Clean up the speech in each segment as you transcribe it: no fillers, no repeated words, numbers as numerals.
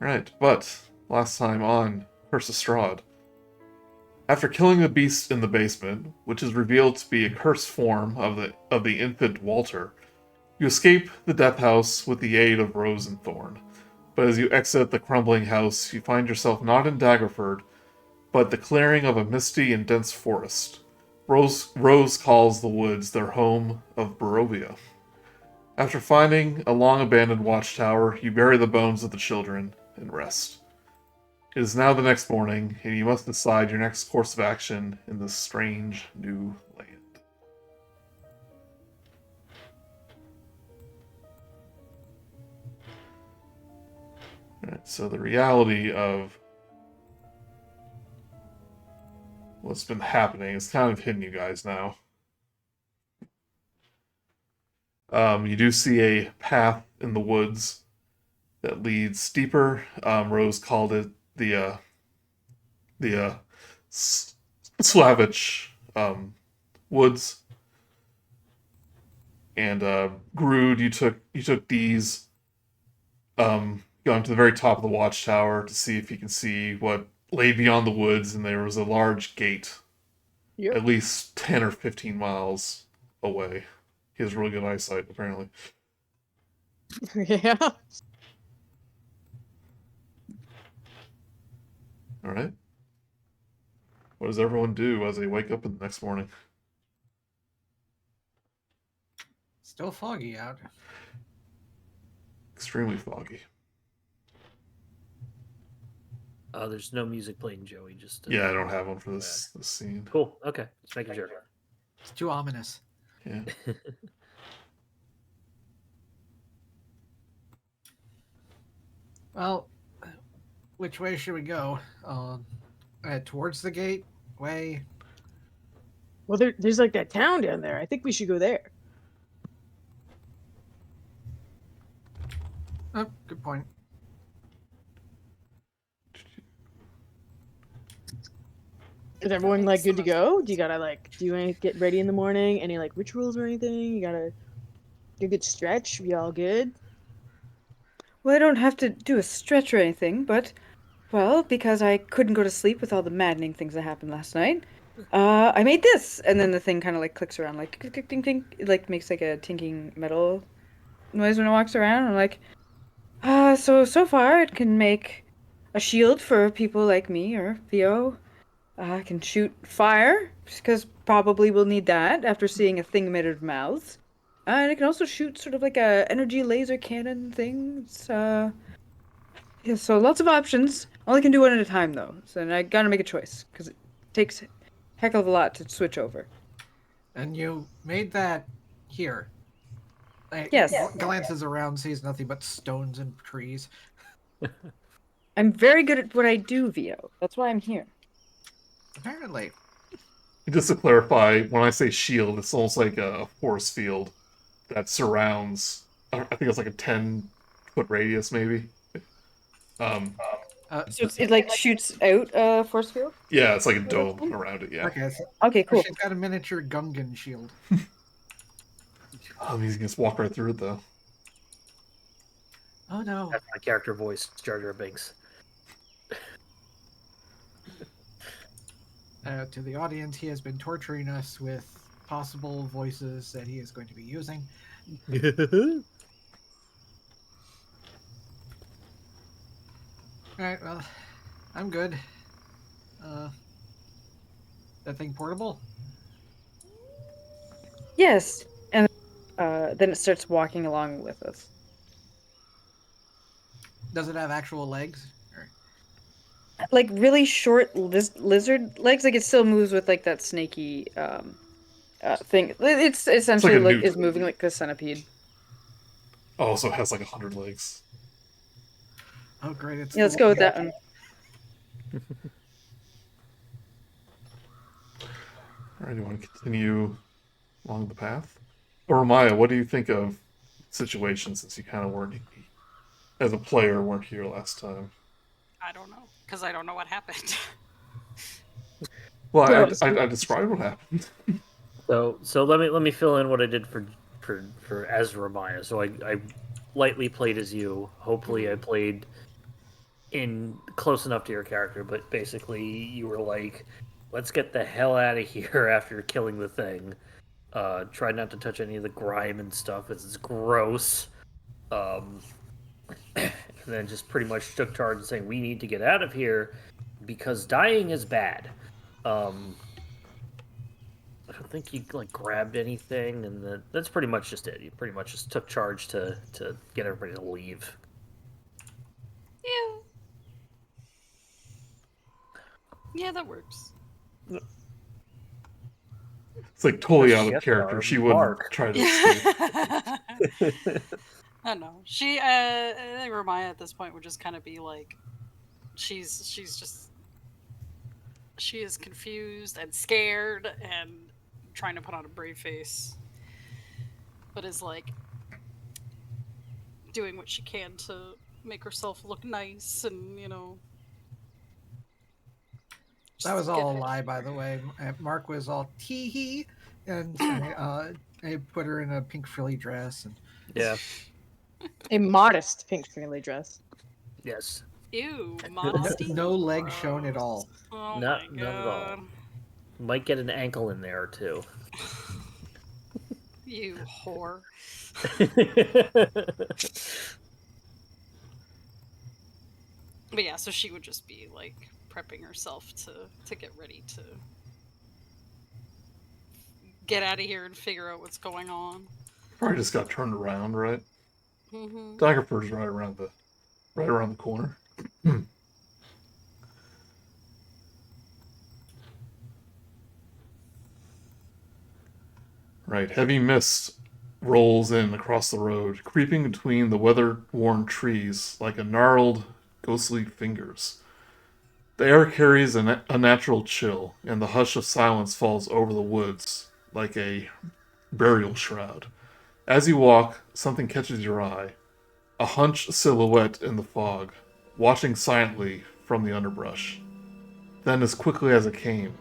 Alright, but last time on Curse of Strahd. After killing the beast in the basement, which is revealed to be a cursed form of the infant Walter, you escape the death house with the aid of Rose and Thorn. But as you exit the crumbling house, you find yourself not in Daggerford, but the clearing of a misty and dense forest. Rose calls the woods their home of Barovia. After finding a long abandoned watchtower, you bury the bones of the children and rest. It is now the next morning, and you must decide your next course of action in this strange new land. Alright, so the reality of what's been happening is kind of hitting you guys now. You do see a path in the woods that leads deeper. Rose called it the Slavish woods, and Grude, you took these, going to the very top of the watchtower to see if you can see what lay beyond the woods, and there was a large gate, at least 10 or 15 miles away. He has really good eyesight, apparently. Yeah. All right. What does everyone do as they wake up in the next morning? Still foggy out. Extremely foggy. There's no music playing, Joey. Just Yeah, I don't have one for this scene. Cool. Okay, just making sure. It's too ominous. Yeah. Well, which way should we go? Towards the gate way. Well, there's like that town down there. I think we should go there. Oh, good point. Is everyone like good to go? Do you want to get ready in the morning? Any like rituals or anything? You gotta do a good stretch. Be all good. Well, I don't have to do a stretch or anything, but, well, because I couldn't go to sleep with all the maddening things that happened last night, I made this. And then the thing kind of like clicks around, like, tick, tick, tick, tick. It like makes like a tinking metal noise when it walks around. I'm like, so far it can make a shield for people like me or Theo. I can shoot fire, because probably we'll need that after seeing a thing made of mouths. And it can also shoot sort of like a energy laser cannon thing. Yeah, so lots of options. Only can do one at a time, though. So I gotta make a choice, because it takes a heck of a lot to switch over. And you made that here. Yes. Glances around, sees nothing but stones and trees. I'm very good at what I do, Vio. That's why I'm here. Apparently. Just to clarify, when I say shield, it's almost like a force field that surrounds. I think it's like a 10-foot radius, maybe. So it like shoots out a force field? Yeah, it's like a dome around it. Yeah. Okay, cool. She's got a miniature Gungan shield. He's gonna just walk right through it though. Oh no! That's my character voice, Jar Jar Binks. To the audience, he has been torturing us with possible voices that he is going to be using. Alright, well, I'm good. That thing portable? Yes. And then it starts walking along with us. Does it have actual legs? Like really short lizard legs, like it still moves with like that snaky thing. It's essentially like is moving like a centipede. Oh, so it has like 100 legs. Oh great! It's let's go with that one. Alright, you want to continue along the path? Or Romaia, what do you think of situations since you kind of weren't, as a player, weren't here last time? I don't know, because I don't know what happened. Well, I described what happened. So let me fill in what I did for as Romaia. So I lightly played as you. Hopefully I played in close enough to your character, but basically you were like, let's get the hell out of here after killing the thing. Try not to touch any of the grime and stuff. It's gross. And then just pretty much took charge and saying, we need to get out of here because dying is bad. I don't think you like grabbed anything, and that's pretty much just it. You pretty much just took charge to get everybody to leave. Yeah. Yeah, that works. It's like totally out of Yes, character. She wouldn't Mark. try to escape. I don't know. She, I think Romaia at this point would just kind of be like, she is confused and scared and trying to put on a brave face, but is like doing what she can to make herself look nice and, you know. That was just all a get- lie, by the way. Mark was all tee-hee, and I put her in a pink frilly dress. And Yeah. A modest pink frilly dress. Yes. Ew, modesty. no leg shown at all. Oh Not my at all. god. Might get an ankle in there too. You whore. But yeah, so she would just be like prepping herself to get ready to get out of here and figure out what's going on. Probably just got turned around, right? Mm-hmm. Daggerford's right around the corner. Right, heavy mist rolls in across the road, creeping between the weather-worn trees like a gnarled, ghostly fingers. The air carries an unnatural chill, and the hush of silence falls over the woods like a burial shroud. As you walk, something catches your eye. A hunched silhouette in the fog, watching silently from the underbrush. Then, as quickly as it came,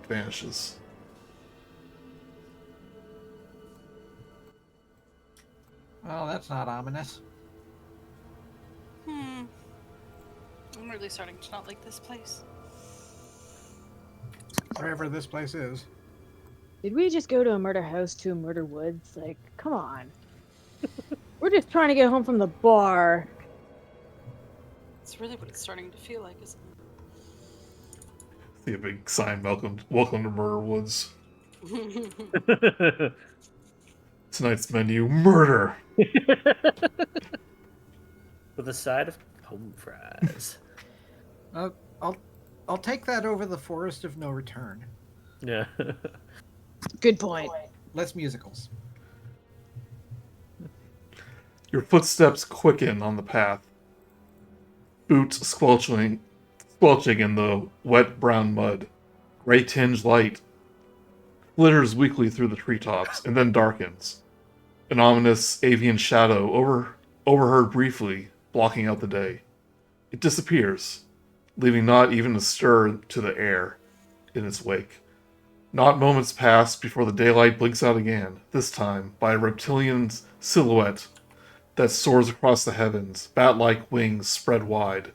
it vanishes. Well, that's not ominous. I'm really starting to not like this place. Wherever this place is. Did we just go to a murder house to a murder woods? Like, come on. We're just trying to get home from the bar. It's really what it's starting to feel like, isn't See a big sign, welcome to Murder Woods. it? Tonight's menu, murder! With a side of home fries. I'll take that over the Forest of No Return. Yeah. Good point. Less musicals. Your footsteps quicken on the path. Boots squelching in the wet brown mud. Gray-tinged light flitters weakly through the treetops and then darkens. An ominous avian shadow overheard briefly, blocking out the day. It disappears, leaving not even a stir to the air in its wake. Not moments pass before the daylight blinks out again, this time by a reptilian silhouette that soars across the heavens, bat-like wings spread wide.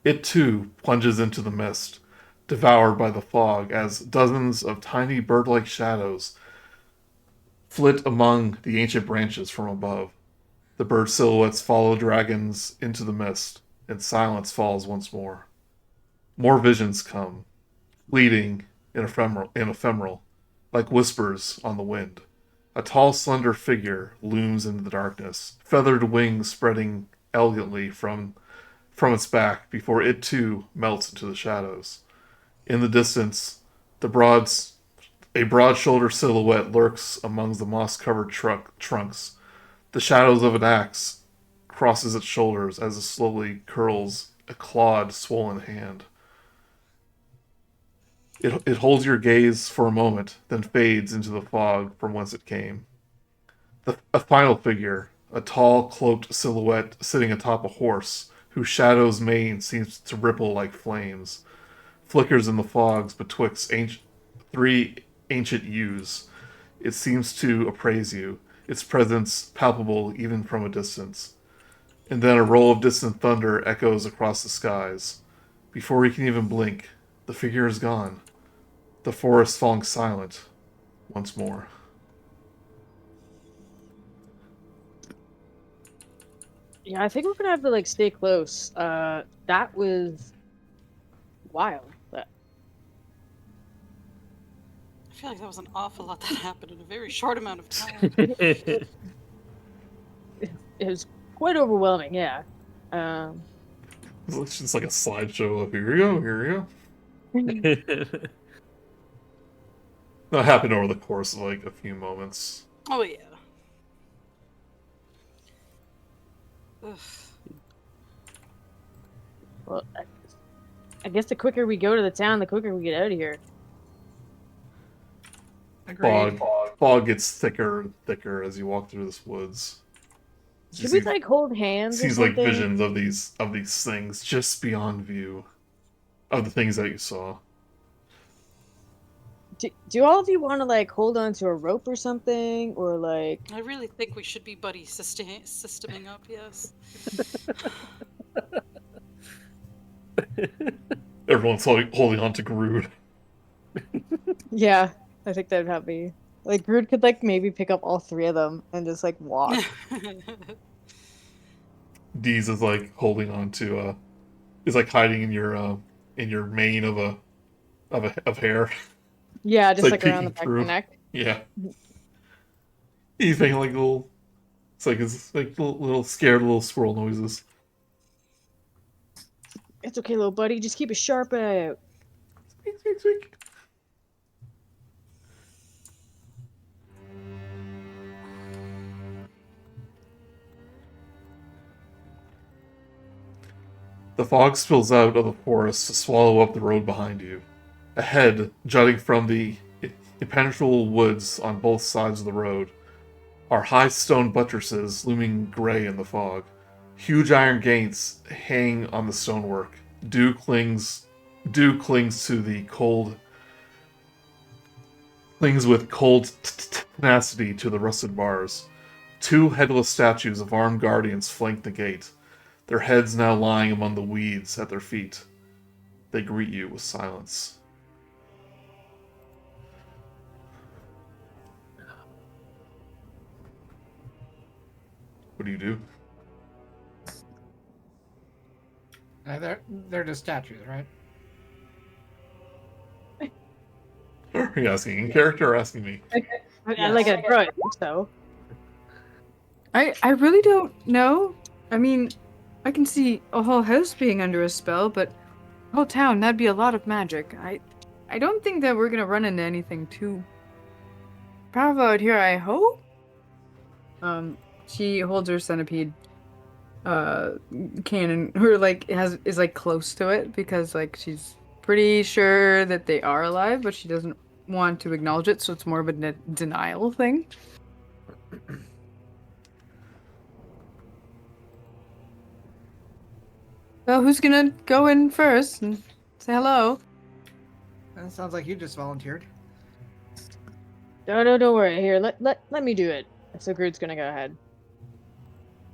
It too plunges into the mist, devoured by the fog as dozens of tiny bird-like shadows flit among the ancient branches from above. The bird silhouettes follow dragons into the mist, and silence falls once more. More visions come, fleeting and ephemeral, like whispers on the wind. A tall, slender figure looms into the darkness, feathered wings spreading elegantly from its back before it too melts into the shadows. In the distance, a broad-shouldered silhouette lurks among the moss-covered trunks. The shadows of an axe crosses its shoulders as it slowly curls a clawed, swollen hand. It holds your gaze for a moment, then fades into the fog from whence it came. A final figure, a tall, cloaked silhouette sitting atop a horse, whose shadow's mane seems to ripple like flames, flickers in the fogs betwixt three ancient yews. It seems to appraise you, its presence palpable even from a distance. And then a roll of distant thunder echoes across the skies. Before he can even blink, the figure is gone. The forest falling silent once more. Yeah, I think we're gonna have to like stay close. That was wild. I feel like that was an awful lot that happened in a very short amount of time. It was quite overwhelming. Yeah. It's just like a slideshow of here you go, here you go. That happened over the course of like a few moments. Oh yeah. Ugh. Well, I guess the quicker we go to the town, the quicker we get out of here. Agreed. Fog gets thicker and thicker as you walk through this woods. Should we like hold hands? Sees or like something? visions of these things just beyond view of the things that you saw. Do all of you want to like hold on to a rope or something, or like? I really think we should be buddy systeming up. Yes. Everyone's holding on to Grude. Yeah, I think that'd have me. Like Grude could like maybe pick up all three of them and just like walk. Deez is like holding on to is like hiding in your mane of hair. Yeah, just like like around the peeking back of through. the neck. Yeah. He's making like little it's like little scared little squirrel noises. It's okay, little buddy. Just keep a sharp eye out. Squeak, squeak, squeak. The fog spills out of the forest to swallow up the road behind you. Ahead, jutting from the impenetrable woods on both sides of the road, are high stone buttresses looming gray in the fog. Huge iron gates hang on the stonework. Dew clings to the cold. Clings with cold tenacity to the rusted bars. Two headless statues of armed guardians flank the gate, their heads now lying among the weeds at their feet. They greet you with silence. What do you do? They're just statues, right? Are you asking in character or asking me? I like a right, so. I really don't know. I mean, I can see a whole house being under a spell, but a whole town, that'd be a lot of magic. I don't think that we're gonna run into anything too powerful out here, I hope. She holds her centipede cannon, or like is like close to it because like she's pretty sure that they are alive, but she doesn't want to acknowledge it, so it's more of a denial thing. Well, who's gonna go in first and say hello? That sounds like you just volunteered. No, don't worry. Here, let me do it. So Grude's gonna go ahead.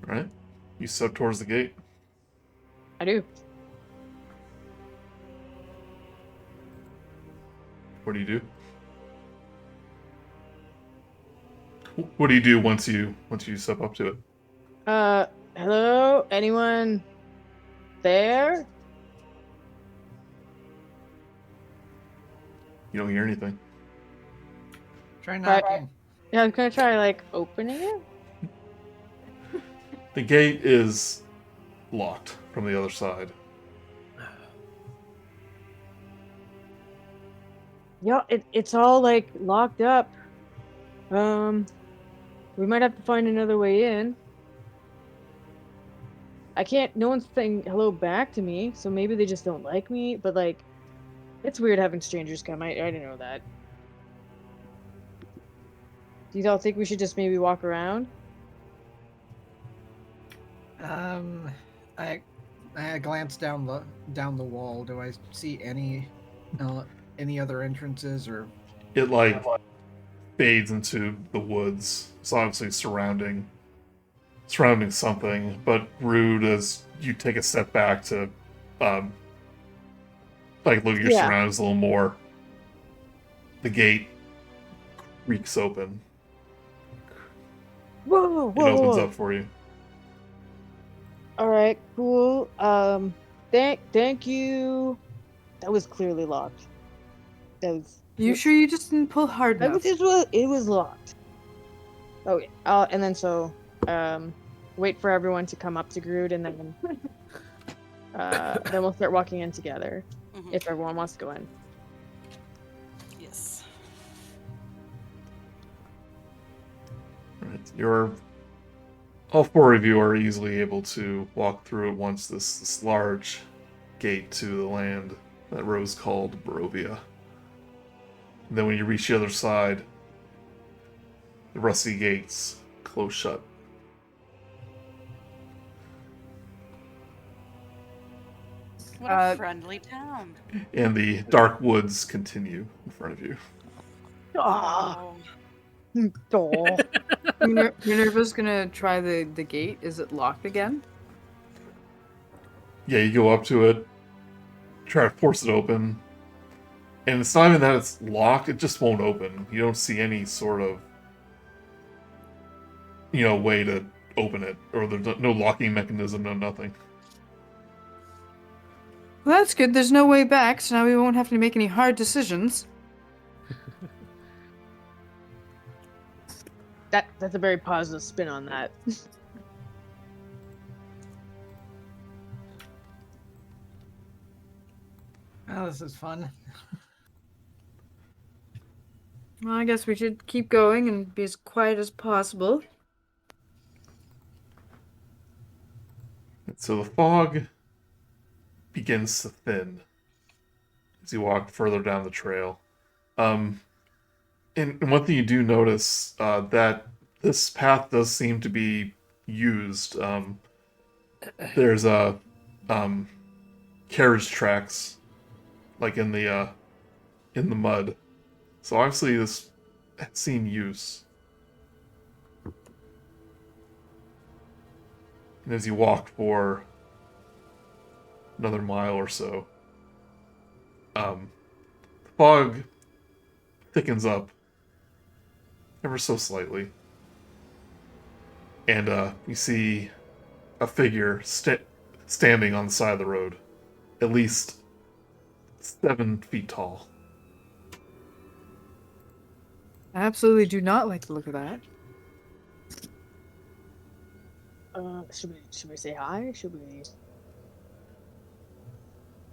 Right? You step towards the gate. I do. What do you do? What do you do once you step up to it? Hello? Anyone there? You don't hear anything. Try knocking. Yeah, I'm gonna try like opening it. The gate is locked from the other side. Yeah, it's all like locked up. We might have to find another way in. I can't. No one's saying hello back to me, so maybe they just don't like me. But like, it's weird having strangers come. I didn't know that. Do you all think we should just maybe walk around? I glance down the wall. Do I see any other entrances or? It like fades into the woods. It's obviously surrounding surrounding something, but Grude, as you take a step back to look at your Yeah. surroundings a little more, the gate creaks open. Whoa, It opens up for you. All right, cool. Thank you. That was clearly locked. That was. You sure you just didn't pull hard enough? It was locked. Okay. And then wait for everyone to come up to Grude, and then we'll start walking in together. Mhm. If everyone wants to go in. Yes. Right. All four of you are easily able to walk through it once this large gate to the land that Rose called Barovia. And then when you reach the other side, the rusty gates close shut. What a friendly town. And the dark woods continue in front of you. Oh. Minerva's gonna try the gate. Is it locked again? Yeah, you go up to it, try to force it open, and it's not even that it's locked, it just won't open. You don't see any sort of, way to open it, or there's no locking mechanism, no nothing. Well, that's good. There's no way back, so now we won't have to make any hard decisions. That's a very positive spin on that. Oh, this is fun. Well, I guess we should keep going and be as quiet as possible. So the fog begins to thin as you walk further down the trail. And one thing you do notice, that this path does seem to be used. There's carriage tracks, like in the mud. So obviously this had seen use. And as you walk for another mile or so, the fog thickens up ever so slightly. And you see a figure standing on the side of the road, at least 7 feet tall. I absolutely do not like the look of that. Should we say hi? Should we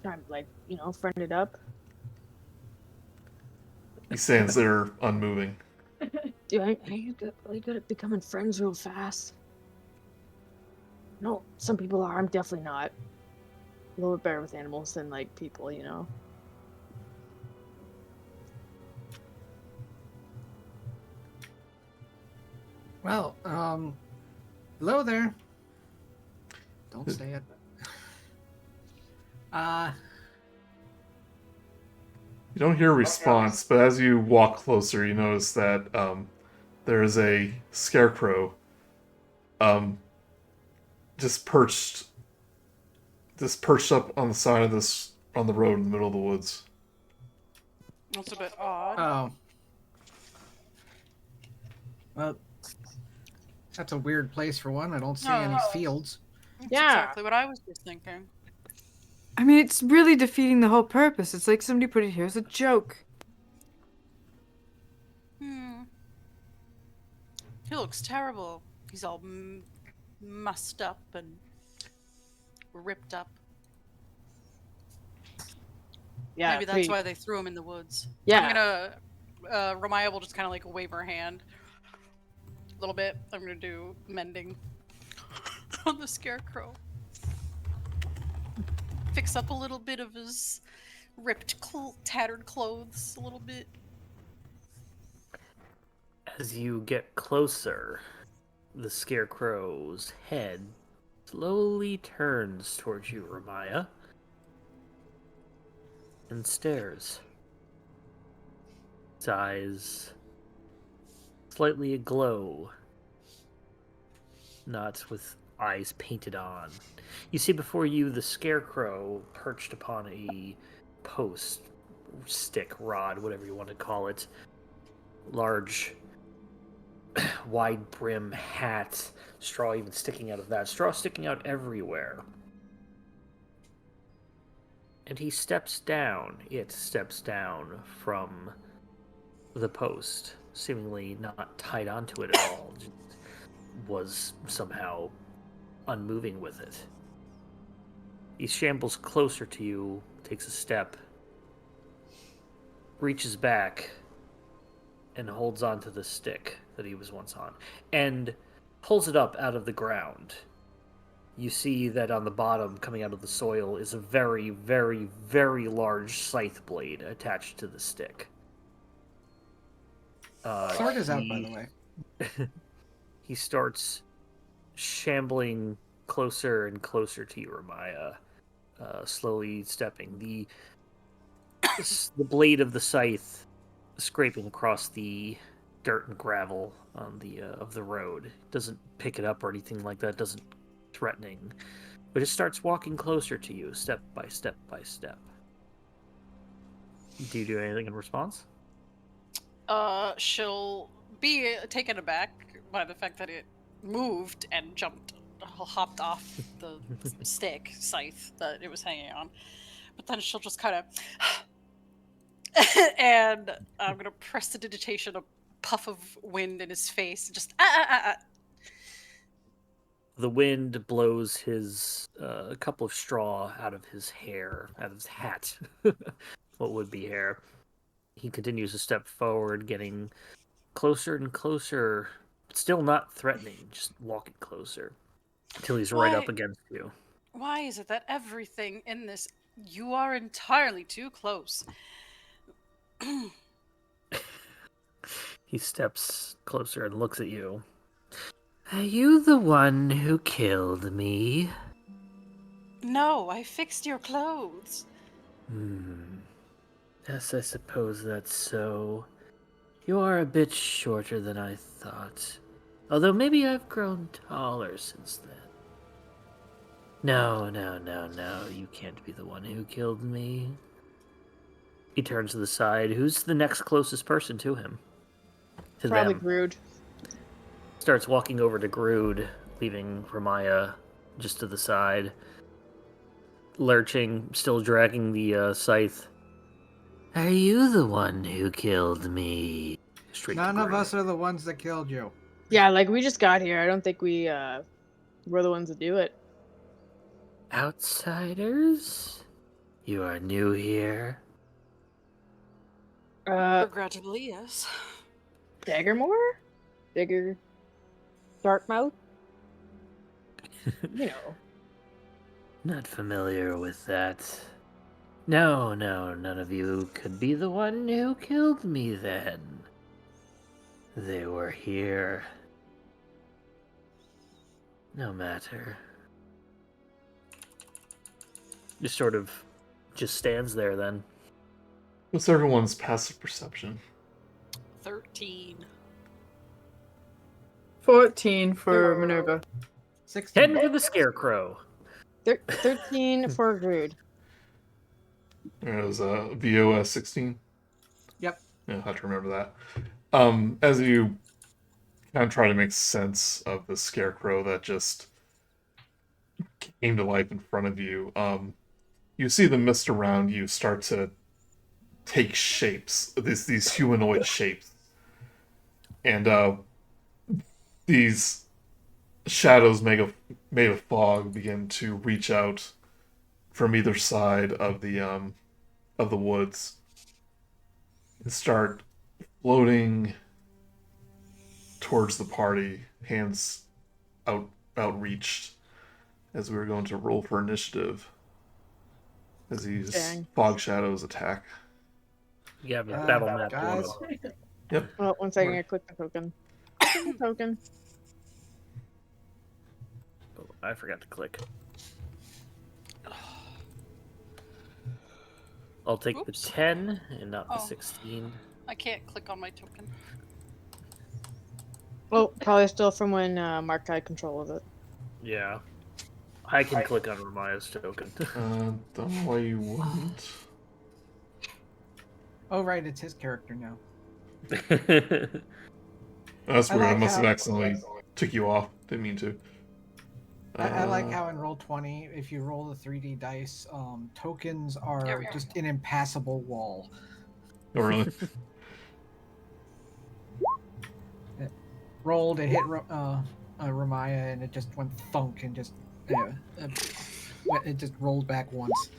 try and friend it up? He stands there unmoving. Dude, are you good at becoming friends real fast? No, some people are. I'm definitely not. A little bit better with animals than people, Well, hello there. Don't say it. You don't hear a response, but as you walk closer, you notice that there is a scarecrow just perched up on the side of on the road in the middle of the woods. That's a bit odd. Oh. Well, that's a weird place for one. I don't see any fields. That's Yeah. exactly what I was just thinking. I mean, it's really defeating the whole purpose. It's like somebody put it here as a joke. He looks terrible. He's all mussed up and ripped up. Yeah. Maybe that's why they threw him in the woods. Yeah. I'm gonna. Romaia will just kind of wave her hand a little bit. I'm gonna do mending on the scarecrow. Fix up a little bit of his ripped, tattered clothes a little bit. As you get closer, the scarecrow's head slowly turns towards you, Romaia, and stares. Its eyes slightly aglow not with eyes painted on. You see before you the scarecrow perched upon a post, stick, rod, whatever you want to call it. Large, wide brim hat, straw even sticking out of that. Straw sticking out everywhere. And he steps down. It steps down from the post, seemingly not tied onto it at all. Just was somehow unmoving with it. He shambles closer to you, takes a step, reaches back, and holds onto the stick that he was once on, and pulls it up out of the ground. You see that on the bottom, coming out of the soil, is a very, very, very large scythe blade attached to the stick. Sword is out, by the way. He starts shambling closer and closer to you, Romaia, slowly stepping. The blade of the scythe scraping across the dirt and gravel on the of the road. Doesn't pick it up or anything like that. Doesn't threatening, but it starts walking closer to you, step by step by step. Do you do anything in response? She'll be taken aback by the fact that it moved and hopped off the scythe that it was hanging on. But then she'll just kind of, and I'm gonna press the digitation, a puff of wind in his face, just The wind blows his a couple of straw out of his hair, out of his hat. What would be hair? He continues to step forward, getting closer and closer, but still not threatening, just walking closer until he's right up against you. Why is it that everything in this, you are entirely too close? He steps closer and looks at you. Are you the one who killed me? No, I fixed your clothes. Yes, I suppose that's so. You are a bit shorter than I thought. Although maybe I've grown taller since then. No, you can't be the one who killed me. He turns to the side. Who's the next closest person to him? To Probably them. Grude. Starts walking over to Grude, leaving Romaia just to the side. Lurching, still dragging the scythe. Are you the one who killed me? Straight None to of Grude. us are the ones that killed you. Yeah, like we just got here. I don't think we were the ones to do it. Outsiders? You are new here? Regrettably, yes. Daggermore? Bigger Darkmouth? You know. Not familiar with that. No, none of you could be the one who killed me then. They were here. No matter. Just sort of just stands there then. What's everyone's passive perception? 13. 14 for Minerva. 16. 10 for the scarecrow. 13 for Grude. It was VOS 16. Yep. Yeah, I'll have to remember that. As you kind of try to make sense of the scarecrow that just came to life in front of you, you see the mist around you start to take shapes, these humanoid shapes. And these shadows made of fog begin to reach out from either side of the woods and start floating towards the party, hands outreached, as we were going to roll for initiative as these Dang. fog shadows attack. You have your battle map guys. going up. Yep. Oh, 1 second, I clicked the token. Click the token. Oh, I forgot to click. I'll take the Oops. 10 and not the Oh. 16. I can't click on my token. Well, probably still from when Mark had control of it. Yeah. I can click on Romaia's token. Don't know why you wouldn't. Oh, right, it's his character now. That's I weird. I like must have how- accidentally took you off. Didn't mean to. I like how in Roll20, if you roll the 3D dice, tokens are just an impassable wall. Oh, really? Rolled, it hit Romaia, and it just went thunk and just it just rolled back once.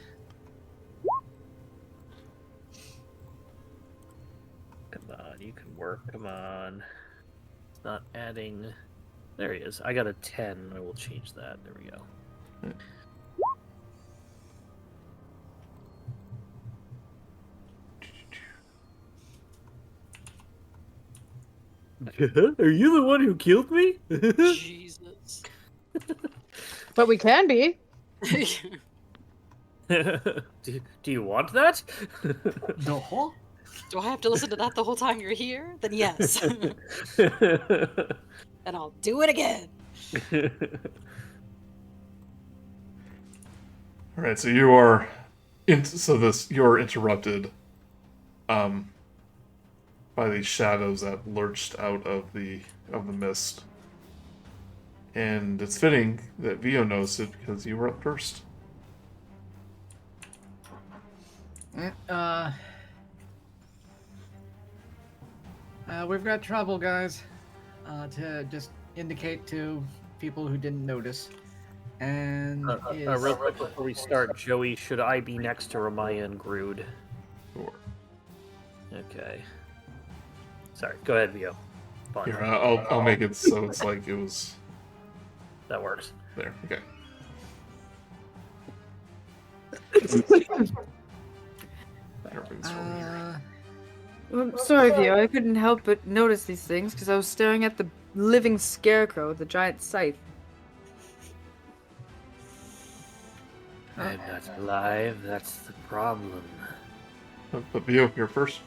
Come on, you can work. Come on. It's not adding. There he is. I got a 10. I will change that. There we go. Are you the one who killed me? Jesus. But we can be. do you want that? No. Do I have to listen to that the whole time you're here? Then yes. And I'll do it again. All right, so you are, you're interrupted, by these shadows that lurched out of the mist, and it's fitting that Vio knows it because you were up first. We've got trouble, guys. To just indicate to people who didn't notice. And Real quick before we start, Joey, should I be next to Romaia and Grude? Sure. Okay. Sorry, go ahead, Vio. Fine. Here, I'll make it so it's like it was That works. there. Okay. Everything's from here. I'm sorry, Vio. I couldn't help but notice these things because I was staring at the living scarecrow with the giant scythe. I'm not alive, that's the problem. But Vio, you're first.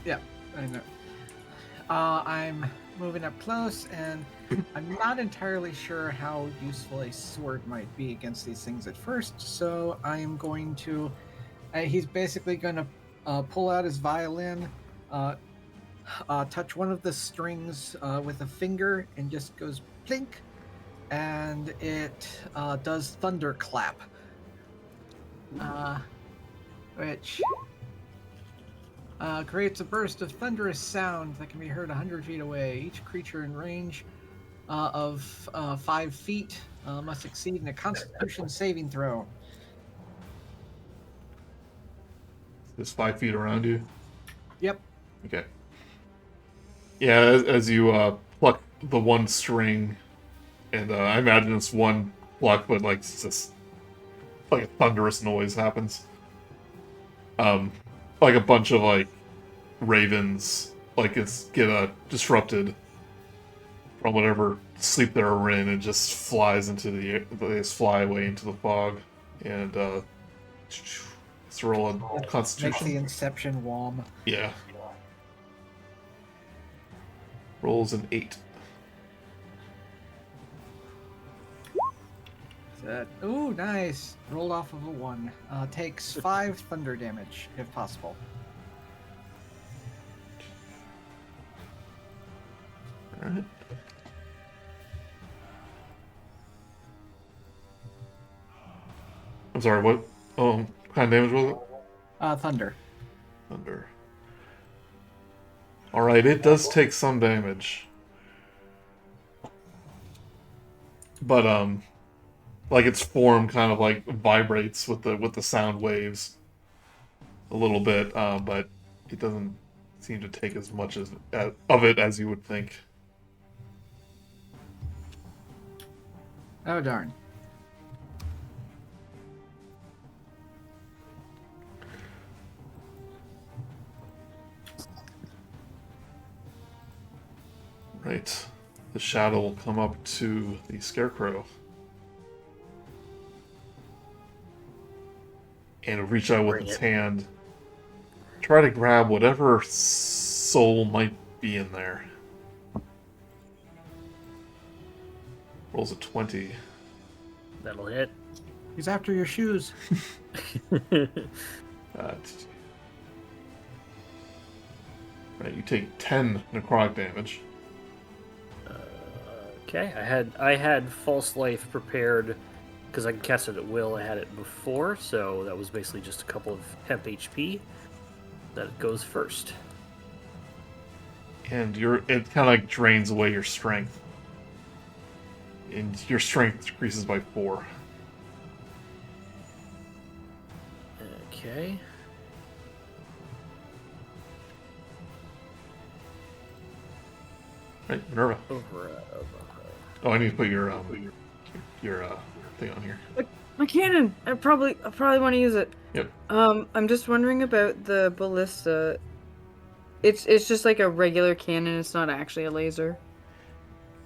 Yeah, I know. I'm moving up close, and I'm not entirely sure how useful a sword might be against these things at first, so I am going to... he's basically going to pull out his violin, touch one of the strings with a finger, and just goes plink, and it does thunderclap, which creates a burst of thunderous sound that can be heard 100 feet away. Each creature in range of 5 feet must succeed in a Constitution saving throw. Is 5 feet around you? Yep. Okay. Yeah, as you pluck the one string, and I imagine it's one pluck, but like it's just like a thunderous noise happens. Like a bunch of like ravens, like it's get disrupted from whatever sleep they're in, and just flies into the air. They just fly away into the fog, and let's roll a Makes the Constitution. Inception wom. Yeah. Rolls an 8. Ooh, nice. Rolled off of a 1. Takes 5 thunder damage, if possible. Alright. I'm sorry, what? Oh, what kind of damage was it? Thunder. Thunder. Alright, it does take some damage. But, like its form kind of like vibrates with the sound waves a little bit, but it doesn't seem to take as much of it as you would think. Oh, darn. Right. The shadow will come up to the scarecrow. And it'll reach out with Bring its it. hand. Try to grab whatever soul might be in there. Rolls a 20. That'll hit. He's after your shoes. Right, you take 10 necrotic damage. Okay, I had False Life prepared because I can cast it at will. I had it before, so that was basically just a couple of temp HP. That goes first. And it kind of like drains away your strength. And your strength decreases by 4. Okay. Right, Minerva. Over. Oh, I need to put your thing on here. My cannon. I probably want to use it. Yep. I'm just wondering about the ballista. It's just like a regular cannon. It's not actually a laser.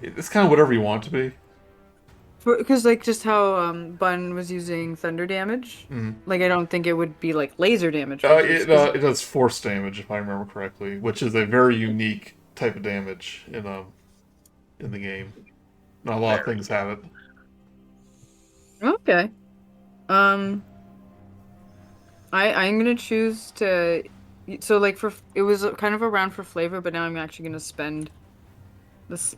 It's kind of whatever you want it to be. Because like just how Bun was using thunder damage. Mm-hmm. Like I don't think it would be like laser damage. It does force damage if I remember correctly, which is a very unique type of damage in the game. Not a lot of things have it. Okay. I'm gonna choose to. So like it was kind of a round for flavor, but now I'm actually gonna spend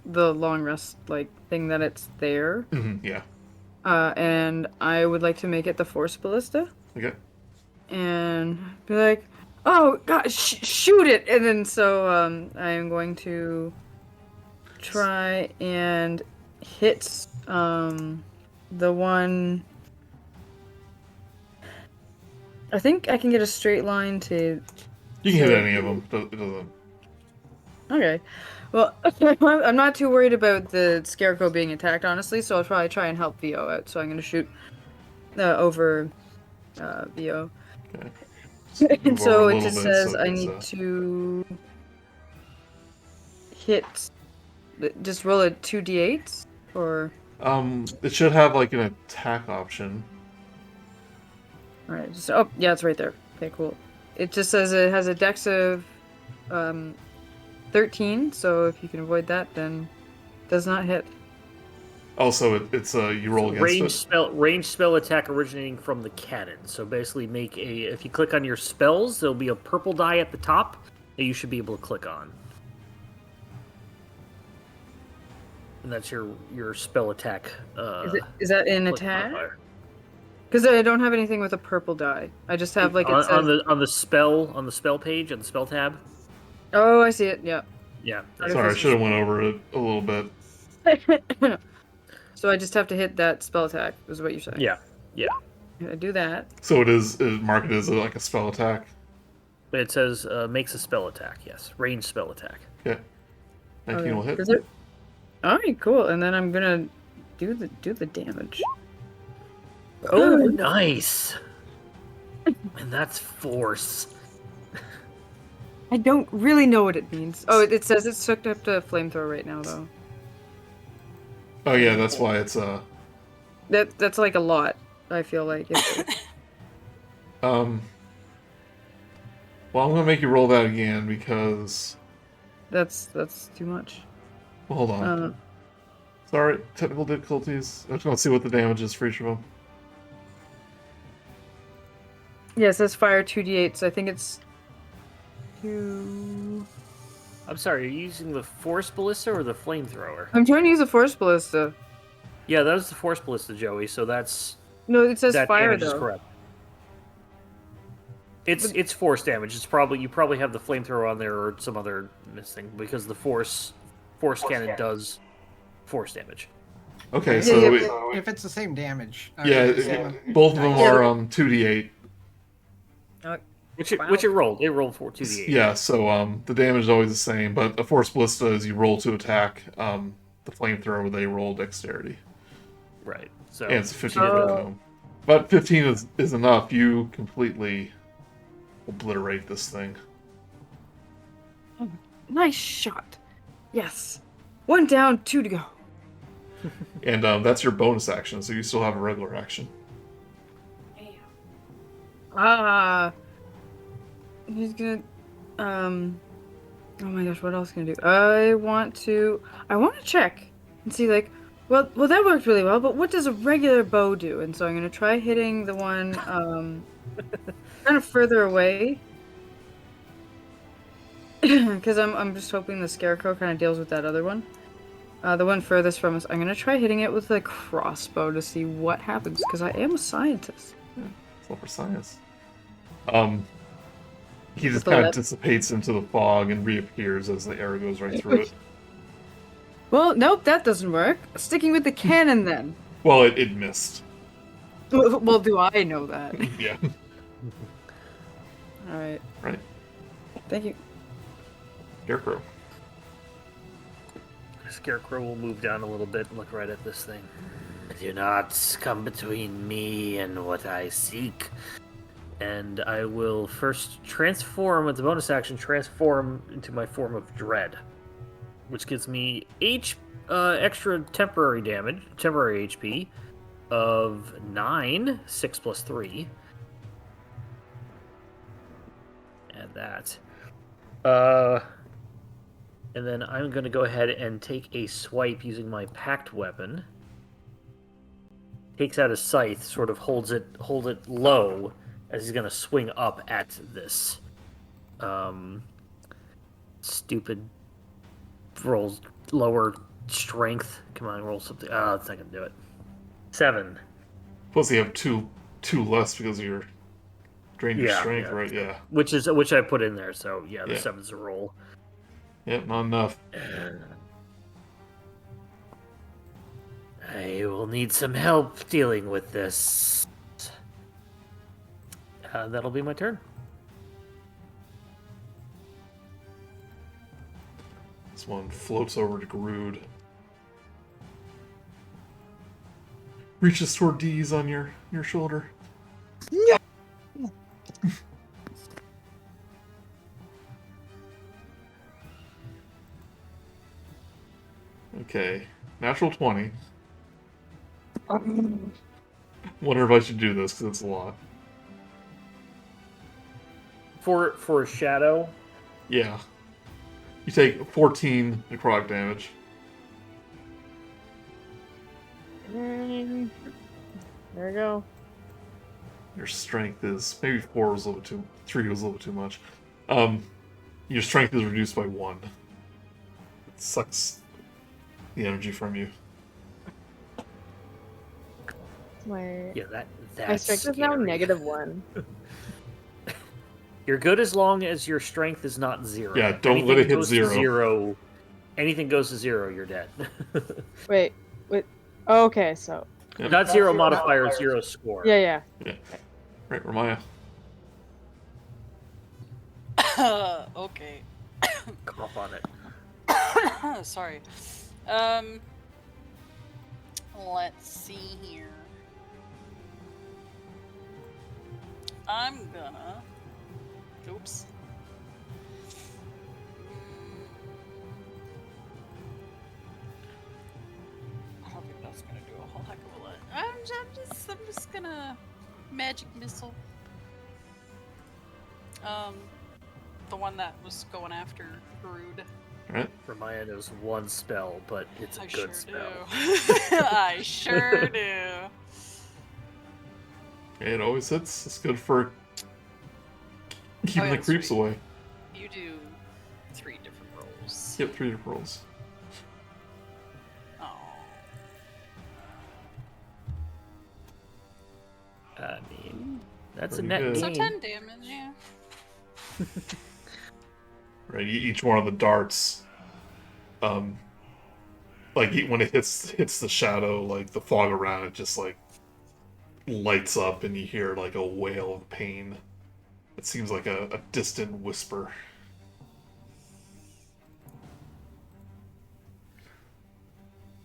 the long rest like thing that it's there. Mm-hmm, yeah. And I would like to make it the force ballista. Okay. And be like, oh god, shoot it! And then so I am going to try and hit the one. I think I can get a straight line to. You can hit any of them. It doesn't. Okay. Well, I'm not too worried about the scarecrow being attacked, honestly, so I'll probably try and help VO out. So I'm going to shoot over VO. Okay. And so Move it over a just little bit says so I it's, need to hit. Just roll a 2d8? Or. It should have like an attack option. Alright, just. Oh, yeah, it's right there. Okay, cool. It just says it has a dex of 13, so if you can avoid that, then does not hit. Also, it's you roll against it. Range spell attack originating from the cannon. So basically, if you click on your spells, there'll be a purple die at the top that you should be able to click on, and that's your spell attack. Is that an attack? Because I don't have anything with a purple die. I just have like it says... on the spell page on the spell tab. Oh, I see it. Yeah. Yeah. Sorry, I should have went over it a little bit. So I just have to hit that spell attack, is what you're saying? Yeah. I do that. So it is marked as like a spell attack. It says makes a spell attack. Yes, range spell attack. Okay. 19 will hit. Alright, cool. And then I'm gonna do the damage. Oh, nice. And that's force. I don't really know what it means. Oh, it says it's hooked up to flamethrower right now, though. Oh yeah, that's why it's That's like a lot. I feel like. Well, I'm gonna make you roll that again because. That's too much. Well, hold on. Sorry, technical difficulties. I just want to see what the damage is for each of them. Yeah, it says fire 2d8, so I think it's 2. I'm sorry, are you using the force ballista or the flamethrower? I'm trying to use a force ballista. Yeah, that was the force ballista, Joey. So that's No, it says that fire damage though. is correct. It's force damage. You probably have the flamethrower on there or some other missing because the force cannon does force damage. Okay, so If it's the same damage. both of them are 2d8. Which it rolled. It rolled 2d8. Yeah, so the damage is always the same, but a force ballista is you roll to attack. The flamethrower they roll dexterity. Right. So and it's 15 minimum. But 15 is enough. You completely obliterate this thing. Nice shot. Yes. 1 down, 2 to go. And that's your bonus action, so you still have a regular action. He's gonna oh my gosh, what else can I do? I want to check and see like Well, that worked really well, but what does a regular bow do? And so I'm going to try hitting the one kind of further away. Because I'm just hoping the scarecrow kind of deals with that other one. The one furthest from us, I'm going to try hitting it with a crossbow to see what happens, because I am a scientist. Yeah, it's all for science. He just So kind of that- dissipates into the fog and reappears as the arrow goes right through it. Well, nope, that doesn't work. Sticking with the cannon then. Well, it missed. Well, do I know that? Yeah. Alright. Right. Thank you. Scarecrow. Scarecrow will move down a little bit and look right at this thing. Do not come between me and what I seek. And I will first transform, with the bonus action, transform into my form of Dread, which gives me extra temporary damage, temporary HP of 9, 6 plus 3. Add that. And then I'm going to go ahead and take a swipe using my packed weapon. Takes out a scythe, sort of holds it low as he's going to swing up at this. Stupid rolls lower strength. Come on, roll something. Oh, it's not going to do it. 7. Plus, you have two less because of your drained your strength, right? Yeah. Which I put in there. So yeah, the Yeah. 7's a roll. Yep, not enough. I will need some help dealing with this. That'll be my turn. This one floats over to Grude. Reaches toward D's on your shoulder. Okay, natural 20. Wonder if I should do this because it's a lot. For a shadow. Yeah. You take 14 necrotic damage. There we go. Your strength is maybe 4 was a little bit too 3 was a little bit too much. Your strength is reduced by 1. It sucks the energy from you. My That's strength is now scary. -1. You're good as long as your strength is not 0. Yeah, don't let it hit goes to 0. Anything goes to 0, you're dead. Wait. Oh, okay, so Yep. Not 0 modifier, 0 score. yeah. Right, Romaia. Okay. Cough on it. Sorry. Let's see here. I'm gonna. Oops. I don't think that's gonna do a whole heck of a lot. I'm just gonna magic missile. The one that was going after Grude. Alright. Romaia knows one spell, but it's a good spell. Do. I sure do. It always hits. It's good for keeping yeah, the creeps sweet. away. You do 3 different rolls. Yep, 3 different rolls. Oh. I mean, that's Pretty a net good. So gain. 10 damage, yeah. Right, each one of the darts, like when it hits the shadow, like the fog around it just like lights up, and you hear like a wail of pain. It seems like a distant whisper.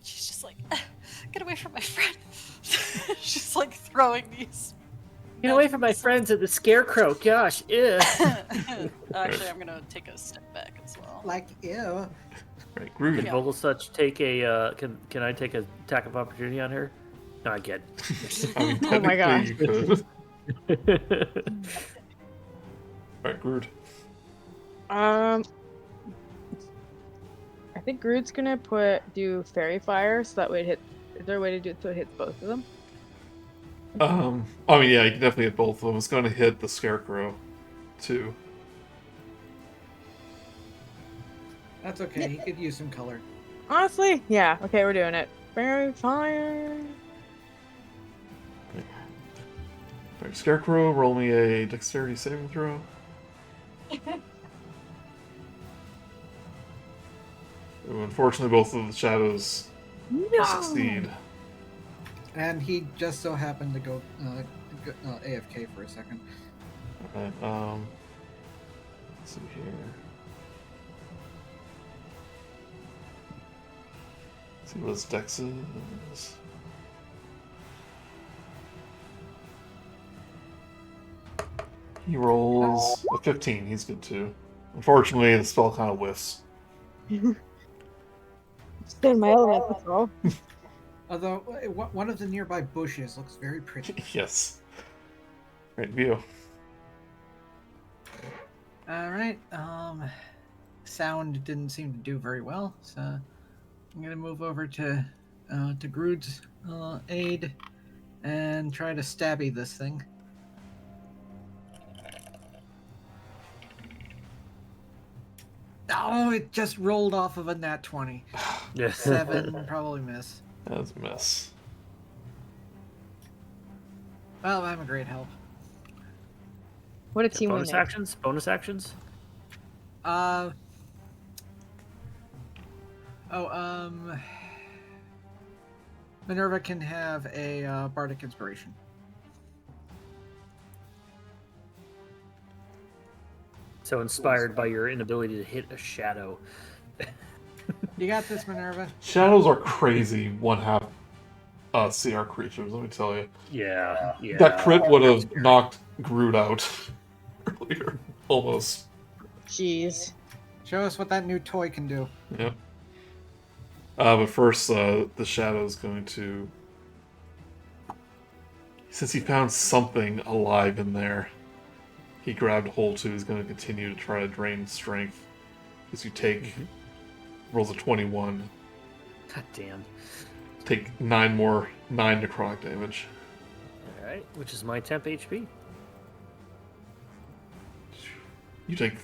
She's just like, get away from my friend. She's like throwing these. Get away from my friends at the scarecrow. Gosh, ew. Actually, I'm gonna take a step back as well. Like, ew. Right, Grude. Can Vogelsuch take a? Can I take an attack of opportunity on her? No, I can't. I mean, Oh my technically gosh. you could. Right, Grude. I think Grude's gonna do fairy fire so that way it Is there a way to do it so it hits both of them? I mean, yeah, you can definitely hit both of them. It's going to hit the scarecrow, too. That's okay. He could use some color. Honestly, yeah. Okay, we're doing it. Fairy fire. Alright, scarecrow, roll me a dexterity saving throw. Ooh, unfortunately, both of the shadows No. succeed. And he just so happened to go AFK for a second. Alright, let's see here. Let's see what his dex is. He rolls a 15. He's good too. Unfortunately, the spell kind of whiffs. Stay in my element, that's all. Although one of the nearby bushes looks very pretty. Yes. Great view. All right. Sound didn't seem to do very well, so I'm gonna move over to Grude's aid and try to stabby this thing. Oh, it just rolled off of a nat 20. 7, probably miss. That's a miss. Well, I'm a great help. What a team we Bonus make. actions? Bonus actions? Minerva can have a bardic inspiration. So inspired by your inability to hit a shadow. You got this, Minerva. Shadows are crazy one-half CR creatures, let me tell you. Yeah. That crit would have knocked Grude out earlier. Almost. Jeez. Show us what that new toy can do. Yep. But first, the shadow's going to... Since he found something alive in there, he grabbed hold to. He's going to continue to try to drain strength. As you take... Rolls a 21. God damn. Take 9 necrotic damage. Alright, which is my temp HP. You take...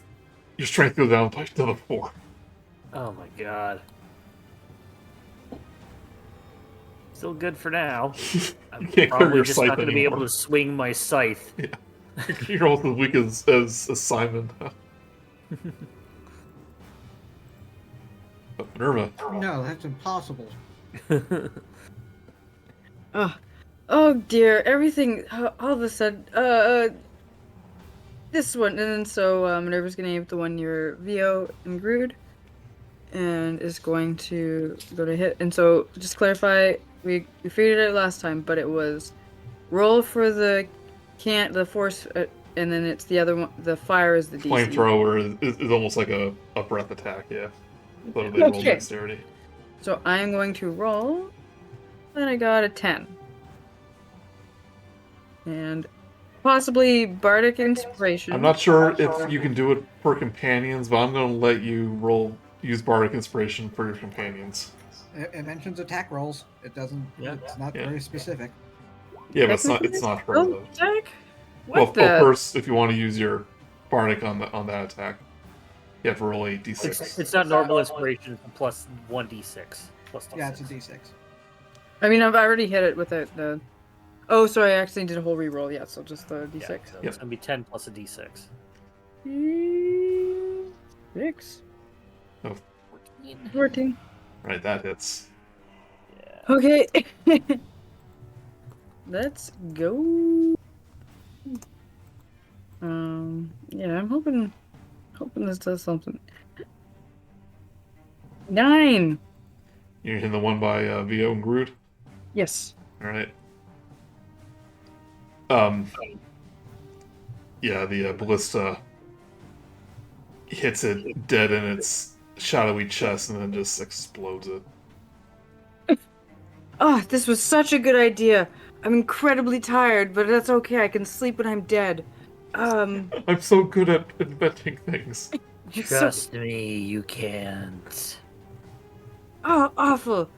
Your strength goes down by another 4. Oh my god. Still good for now. I'm can't carry probably your just scythe not going to be able anymore. to swing my scythe. Yeah. You're almost as weak as Simon. But Minerva. No, that's impossible. Oh dear, everything, all of a sudden, this one, and then so Minerva's gonna aim at the one near Vio and Grude, and is going to go to hit. And so, just clarify, we figured it out last time, but it was roll for the force, and then it's the other one, the fire is the DC. Flamethrower is almost like a breath attack, yeah. So they roll Okay. dexterity. So I'm going to roll, and I got a 10. And possibly Bardic Inspiration. I'm not sure if you can do it for companions, but I'm going to let you use Bardic Inspiration for your companions. It mentions attack rolls. It doesn't. Yeah. It's not Yeah. very specific. Yeah, but it's not her Oh, though. Jack? Well, What the? first, if you want to use your Bardic on that attack, you have to roll a d6. It's not normal inspiration plus 1d6. Plus Yeah, it's a six. D6. I mean, I've already hit it with the... Oh, sorry, I actually did a whole reroll. Yeah, so just the D6. Yeah, so it's going to be 10 plus a d6. 6. Oh. 14. Right, that hits. Yeah. Okay. Let's go. Yeah, I'm hoping this does something. 9. You're hitting the one by Vio and Grude? Yes. Alright. Yeah, the ballista hits it dead in its shadowy chest and then just explodes it. Oh, this was such a good idea. I'm incredibly tired, but that's okay. I can sleep when I'm dead. I'm so good at inventing things. You're so... Trust me, you can't. Oh, awful.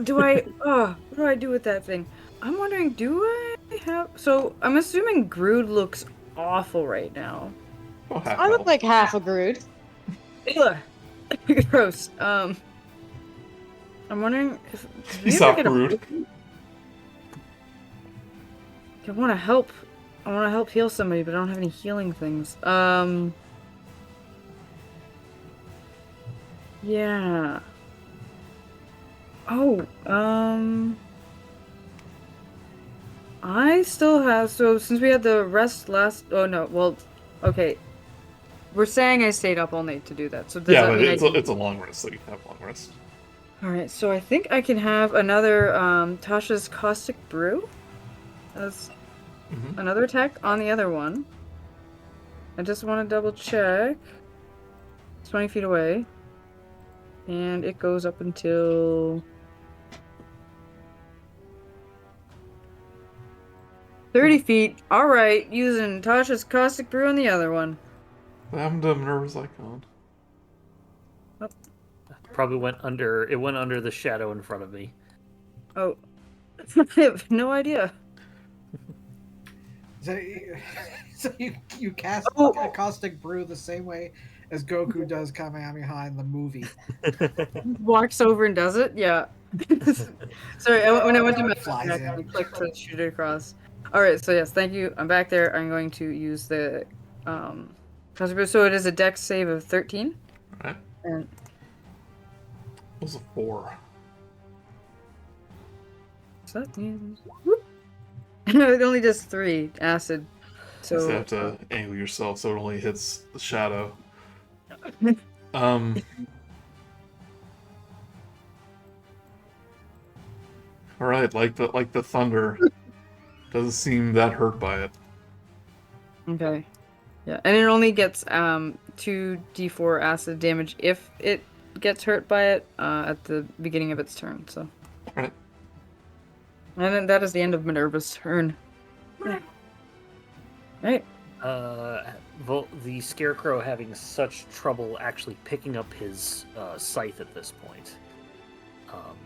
do I? What do I do with that thing? I'm wondering, do I have? So I'm assuming Grude looks awful right now. Oh, half I look health. like half a Grude. Ugh. Gross. I'm wondering if did we He's ever not get a rude. I want to help. I want to help heal somebody, but I don't have any healing things. Yeah. Oh, I still have, so since we had the rest last, oh no, well, okay. We're saying I stayed up all night to do that, so does Yeah, that but mean it's a long rest, so you can have a long rest. Alright, so I think I can have another, Tasha's Caustic Brew as Mm-hmm. another attack on the other one. I just want to double check. It's 20 feet away. And it goes up until 30 feet. Alright, using Tasha's Caustic Brew on the other one. What happened to Minerva's icon? Probably went under. It went under the shadow in front of me. Oh. I have no idea. So, so you cast Oh. a caustic brew the same way as Goku does Kamehameha in the movie. Walks over and does it? Yeah. Sorry, when I went to my Flies I in. clicked to shoot it across. Alright, so yes, thank you. I'm back there. I'm going to use the Caustic Brew. So it is a dex save of 13. Alright. And It was a 4. so that means it only does 3 acid. So you So have to angle yourself so it only hits the shadow. Alright, like the thunder. Doesn't seem that hurt by it. okay. Yeah, and it only gets 2d4 acid damage if it gets hurt by it at the beginning of its turn. So. Right. And then that is the end of Minerva's turn. Right. The scarecrow having such trouble actually picking up his scythe at this point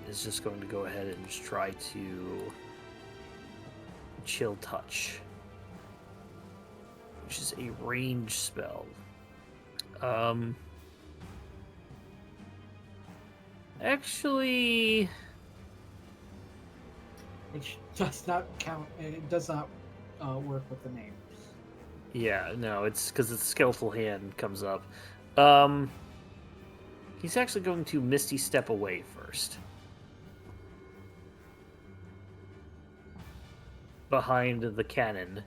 is just going to go ahead and just try to chill touch, which is a range spell. Actually, It does not count. It does not work with the name. yeah, no, it's because its skeletal hand comes up. He's actually going to Misty Step away first. Behind the cannon.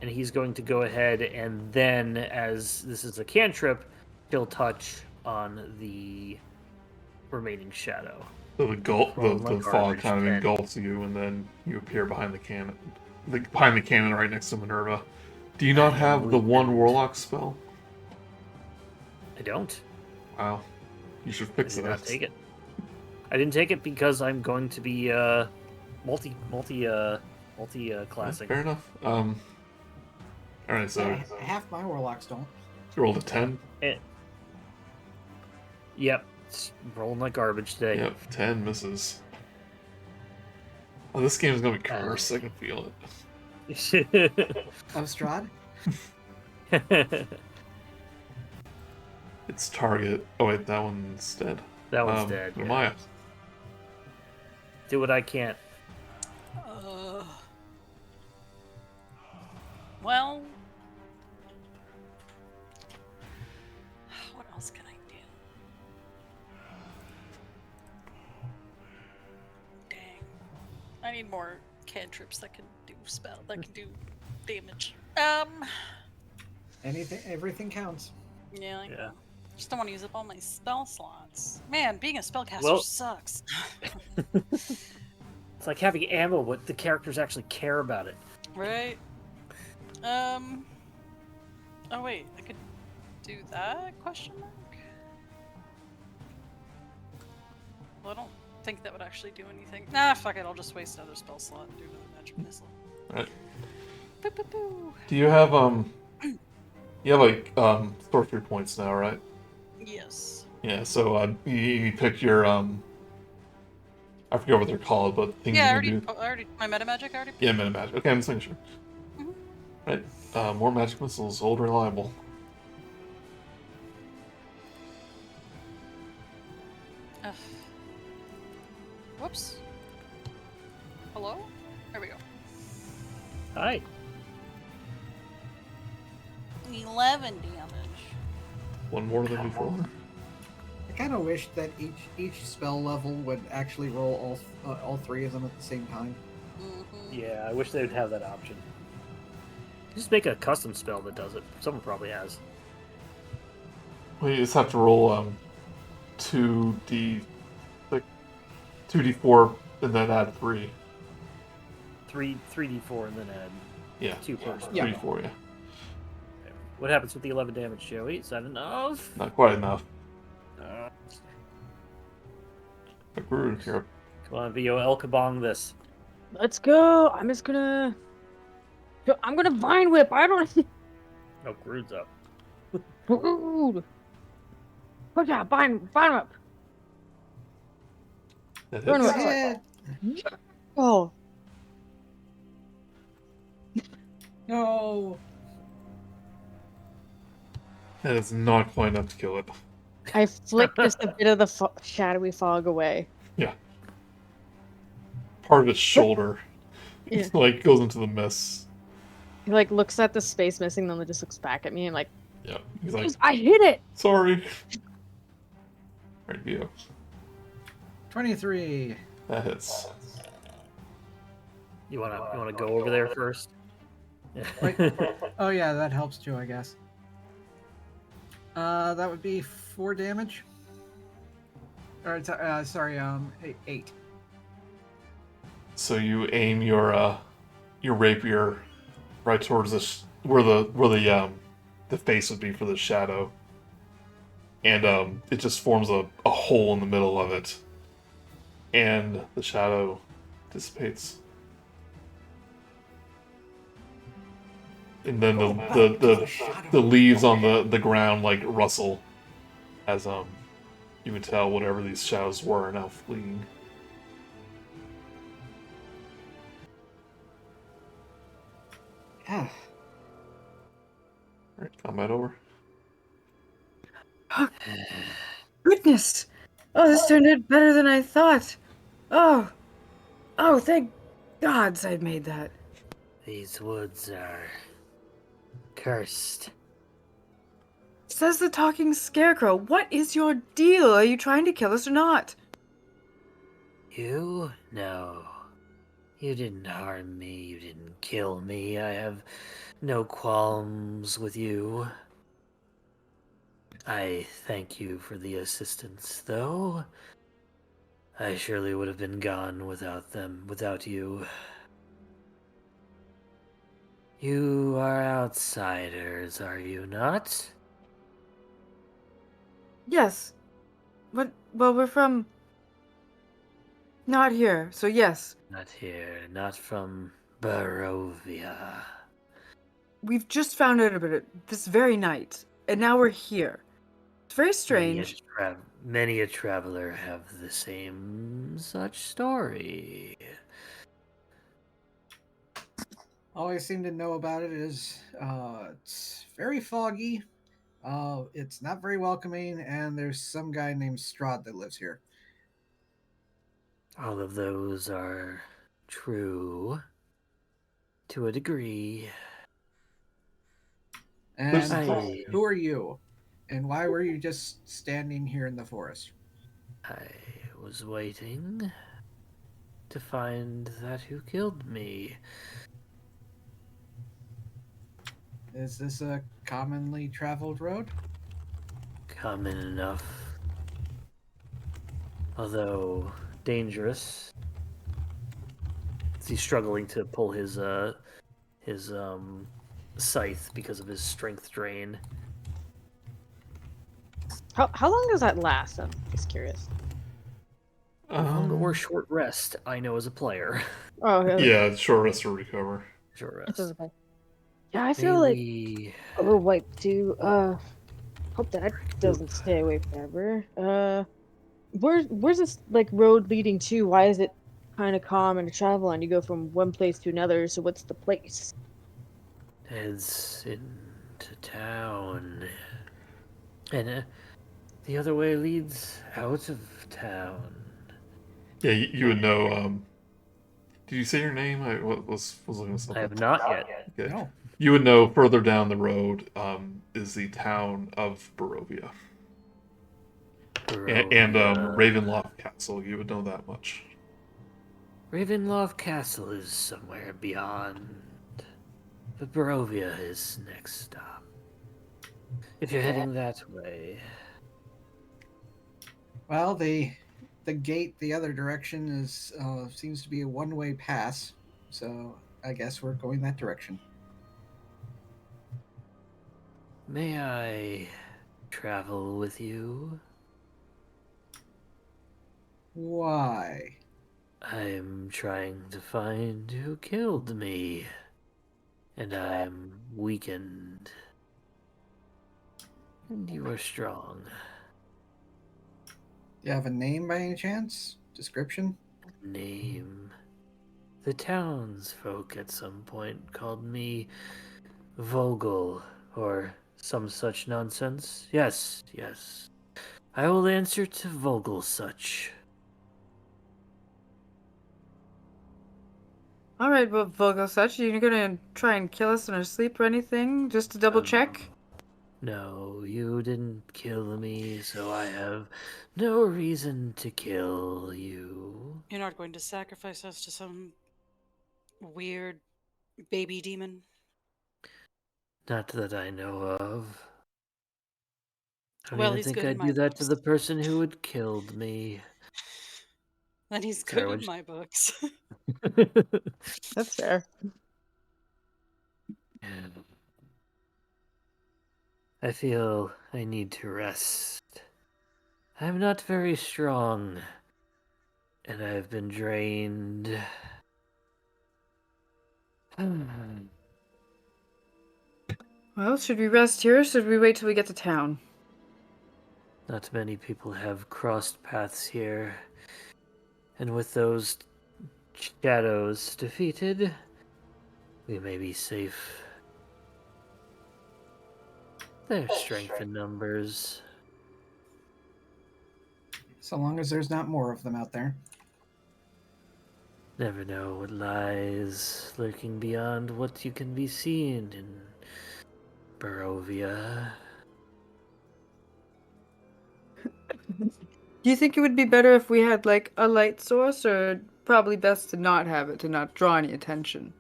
And he's going to go ahead and then, as this is a cantrip, he'll touch on the remaining shadow. So the fog garbage kind of then. engulfs you, and then you appear behind the cannon. Behind the cannon right next to Minerva. Do you not have the one Warlock spell? I don't. Wow. You should I fix did that. not take it. I didn't take it because I'm going to be multi classic. Fair enough. Alright, so Yeah, half my warlocks don't. you rolled a 10. Yep, it's rolling like garbage today. Yep, 10 misses. Oh, this game is gonna be cursed. I can feel it. Of Strahd? Its target. Oh wait, that one's dead. That one's dead. Yeah. Romaia. Do what I can't. Well, what else can I do? Dang, I need more cantrips that can do damage. Everything counts. Yeah, I Yeah. just don't want to use up all my spell slots. Man, being a spellcaster Well- sucks. It's like having ammo, but the characters actually care about it. Right? Oh wait, I could do that? Question mark? Well, I don't think that would actually do anything. Nah, fuck it, I'll just waste another spell slot and do another magic missile. Alright. Boo, boo, boo. Do you have you have like sorcery points now, right? Yes. Yeah, so you pick your I forget what they're called, but things Yeah, you can do. my meta magic already. Yeah, meta magic. Okay, I'm just making sure. Mhm. Right. More magic missiles, old reliable. Ugh. Whoops. Hello? There we go. Hi. 11 damage. One more than before. I kind of wish that each spell level would actually roll all three of them at the same time. Mm-hmm. Yeah, I wish they would have that option. Just make a custom spell that does it. Someone probably has. Well, you just have to roll 2d, like 2d4, and then add 3. 3d4 and then add Yeah. 2 per spell. Yeah. 3d4, yeah. What happens with the 11 damage, Joey? Is that enough? Not quite enough. Uh, But Grude here. Come on, Vio, El Kabong this. Let's go. I'm just gonna. I'm gonna vine whip. I don't. Oh, Grude's up. Rude. Good job. Vine whip. That Run hits. away. Eh, Oh. no. That is not quite enough to kill it. I flick just a bit of the shadowy fog away. Part of its shoulder, Yeah. like goes into the mist. He like looks at the space missing, then just looks back at me and like, Yeah, he's like, I hit it. sorry. Right, Vio. 23. That hits. You wanna go over there first? Wait. Oh yeah, that helps too, I guess. That would be 4 damage. Or sorry, 8. So you aim your rapier right towards where the face would be for the shadow, and it just forms a hole in the middle of it, and the shadow dissipates. And then the leaves on the ground like rustle, as you can tell whatever these shadows were are now fleeing. Yeah. Alright, combat over. Goodness! Oh, this turned out better than I thought. Oh, thank gods I made that. These woods are cursed. Says the talking scarecrow. What is your deal? Are you trying to kill us or not? You? No. You didn't harm me. You didn't kill me. I have no qualms with you. I thank you for the assistance, though. I surely would have been gone without you. You are outsiders, are you not? Yes. But, well, we're from... not here, so yes. Not here, not from Barovia. We've just found out about it this very night, and now we're here. It's very strange. Many a traveler have the same such story. All I seem to know about it is it's very foggy. It's not very welcoming, and there's some guy named Strahd that lives here. All of those are true to a degree. And I- who are you? And why were you just standing here in the forest? I was waiting to find that who killed me. Is this a commonly traveled road? Common enough. Although dangerous. He's struggling to pull his scythe because of his strength drain. How long does that last? I'm just curious. Long or short rest, I know as a player. Oh, okay. Yeah, short rest to recover. Short That rest. doesn't matter. Yeah, I feel like Maybe... a little wipe too. Hope that doesn't stay away forever. where's this like road leading to? Why is it kind of common to travel on? You go from one place to another. So what's the place? Heads into town. And the other way leads out of town. Yeah, you would know. Did you say your name? I was looking at I something. have not yet. Okay. No. You would know further down the road is the town of Barovia. And Barovia. Ravenloft Castle. You would know that much. Ravenloft Castle is somewhere beyond. But Barovia is next stop. If you're heading that way. Well, the gate the other direction is seems to be a one-way pass, so I guess we're going that direction. May I travel with you? Why? I'm trying to find who killed me. And I'm weakened. And you are strong. Do you have a name by any chance? Description? Name. The townsfolk at some point called me Vogel, or some such nonsense. Yes, yes. I will answer to Vogelsuch. All right, well, Vogelsuch, you're gonna try and kill us in our sleep or anything, just to double check? No, you didn't kill me, so I have no reason to kill you. You're not going to sacrifice us to some weird baby demon? Not that I know of. I don't Well, even he's think good in I'd my do that to books. the person who had killed me. Then he's Sorry, good what'd in you- my books. That's fair. I feel I need to rest. I'm not very strong, and I've been drained. Well, should we rest here or should we wait till we get to town? Not many people have crossed paths here, and with those shadows defeated, we may be safe. There's strength in numbers. So long as there's not more of them out there. Never know what lies lurking beyond what you can be seen in Barovia. Do you think it would be better if we had, like, a light source, or probably best to not have it, to not draw any attention?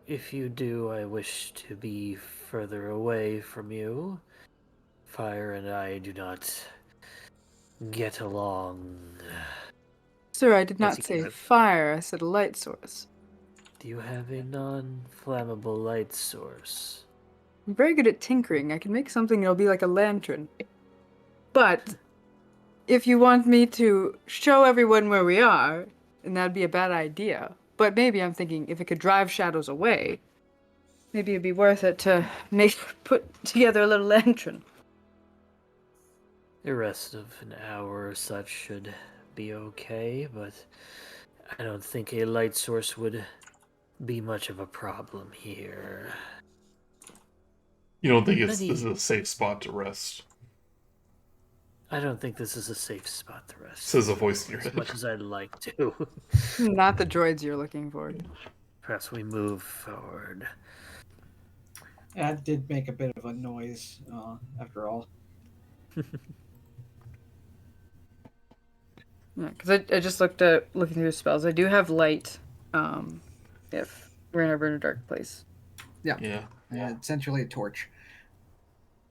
If you do, I wish to be further away from you. Fire and I do not get along. Sir, I did Yes, not you say have- fire, I said a light source. Do you have a non-flammable light source? I'm very good at tinkering. I can make something that'll be like a lantern. But if you want me to show everyone where we are, then that'd be a bad idea. But maybe I'm thinking if it could drive shadows away, maybe it'd be worth it to put together a little lantern. The rest of an hour or such should be okay, but I don't think a light source would be much of a problem here. You don't think this Many- is a safe spot to rest? I don't think this is a safe spot to rest. Says a voice in your as head. much as I'd like to. Not the droids you're looking for. Perhaps we move forward. That did make a bit of a noise, after all. Yeah, because I just looking through spells. I do have light, if we're ever in a dark place. Yeah. Essentially a torch.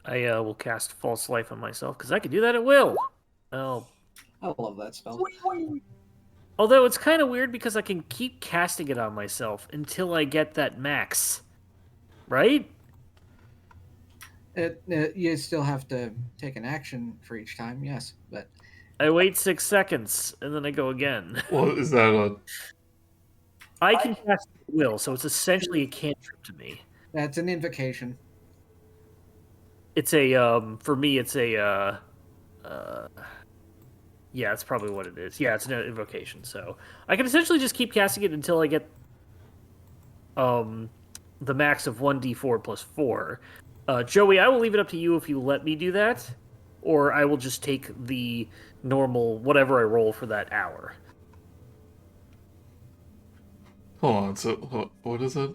I will cast False Life on myself, because I can do that at will. Oh. I love that spell. Although it's kind of weird because I can keep casting it on myself until I get that max. Right? You still have to take an action for each time, yes, but I wait 6 seconds, and then I go again. Well, is that a... I can cast it at will, so it's essentially a cantrip to me. that's an invocation. It's a, for me, it's a, Yeah, that's probably what it is. Yeah, it's an invocation, so I can essentially just keep casting it until I get the max of 1d4 plus 4. Joey, I will leave it up to you if you let me do that, or I will just take the normal whatever I roll for that hour. Hold on. So what is it?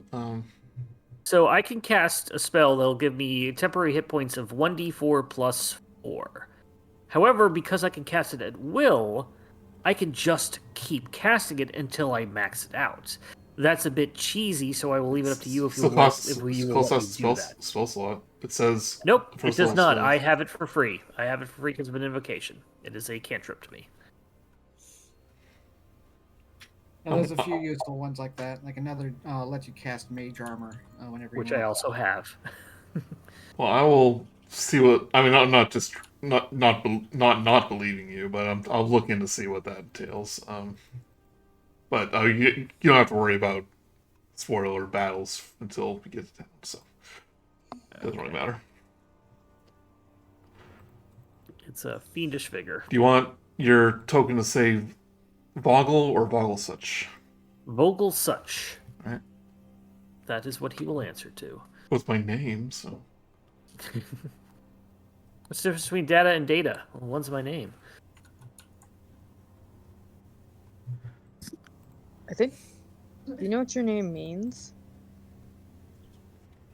So I can cast a spell that'll give me temporary hit points of 1d4 plus 4. However, because I can cast it at will, I can just keep casting it until I max it out. That's a bit cheesy, so I will leave it up to you if you Still want costs if you still want me costs to do that. spell slot. It says Nope, it first does level not. spell. I have it for free. I have it for free because of an invocation. It is a cantrip to me. Now, there's a few useful ones like that. Like another lets you cast mage armor whenever you Which want. I also have. Well, I will see what. I mean, I'm not just not believing you, but I'll look in to see what that entails. But you don't have to worry about spoiler battles until we get to town, so it doesn't really matter. It's a fiendish vigor. Do you want your token to say Vogel or Vogelsuch? Vogelsuch. Right. That is what he will answer to. What's my name? So What's the difference between data and data? Well, one's my name. I think. Do you know what your name means?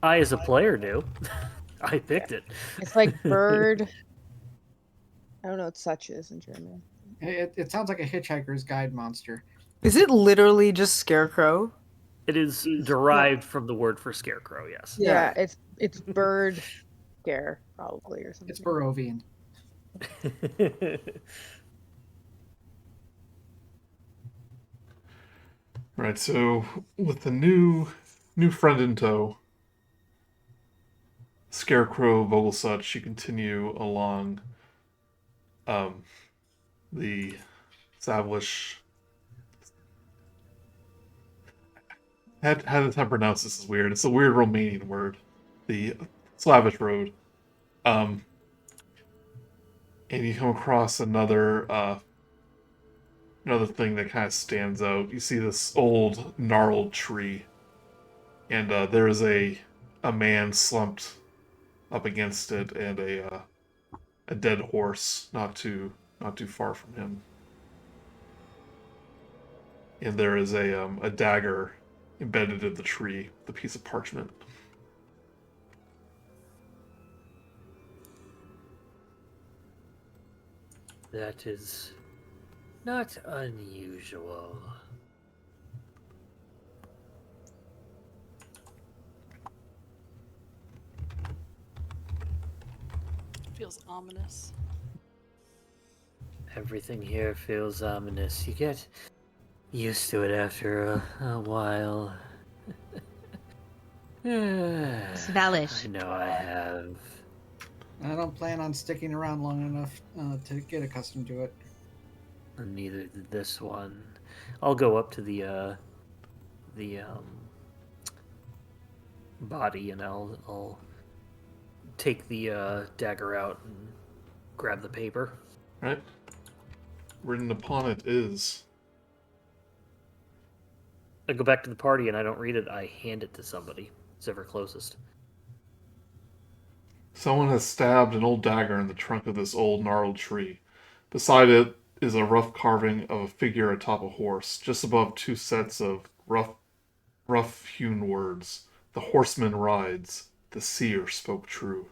I, as a player, do. I picked it. It's like bird. I don't know what such is in German. It sounds like a Hitchhiker's Guide monster. Is it literally just scarecrow? It is derived from the word for scarecrow, yes. Yeah, it's bird scare probably or something. It's Barovian. right. So with the new friend in tow, Scarecrow Vogelsuch, you continue along the Savlish. How to pronounce this is weird. It's a weird Romanian word. The Slavish road. And you come across another thing that kind of stands out. You see this old gnarled tree, and there is a man slumped up against it, and a dead horse not too far from him. And there is a dagger embedded in the tree with a piece of parchment. That is not unusual. Feels ominous. Everything here feels ominous. You get used to it after a while. Svalish. I know I have. I don't plan on sticking around long enough to get accustomed to it. And neither did this one. I'll go up to the body and I'll take the dagger out and grab the paper. Right? Written upon it is. I go back to the party and I don't read it. I hand it to somebody. It's ever closest. Someone has stabbed an old dagger in the trunk of this old gnarled tree. Beside it is a rough carving of a figure atop a horse, just above two sets of rough-hewn words. The horseman rides. The seer spoke true.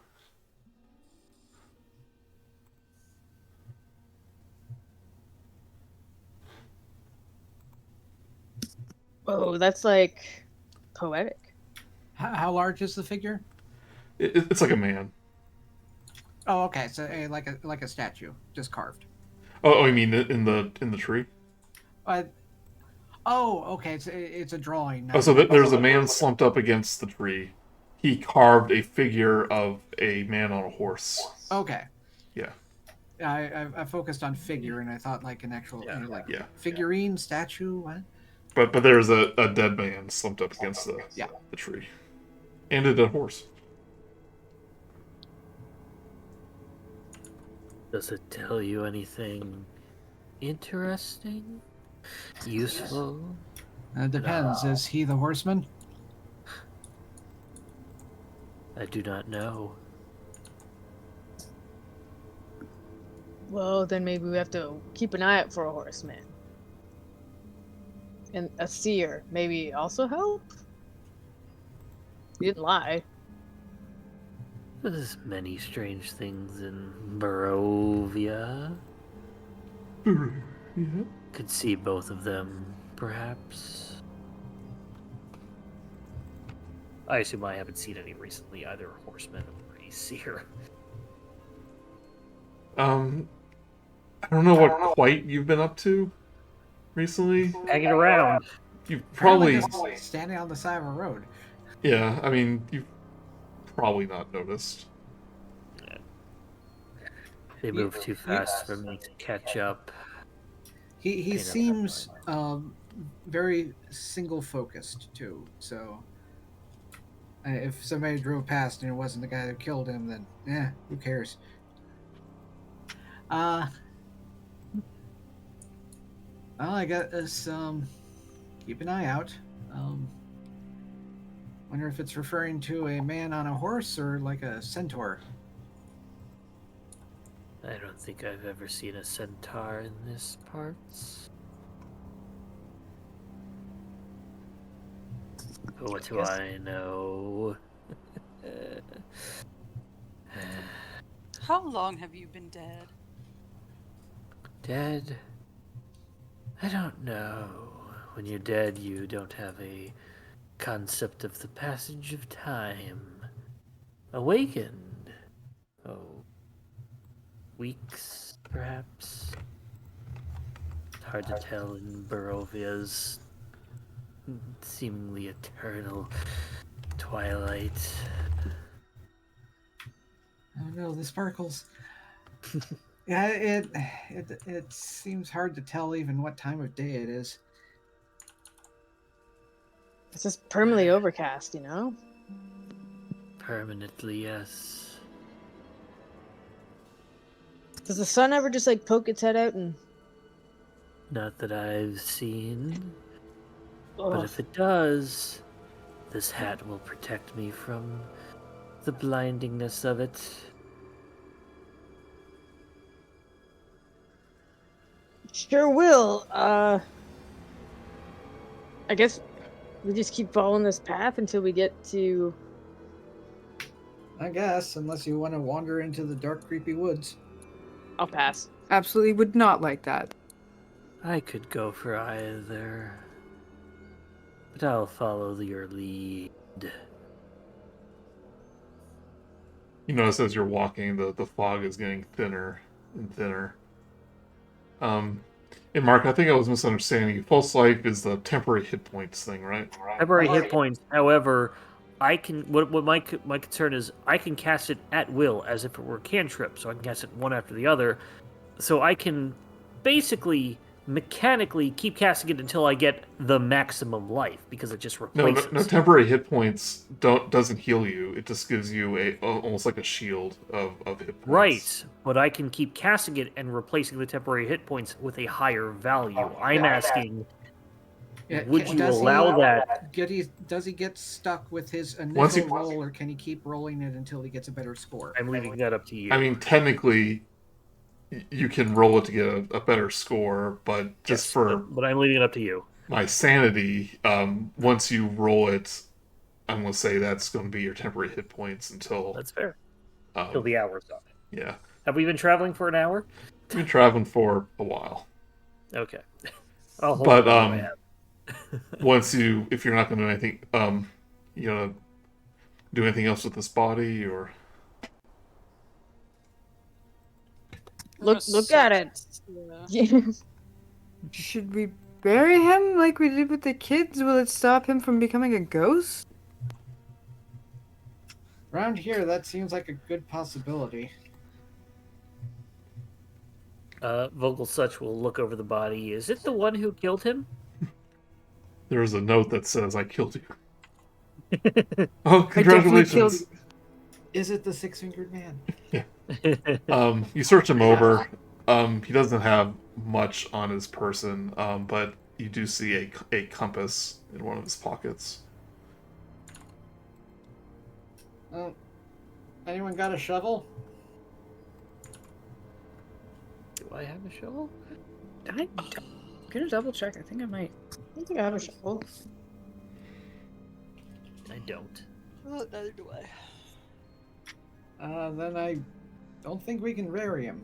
Whoa, that's like poetic. How large is the figure? It's like a man. Oh, okay. So like a statue, just carved. Oh, you mean in the tree? Oh, okay. It's a drawing. Oh, so there's a man slumped up against the tree. He carved a figure of a man on a horse. Okay. Yeah. I focused on figure, and I thought like an actual Yeah. figurine statue. What? But there's a dead man slumped up against the tree. And a dead horse. Does it tell you anything interesting? Useful? It depends. Is he the horseman? I do not know. Well, then maybe we have to keep an eye out for a horseman. And a seer maybe also help? You didn't lie. There's many strange things in Barovia. Yeah. Could see both of them, perhaps. I assume I haven't seen any recently, either a horseman or a seer. I don't know what quite you've been up to recently. Hanging around. You've Apparently probably, just standing on the side of a road. yeah. I mean, you've probably not noticed. They move too fast for me to catch up. He Pain in the seems very single focused too. So if somebody drove past and it wasn't the guy that killed him, then who cares? Well, I guess keep an eye out. Wonder if it's referring to a man on a horse or like a centaur. I don't think I've ever seen a centaur in this parts. What do I know? How long have you been dead? Dead? I don't know. When you're dead, you don't have a concept of the passage of time. Awakened? Oh. Weeks, perhaps? Hard to tell in Barovia's seemingly eternal twilight. Oh no, the sparkles. Yeah, it seems hard to tell even what time of day it is. It's just permanently overcast, you know? Permanently, yes. Does the sun ever just like poke its head out and... Not that I've seen. Ugh. But if it does, this hat will protect me from the blindingness of it. Sure will. I guess we just keep following this path until we get to... I guess, unless you want to wander into the dark, creepy woods. I'll pass. Absolutely would not like that. I could go for either. But I'll follow your lead. You notice as you're walking, the fog is getting thinner and thinner. And Mark, I think I was misunderstanding you. False life is the temporary hit points thing, right? Temporary hit points, however, I can. What my concern is, I can cast it at will as if it were a cantrip, so I can cast it one after the other. So I can basically mechanically keep casting it until I get the maximum life because it just replaces. No, temporary hit points doesn't heal you. It just gives you almost like a shield of hit points. Right, but I can keep casting it and replacing the temporary hit points with a higher value. I'm asking, would you allow that? Does he get stuck with his Once initial he- roll, or can he keep rolling it until he gets a better score? I'm leaving that up to you. I mean, technically, you can roll it to get a better score, but just Yes, for but I'm leaving it up to you. my sanity, once you roll it, I'm going to say that's going to be your temporary hit points until... That's fair. Till the hour's up. Yeah. Have we been traveling for an hour? We've been traveling for a while. Okay. I'll hold But, on to my hat. if you're not going to do anything, you know, do anything else with this body, or... Look at it. Yeah. Should we bury him like we did with the kids? Will it stop him from becoming a ghost? Around here, that seems like a good possibility. Vogelsuch will look over the body. Is it the one who killed him? There's a note that says, I killed you. Oh, I definitely congratulations! Is it the six-fingered man? Yeah. You search him over. He doesn't have much on his person, but you do see a compass in one of his pockets. Oh, anyone got a shovel? Do I have a shovel? I'm gonna double check. I think I might. I don't think I have a shovel. I don't. Well, neither do I. Then I don't think we can rary him.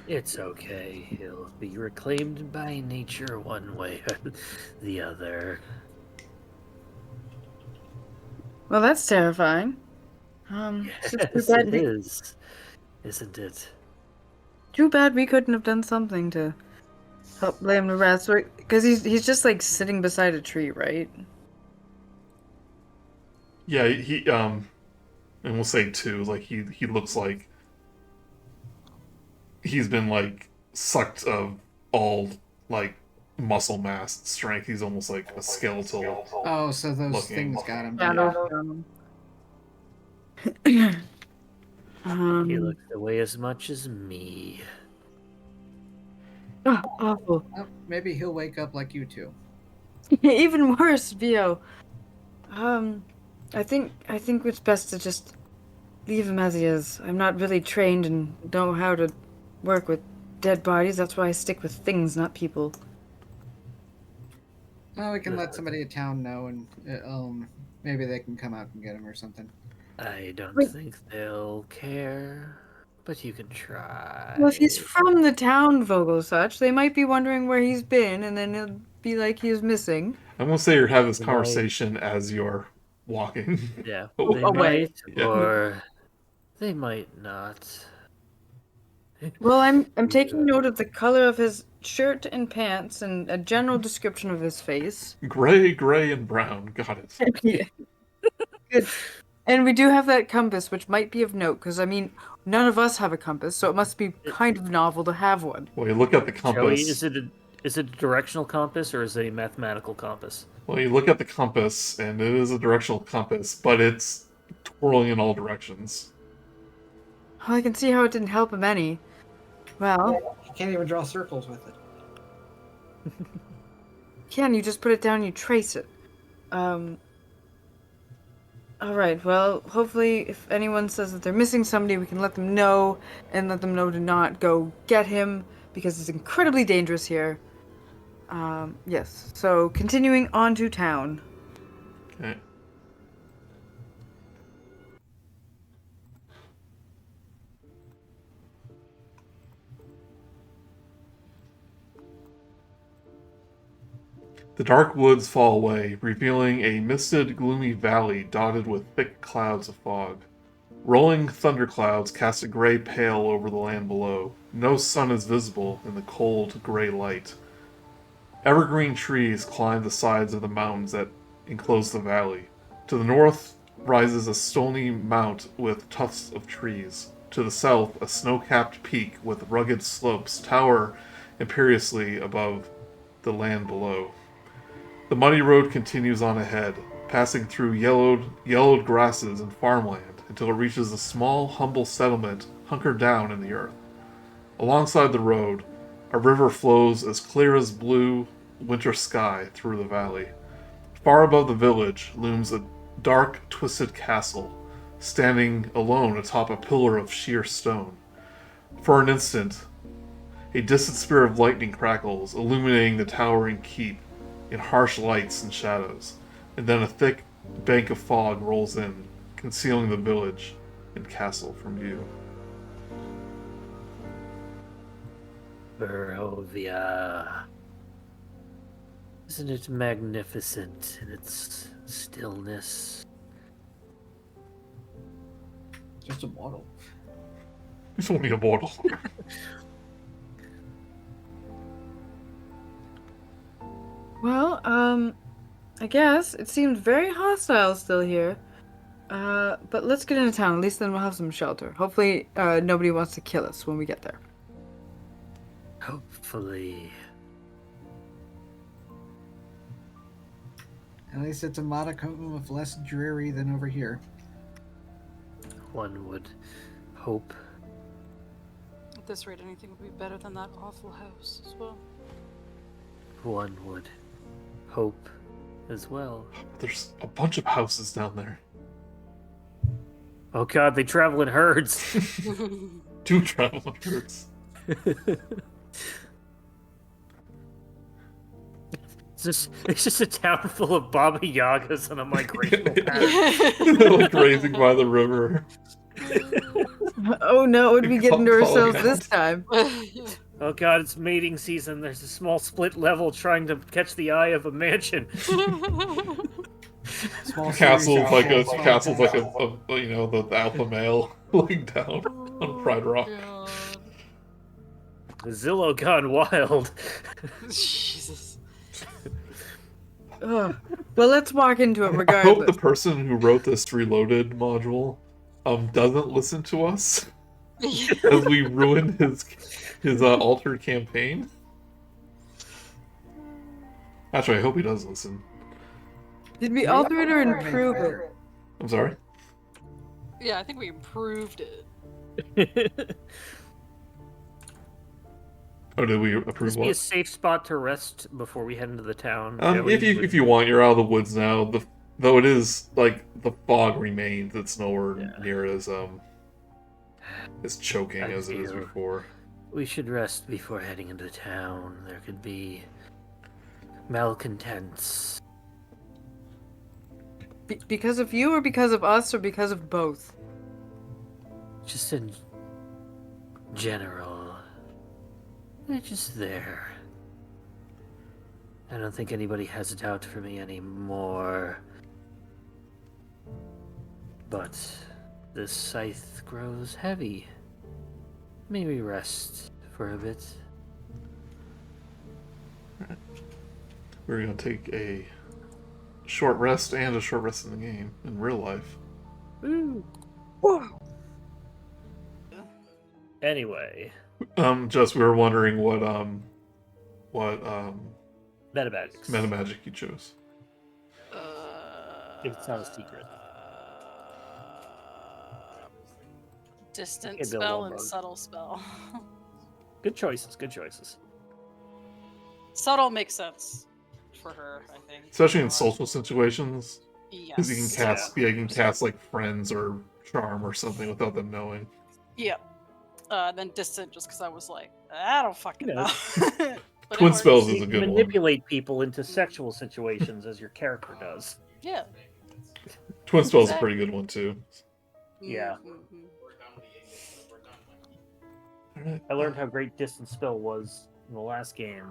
It's okay. He'll be reclaimed by nature one way or the other. Well, that's terrifying. It's just Yes, too bad it we, is, isn't it? too bad we couldn't have done something to help lay him to rest. Because he's just like sitting beside a tree, right? Yeah, and we'll say too, like he looks like he's been like sucked of all like muscle mass and strength. He's almost like a skeletal. Oh, so those Looking. things got him. Yeah, Yeah. He looks away as much as me. Oh, awful. Oh, maybe he'll wake up like you two. Even worse, Vio. I think it's best to just leave him as he is. I'm not really trained and know how to work with dead bodies. That's why I stick with things, not people. Oh, we can let somebody at town know, and maybe they can come out and get him or something. I don't Wait. think they'll care, but you can try. Well, if he's from the town, Vogelsuch, they might be wondering where he's been, and then it'll be like he's missing. I'm gonna say you're having this Right. conversation as you're walking. Yeah, Oh, they away. might, Yeah. or they might not. Well, I'm taking note of the color of his shirt and pants and a general description of his face. Gray, and brown. Got it. Yeah. Good. And we do have that compass, which might be of note, because, I mean, none of us have a compass, so it must be kind of novel to have one. Well, you look at the Joey, compass. is it a directional compass or is it a mathematical compass? Well, you look at the compass, and it is a directional compass, but it's twirling in all directions. Well, I can see how it didn't help him any. Well, You can't even draw circles with it. can you just put it down and you trace it? Alright, well, hopefully if anyone says that they're missing somebody, we can let them know, and let them know to not go get him, because it's incredibly dangerous here. Yes, so continuing on to town. Okay. The dark woods fall away, revealing a misted, gloomy valley dotted with thick clouds of fog. Rolling thunderclouds cast a gray pale over the land below. No sun is visible in the cold, gray light. Evergreen trees climb the sides of the mountains that enclose the valley. To the north rises a stony mount with tufts of trees. To the south, a snow-capped peak with rugged slopes tower imperiously above the land below. The muddy road continues on ahead, passing through yellowed grasses and farmland until it reaches a small, humble settlement hunkered down in the earth. Alongside the road, a river flows as clear as blue winter sky through the valley. Far above the village looms a dark, twisted castle, standing alone atop a pillar of sheer stone. For an instant, a distant spear of lightning crackles, illuminating the towering keep in harsh lights and shadows, and then a thick bank of fog rolls in, concealing the village and castle from view. Barovia. Isn't it magnificent in its stillness? Just a bottle. It's only a mortal. Well, I guess it seemed very hostile still here. But let's get into town. At least then we'll have some shelter. Hopefully, nobody wants to kill us when we get there. Hopefully. At least it's a modicum of less dreary than over here. One would hope. At this rate, anything would be better than that awful house as well. One would hope as well. There's a bunch of houses down there. Oh god, they travel in herds. 2 travel herds. It's just a town full of Baba Yagas on a migrational path. They're like grazing by the river. Oh no, what did we get into Calling ourselves out. this time? Oh god, it's mating season. There's a small split level trying to catch the eye of a mansion. Small Castle's series like a of- castle's like a you know, the alpha male laying down on Pride Rock. Zillow gone wild. Jesus. Ugh. Well, let's walk into it I hope the regardless. person who wrote this Reloaded module doesn't listen to us as we ruin his altered campaign. Actually, I hope he does listen. Did we alter it or improve it? I'm sorry. Yeah, I think we improved it. Oh, did we Would approve this be a what? safe spot to rest before we head into the town? If you want, you're out of the woods now. Though it is like the fog remains, it's nowhere near as choking I as it is feel- before. We should rest before heading into town. There could be malcontents. Because of you or because of us or because of both? Just in general. They're just there. I don't think anybody has it out for me anymore. But the scythe grows heavy. Maybe rest for a bit. We're gonna take a short rest and a short rest in the game in real life. Woo! Anyway, Just we were wondering what metamatics. metamagic you chose. If it's not a secret. Distant Okay, Bill spell and Wahlberg. subtle spell. Good choices, good choices. Subtle makes sense for her, I think. Especially in social situations. Yes. Because you can cast you can cast like friends or charm or something without them knowing. Yep. Then distant, just because I was like, I don't fucking You know. know. But it Twin works. spells is You a can good one. manipulate people into sexual situations as your character does. Yeah. Twin spell's a pretty good one too. Yeah. Mhm. Alright. I learned how great distance spell was in the last game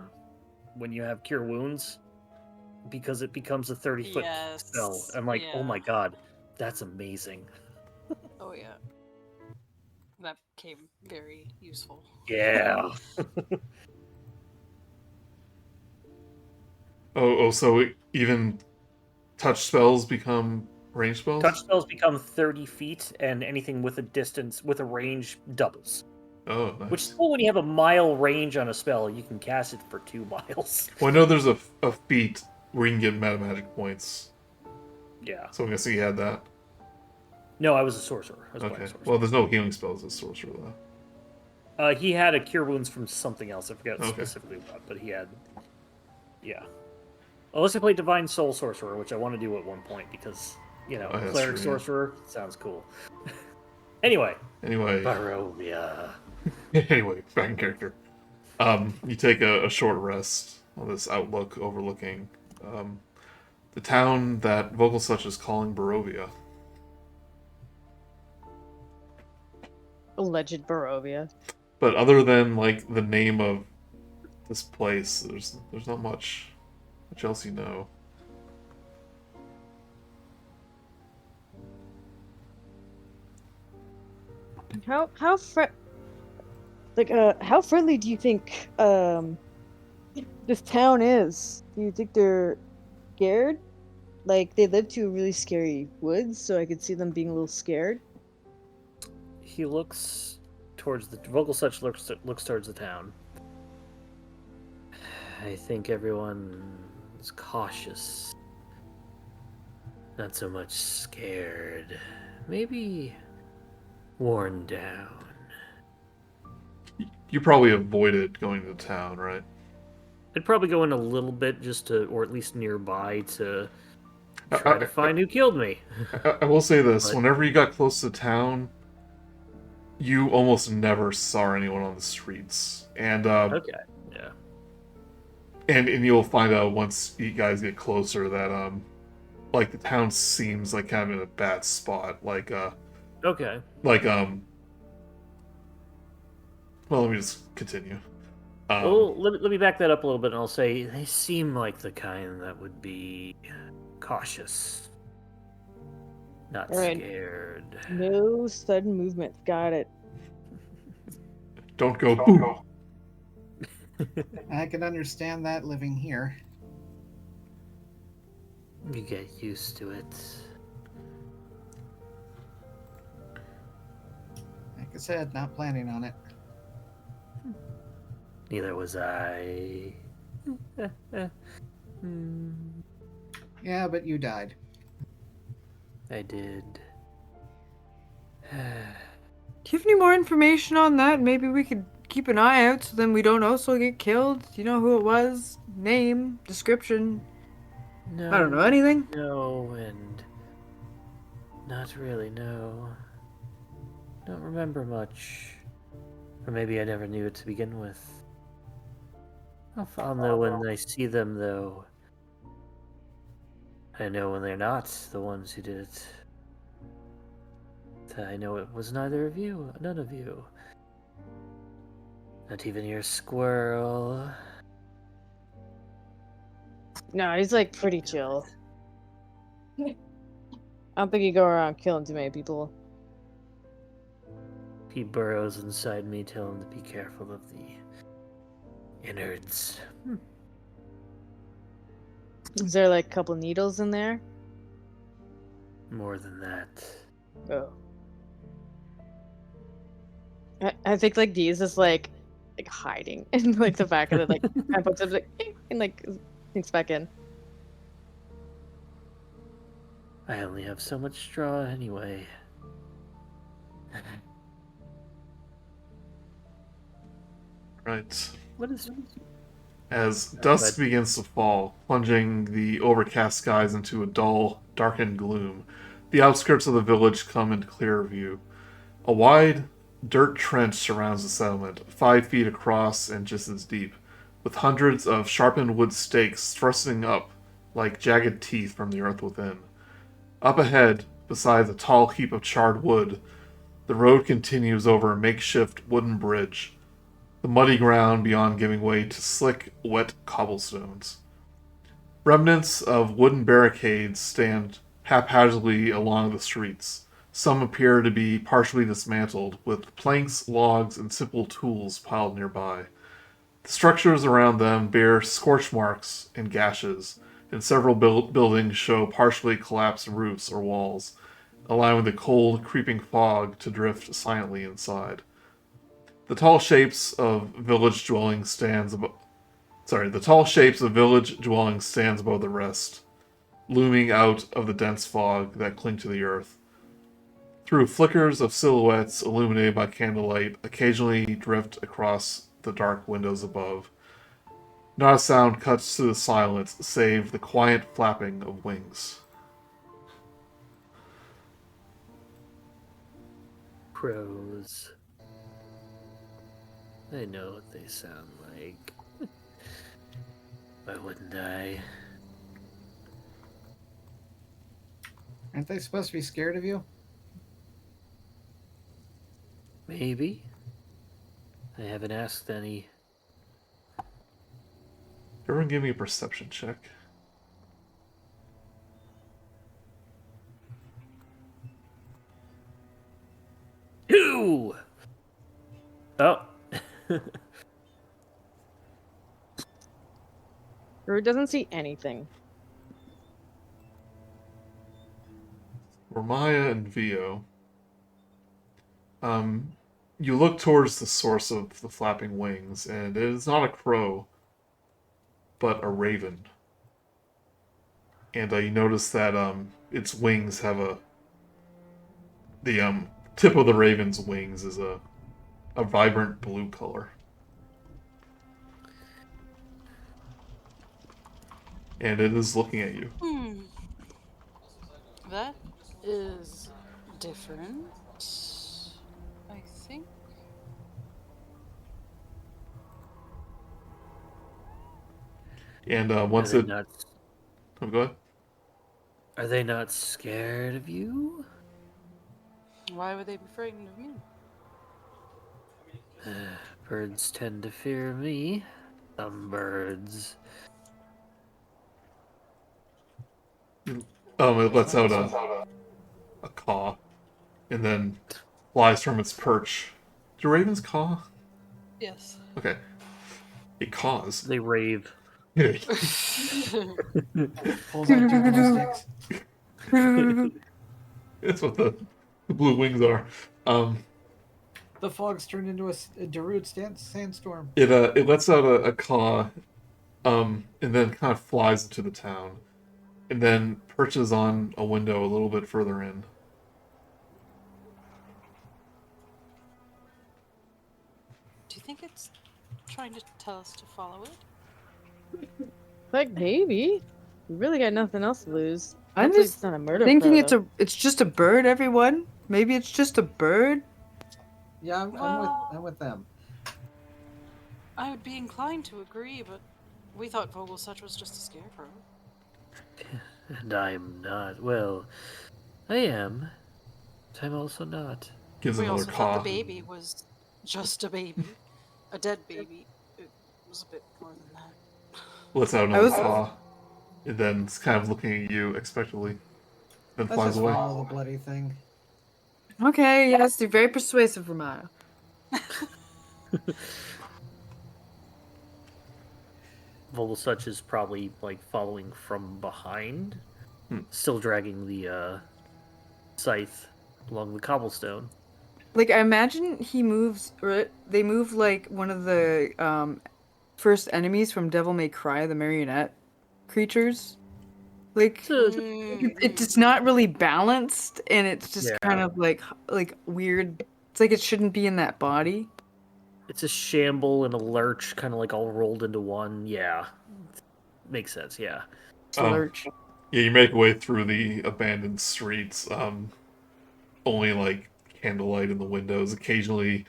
when you have cure wounds because it becomes a 30-foot Yes. spell. I'm like, oh my Yeah. god, that's amazing. Oh yeah. That came very useful. Yeah. So even touch spells become range spells? Touch spells become 30 feet, and anything with a range doubles. Oh, nice. Which is cool when you have a mile range on a spell, you can cast it for 2 miles. Well, I know there's a feat where you can get metamagic points. Yeah. So I'm guessing you had that. No, I was a sorcerer. I was playing Okay. a sorcerer. Well, there's no healing spells as sorcerer though. He had a cure wounds from something else. I forget Okay. specifically what, but he had. Yeah. Unless I played Divine Soul Sorcerer, which I want to do at one point because, Oh, that's Cleric true, yeah. Sorcerer sounds cool. Anyway, Anyway, Barovia. anyway, back in character. You take a short rest on this outlook overlooking the town that Vogelsuch is calling Barovia. Alleged Barovia. But other than like the name of this place, there's not much else you know. How friendly do you think this town is? Do you think they're scared? Like they live to a really scary woods, so I could see them being a little scared. He looks towards the Vogelsuch looks towards the town. I think everyone is cautious. Not so much scared. Maybe worn down. You probably avoided going to town, right? I'd probably go in a little bit just to, or at least nearby to try to I, find who killed me. I will say this: But- whenever you got close to town, you almost never saw anyone on the streets, and Okay, yeah. and you'll find out once you guys get closer that like the town seems like kind of in a bad spot. Okay. Well, let me just continue. Well, let me back that up a little bit, and I'll say they seem like the kind that would be cautious, not Alright. scared. No sudden movement. Got it. Don't go boom. I can understand that living here. You get used to it. Like I said, not planning on it. Neither was I. Yeah, but you died. I did. Do you have any more information on that? Maybe we could keep an eye out so then we don't also get killed. Do you know who it was? Name, description? No, I don't know, anything? No, and not really. No, don't remember much, or maybe I never knew it to begin with. I'll know when I see them, though. I know when they're not the ones who did it. I know it was neither of you, none of you. Not even your squirrel. No, he's like pretty chill. I don't think you go around killing too many people. He burrows inside me, tell him to be careful of the innards. Is there like a couple needles in there? More than that. Oh. I think like these is like hiding in like the back of it, like kind of pokes up like and like sinks back in. I only have so much straw anyway. Right. What is... As dusk but- begins to fall, plunging the overcast skies into a dull, darkened gloom, the outskirts of the village come into clearer view. A wide, dirt trench surrounds the settlement, 5 feet across and just as deep, with hundreds of sharpened wood stakes thrusting up like jagged teeth from the earth within. Up ahead, beside a tall heap of charred wood, the road continues over a makeshift wooden bridge, the muddy ground beyond giving way to slick, wet cobblestones. Remnants of wooden barricades stand haphazardly along the streets. Some appear to be partially dismantled, with planks, logs, and simple tools piled nearby. The structures around them bear scorch marks and gashes, and several buildings show partially collapsed roofs or walls, allowing the cold, creeping fog to drift silently inside. The tall shapes of village dwellings stands above the rest, looming out of the dense fog that cling to the earth. Through flickers of silhouettes illuminated by candlelight, occasionally drift across the dark windows above. Not a sound cuts through the silence, save the quiet flapping of wings. Crows. I know what they sound like. Why wouldn't I? Aren't they supposed to be scared of you? Maybe. I haven't asked any. Everyone give me a perception check. Two! Oh. Grude doesn't see anything. Romaia and Vio. You look towards the source of the flapping wings, and it is not a crow, but a raven. and you notice that its wings have the tip of the raven's wings is a vibrant blue color. And it is looking at you. That is different. I think. And once Are it... they not, Oh, go ahead. are they not scared of you? Why would they be frightened of me? Birds tend to fear me. Some birds. It lets out a caw, and then flies from its perch. Do ravens caw? Yes. Okay. It caws. They rave. Pulls out two glow sticks. That's what the blue wings are. The fog's turned into a Darude sandstorm. It lets out a caw, and then kind of flies into the town, and then perches on a window a little bit further in. Do you think it's trying to tell us to follow it? Like maybe. We really got nothing else to lose. I'm Hopefully just it's not a murder thinking crow, it's just a bird, everyone. Maybe it's just a bird. Yeah, Well- I'm with them. I would be inclined to agree, but we thought Vogelsuch was just a scarecrow. And I'm not. Well, I am. But I'm also not. Gives We another also thought caw. the baby was just a baby. A dead baby. It was a bit more than that. Lets out another was- caw, and then it's kind of looking at you expectantly. Then Let's flies just away. follow the bloody thing. Okay, yes, you're very persuasive, Romaia. Vogelsuch is probably like following from behind, Hmm. still dragging the scythe along the cobblestone. Like, I imagine he moves, or they move like one of the first enemies from Devil May Cry, the marionette creatures. Like, it's not really balanced, and it's just Yeah. kind of like weird. It's like it shouldn't be in that body. It's a shamble and a lurch, kind of like all rolled into one. Yeah, makes sense. Yeah. Lurch. Yeah, you make your way through the abandoned streets. Only like candlelight in the windows. Occasionally,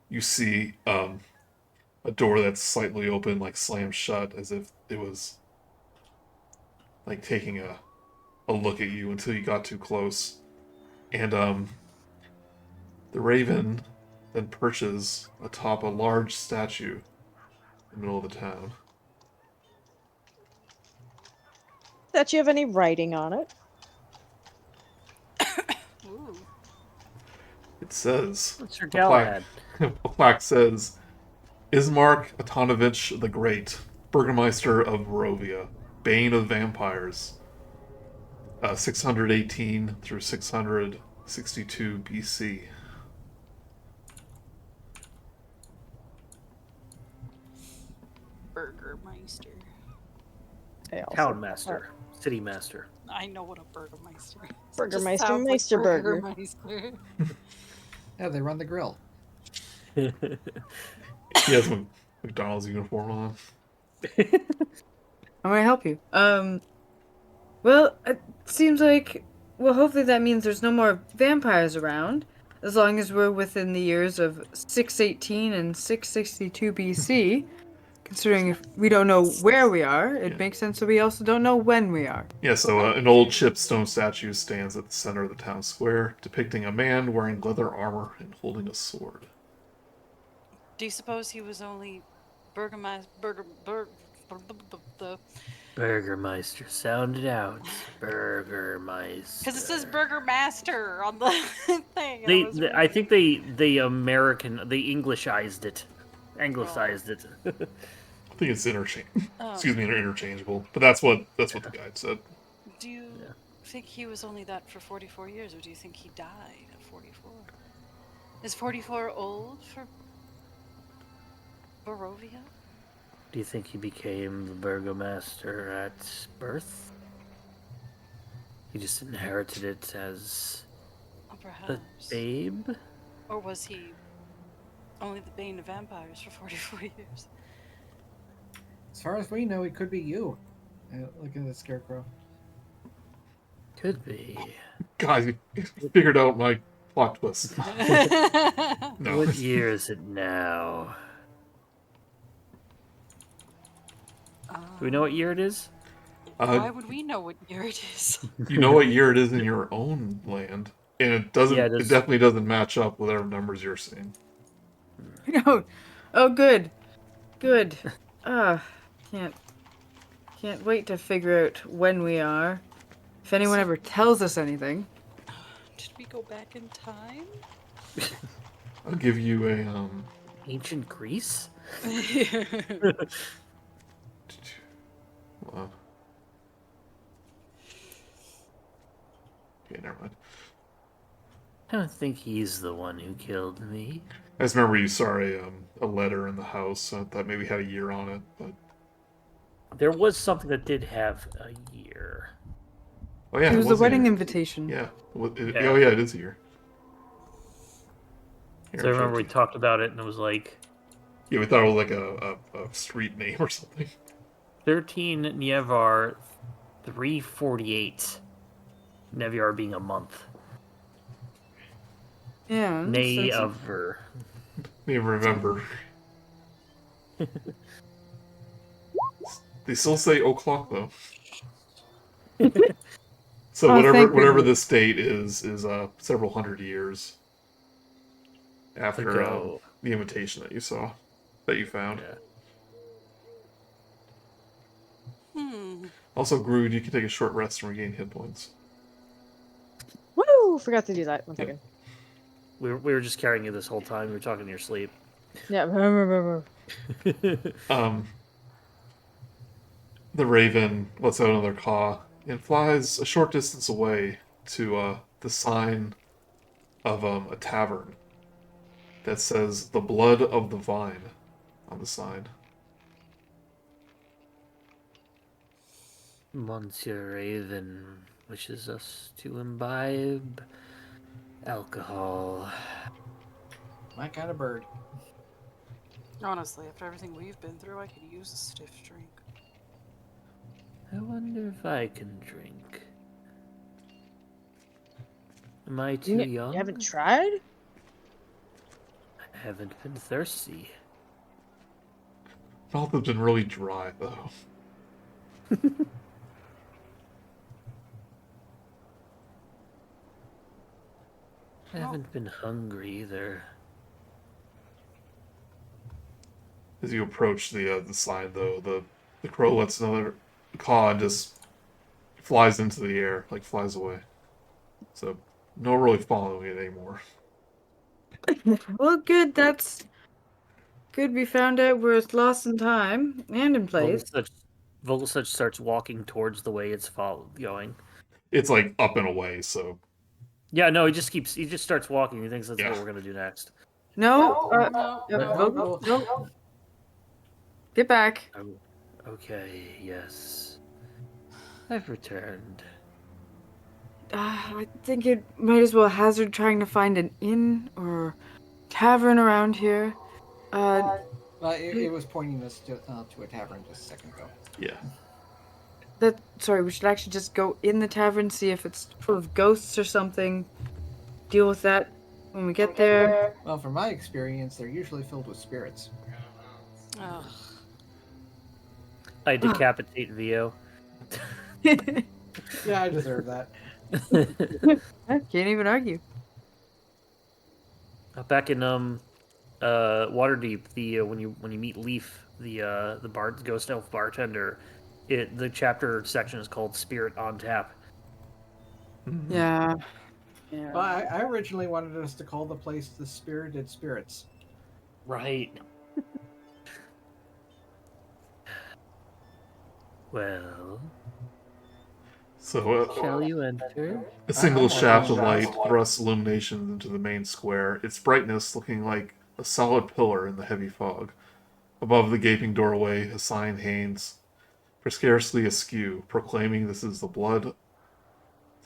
you see a door that's slightly open, like slammed shut, as if it was like taking a look at you until you got too close. And the raven then perches atop a large statue in the middle of the town. That you have any writing on it? Ooh. It says, What's your a plaque, Galahad? a plaque says, Ismark Antonovich the Great, Burgomaster of Barovia, Bane of Vampires, 618 through 662 BC. Burgermeister. I also- Town master, city master. I know what a burgermeister is. It just Burgermeister, sounds like Meisterburger. Burgermeister. Yeah, they run the grill. He has a McDonald's uniform on. I'm gonna help you. Well, it seems like, well, hopefully that means there's no more vampires around, as long as we're within the years of 618 and 662 BC. Considering if we don't know where we are, it Yeah. makes sense that we also don't know when we are. Yeah, so an old chipped stone statue stands at the center of the town square, depicting a man wearing leather armor and holding a sword. Do you suppose he was only Burgermeister? Burgermeister, sound it out. Burgermeister. Because it says Burgermaster on the thing. and They, was I reading. think they Englishized it, anglicized it. I think it's Oh. excuse me, they're interchangeable. But that's what the guide said. Do you think he was only that for 44 years, or do you think he died at 44? Is 44 old for Barovia? Do you think he became the Burgomaster at birth? He just inherited it as Oh, a perhaps. babe. Or was he only the bane of vampires for 44 years? As far as we know, it could be you. Look at the scarecrow. Could be. God, you figured out my plot twist. No. What year is it now? Do we know what year it is? Why would we know what year it is? You know what year it is in your own land, and it doesn't. Yeah, it it is. definitely doesn't match up with whatever numbers you're seeing. No. Oh, good. Good. Can't wait to figure out when we are. If anyone ever tells us anything. Did we go back in time? I'll give you a Ancient Greece? Wow. Okay, never mind. I don't think he's the one who killed me. I just remember you saw a letter in the house. So I thought maybe it had a year on it, but There was something that did have a year. oh yeah, It was the a wedding year. invitation. Yeah. Yeah. Oh yeah, it is a year. Here, So I I'll remember show we it to you. talked about it, and it was like Yeah, we thought it was like a street name or something. 13 Nievar, 348. Nevyar being a month. Yeah. Nay that's- of her. May remember. They still say o'clock though. So Oh, whatever thank whatever goodness. this date is several hundred years after Ago. the invitation that you found. Yeah. Also, Grude, you can take a short rest and regain hit points. Woo! Forgot to do that. 1 second. We were just carrying you this whole time. We were talking in your sleep. Yeah. The raven lets out another caw and flies a short distance away to the sign of a tavern that says "The Blood of the Vine" on the sign. Monsieur Raven wishes us to imbibe alcohol. My kind of bird. Honestly, after everything we've been through, I could use a stiff drink. I wonder if I can drink. Am I too young? You haven't tried? I haven't been thirsty. Mouth has been really dry though. I haven't been hungry either. As you approach the sign, though, the crow lets another caw and just flies into the air, like flies away. So no really following it anymore. Well, good. That's good. We found out we're lost in time and in place. Vogelsuch starts walking towards the way it's going. It's like up and away, so Yeah, no, he just starts walking. He thinks that's Yeah. what we're gonna do next. No. No. No. Get back. Oh, okay, yes. I've returned. I think it might as well hazard trying to find an inn or tavern around here. It was pointing us to a tavern just a second ago. yeah. Sorry, we should actually just go in the tavern, see if it's full of ghosts or something. Deal with that when we get there. Well, from my experience, they're usually filled with spirits. Ugh. I decapitate Vio. Yeah, I deserve that. I can't even argue. Back in Waterdeep, when you meet Leaf, the ghost elf bartender, the chapter section is called Spirit on Tap. Yeah. Well, I originally wanted us to call the place the Spirited Spirits. Right. Well, So shall you enter? a single shaft of light thrusts illumination into the main square, its brightness looking like a solid pillar in the heavy fog. Above the gaping doorway, a sign hangs for scarcely askew, proclaiming this is the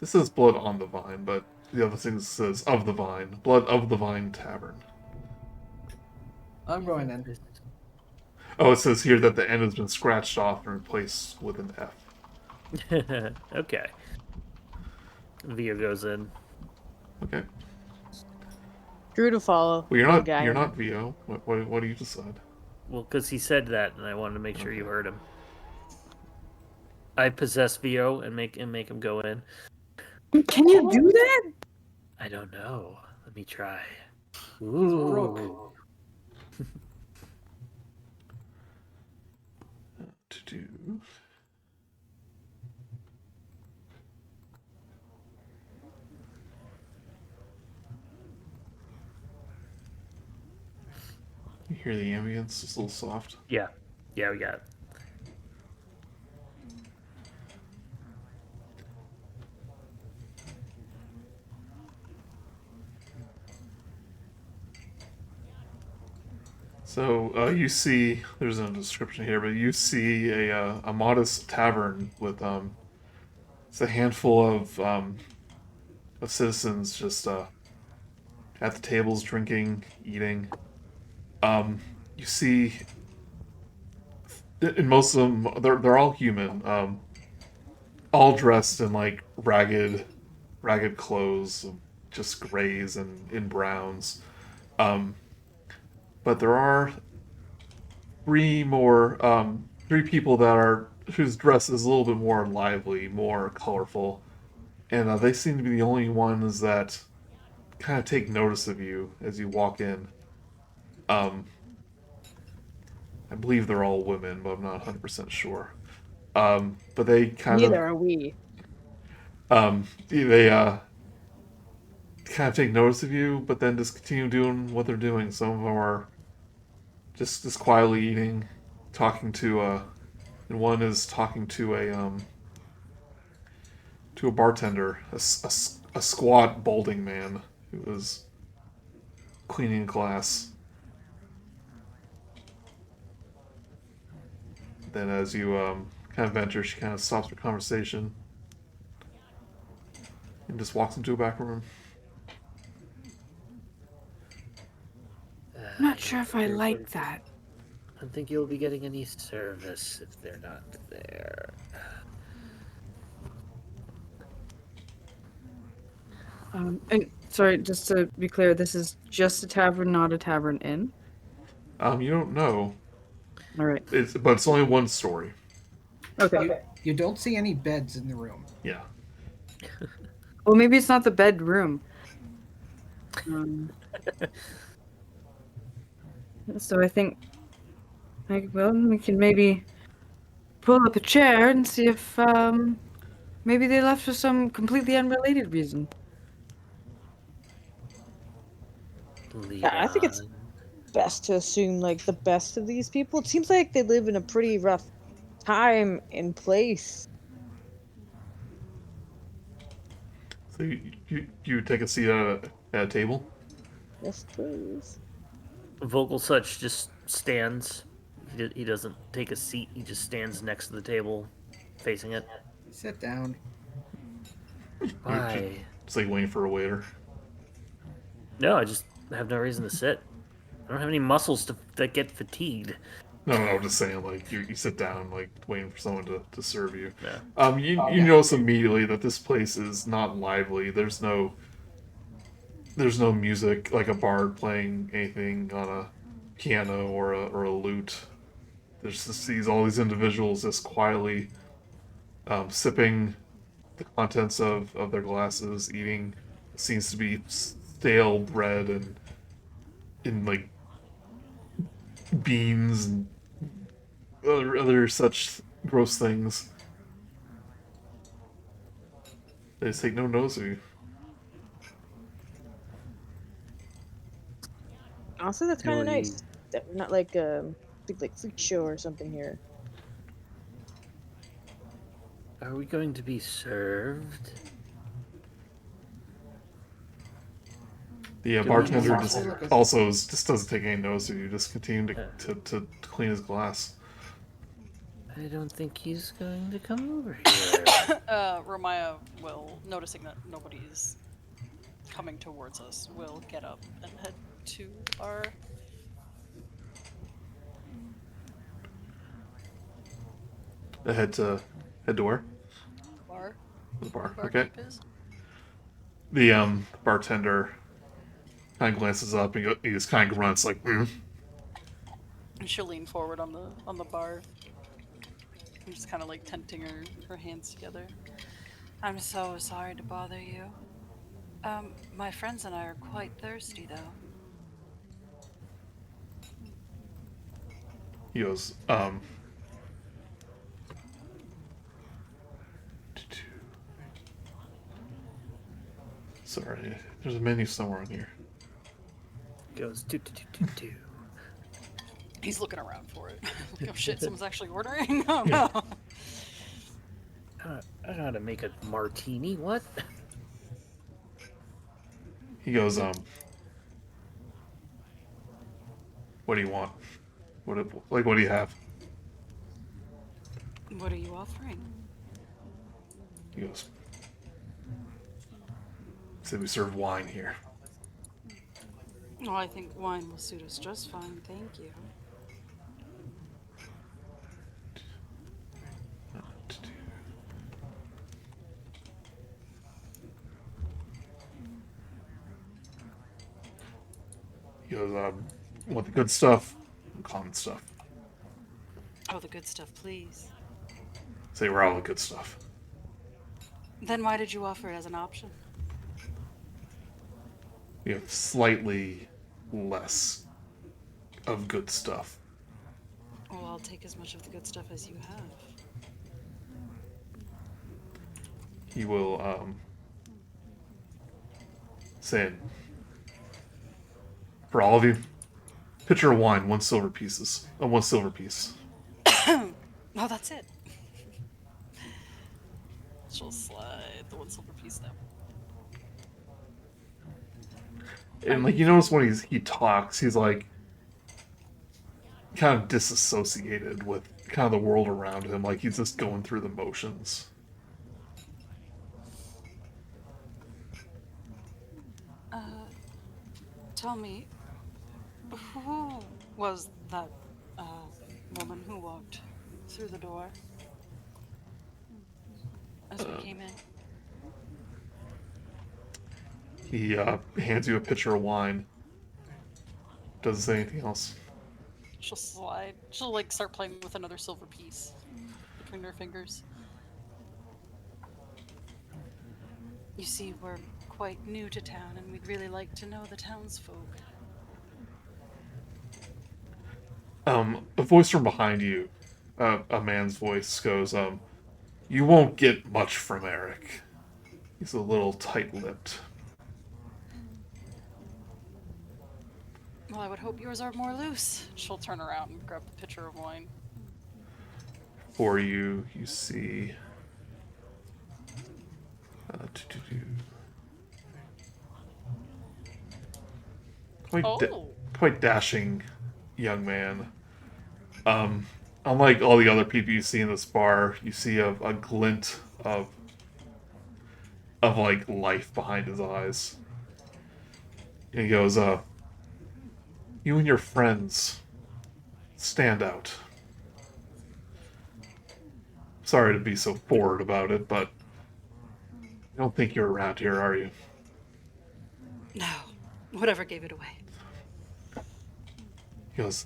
This says Blood on the Vine, but the other thing says Of the Vine. Blood of the Vine Tavern. I'm going in. Oh, it says here that the N has been scratched off and replaced with an F. Okay. Via goes in. Okay. Drew to follow. Well, the guy you're in. not VO. What do you decide? Well, because he said that, and I wanted to make sure you heard him. I possess VO and make him go in. Can you do that? I don't know. Let me try. He's broke. To do. You hear the ambience? It's a little soft. Yeah, we got it. So you see, there's no description here, but you see a modest tavern with it's a handful of citizens just at the tables drinking, eating. You see, and most of them they're all human, all dressed in like ragged clothes, just grays and in browns. But there are three people that are whose dress is a little bit more lively, more colorful, and they seem to be the only ones that kind of take notice of you as you walk in. I believe they're all women, but I'm not 100% sure. But they kind Neither are we. they kind of take notice of you, but then just continue doing what they're doing. Some of them are just quietly eating, talking to and one is talking to a bartender, a squat balding man who is cleaning glass. Then as you kind of enter, she kind of stops her conversation and just walks into a back room. I'm not sure if I like that. I don't think you'll be getting any service if they're not there. And sorry, just to be clear, this is just a tavern, not a tavern inn. You don't know. All right. But it's only one story. Okay. You don't see any beds in the room. Yeah. Well, maybe it's not the bedroom. So I think, well, we can maybe pull up a chair and see if maybe they left for some completely unrelated reason. Yeah, I think it's best to assume like the best of these people. It seems like they live in a pretty rough time and place. So you take a seat at a table. Yes, please. Vogelsuch just stands. He doesn't take a seat. He just stands next to the table, facing it. Sit down. Why? It's like waiting for a waiter. No, I just have no reason to sit. I don't have any muscles that get fatigued. No, I'm just saying, like, you sit down, like, waiting for someone to serve you. Yeah. You notice immediately that this place is not lively. There's no music, like a bard playing anything on a piano or a lute. There's just all these individuals just quietly sipping the contents of their glasses, eating seems to be stale bread and like beans and other such gross things. They just take no notice of you. Honestly, that's kind of Really? nice. That we're not like a big like freak show or something here. Are we going to be served? The bartender just doesn't take any notice of you. Just continue to clean his glass. I don't think he's going to come over here. Romaia will, noticing that nobody's coming towards us, will get up and head to our Head to where? bar. The bar. Where Okay. Barkeep is. The bartender kind of glances up and he just kind of grunts like, And she'll lean forward on the bar. And just kind of like tenting her hands together. I'm so sorry to bother you. My friends and I are quite thirsty, though. He goes, sorry, there's a menu somewhere on here. Goes do do do do do. He's looking around for it. Like, oh shit, someone's actually ordering? Oh no. I don't know how to make a martini. What? He goes, what do you want? What do you have? What are you offering? He goes, said we serve wine here. Well, I think wine will suit us just fine, thank you. He goes, want the good stuff, the common stuff. Oh, the good stuff, please. Say we're all the good stuff. Then why did you offer it as an option? We have slightly less of good stuff. Well, I'll take as much of the good stuff as you have. He will, say, for all of you, pitcher of wine, 1 silver piece. Oh, that's it. She'll slide the 1 silver piece down. And like you notice when he talks, he's like kind of disassociated with kind of the world around him, like he's just going through the motions. Tell me, who was that woman who walked through the door as we came in? He hands you a pitcher of wine. Doesn't say anything else. She'll slide. She'll like start playing with another silver piece between her fingers. You see, we're quite new to town, and we'd really like to know the townsfolk. A voice from behind you, a man's voice goes, you won't get much from Eric. He's a little tight-lipped. Well, I would hope yours are more loose. She'll turn around and grab the pitcher of wine. For you see... Quite dashing young man. Unlike all the other people you see in this bar, you see a glint of like life behind his eyes. And he goes, you and your friends stand out. Sorry to be so forward about it, but I don't think you're around here, are you? No. Whatever gave it away. He goes,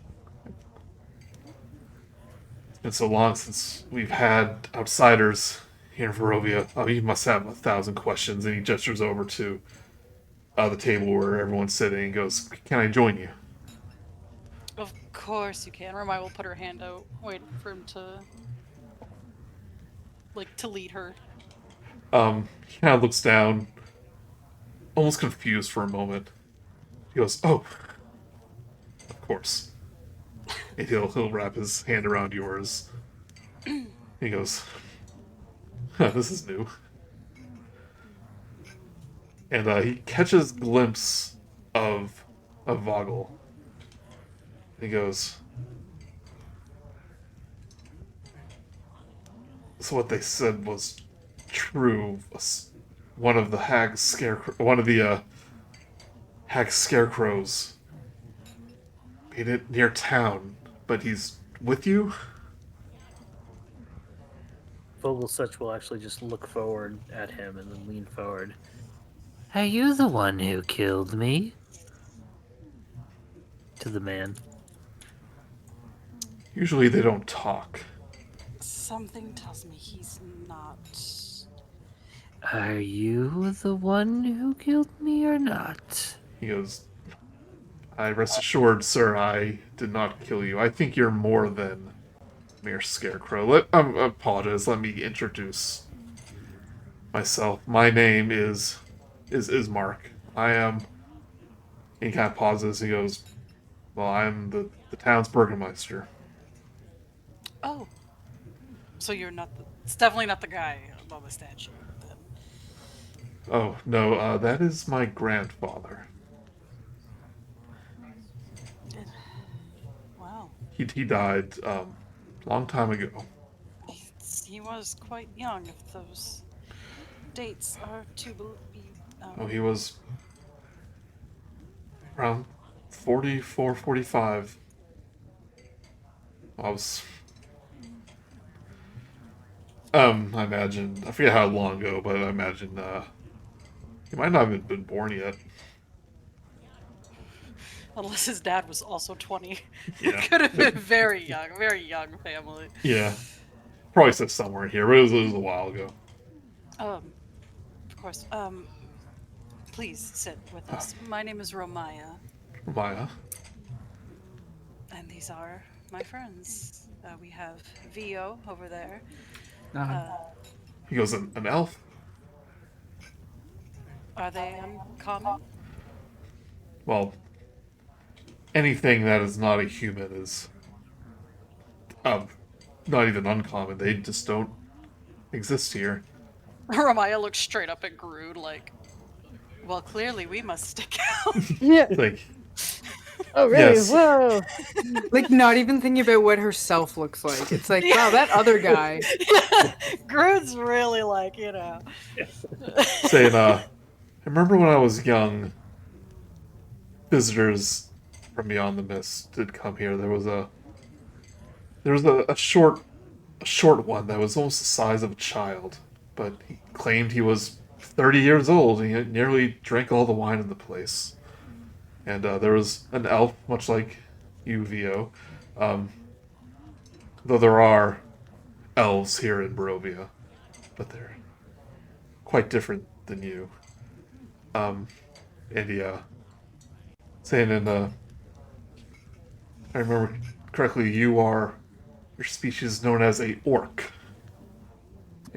it's been so long since we've had outsiders here in Barovia. Oh, you must have 1,000 questions. And he gestures over to the table where everyone's sitting and goes, can I join you? Of course you can. Romaia will put her hand out, waiting for him to lead her. He kind of looks down, almost confused for a moment. He goes, oh, of course. And he'll wrap his hand around yours. He goes, huh, this is new. And he catches a glimpse of Vogel. He goes, So what they said was true. One of the hag scarecrow, one of the hag scarecrows made it near town, but he's with you? Vogelsuch will actually just look forward at him and then lean forward. Are you the one who killed me? To the man. Usually they don't talk. Something tells me he's not. Are you the one who killed me or not? He goes, I rest assured, sir, I did not kill you. I think you're more than mere scarecrow. I apologize, let me introduce myself. My name is Mark. I am... He kind of pauses, he goes, well, I'm the town's Burgomaster. Oh. So you're not the. It's definitely not the guy above the statue. Then. Oh, no, that is my grandfather. Wow. He died, long time ago. He was quite young, if those dates are to be. Oh, he was around 44, 45. I was... I imagine... I forget how long ago, but I imagine, he might not have been born yet. Unless his dad was also 20. Yeah. Could have been very young family. Yeah. Probably says somewhere here, but it was a while ago. Of course. Please sit with us. My name is Romaia, Maya. and these are my friends. We have Vio over there. He goes, an elf? Are they uncommon? Well, anything that is not a human is not even uncommon. They just don't exist here. Romaia looks straight up at Grude like, well, clearly we must stick out. Yeah. Like, Oh, really? Yes. Whoa. Like, not even thinking about what herself looks like. It's like, wow, that other guy. Grude's really like, saying, I remember when I was young, visitors from beyond the mist did come here. There was a short one that was almost the size of a child, but he claimed he was 30 years old. He nearly drank all the wine in the place. And there was an elf, much like you, Vio. Though there are elves here in Barovia, but they're quite different than you. And yeah, saying I remember correctly, your species is known as a orc.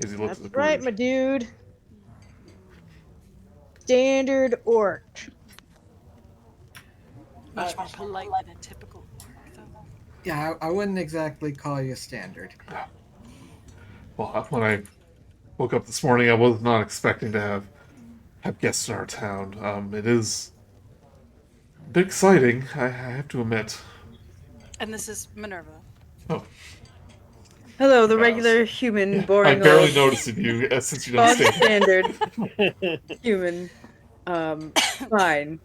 As he looks That's at the right, Grude. my dude. Standard orc. much more polite than a typical orc, though. Yeah, I wouldn't exactly call you standard. Well, when I woke up this morning, I was not expecting to have guests in our town. It is a bit exciting, I have to admit. And this is Minerva. Oh, Hello, the Yes. regular human, yeah, I boring barely old, noticed you since you don't bog stay. standard human. Fine.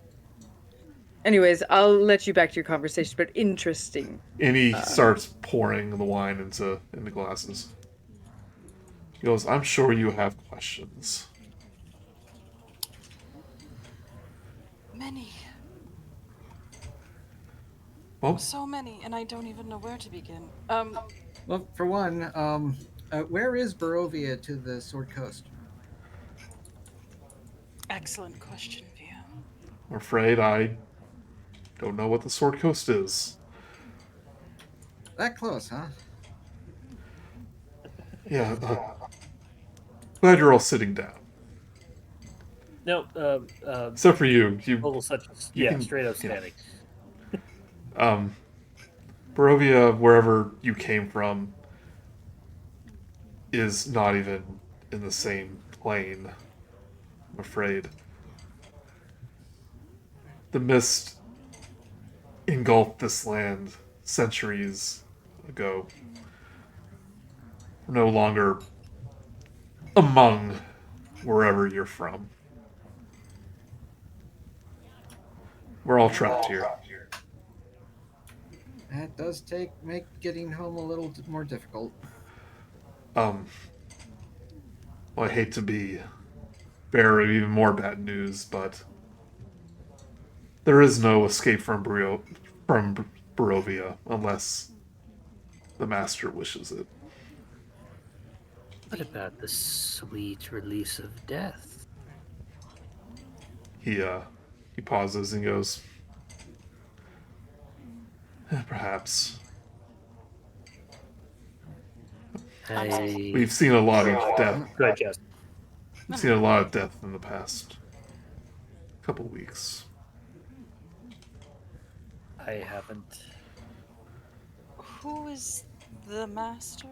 Anyways, I'll let you back to your conversation, but interesting. And he starts pouring the wine into glasses. He goes, I'm sure you have questions. Many. Well, So many, and I don't even know where to begin. Well, for one, where is Barovia to the Sword Coast? Excellent question, Via. I'm afraid I don't know what the Sword Coast is. That close, huh? Yeah, glad you're all sitting down. No, Except for you. Vogelsuch is, you yeah, can- straight up yeah. standing. Barovia, wherever you came from, is not even in the same plane, I'm afraid. The mist engulfed this land centuries ago. no longer among wherever you're from. We're all trapped here. That does make getting home a little more difficult. Well, I hate to be bearer of even more bad news, but there is no escape from Barovia unless the master wishes it. What about the sweet release of death? He pauses and goes, perhaps. We've seen a lot of death. Go ahead, Jess. We've seen a lot of death in the past couple weeks. I haven't. Who is the master?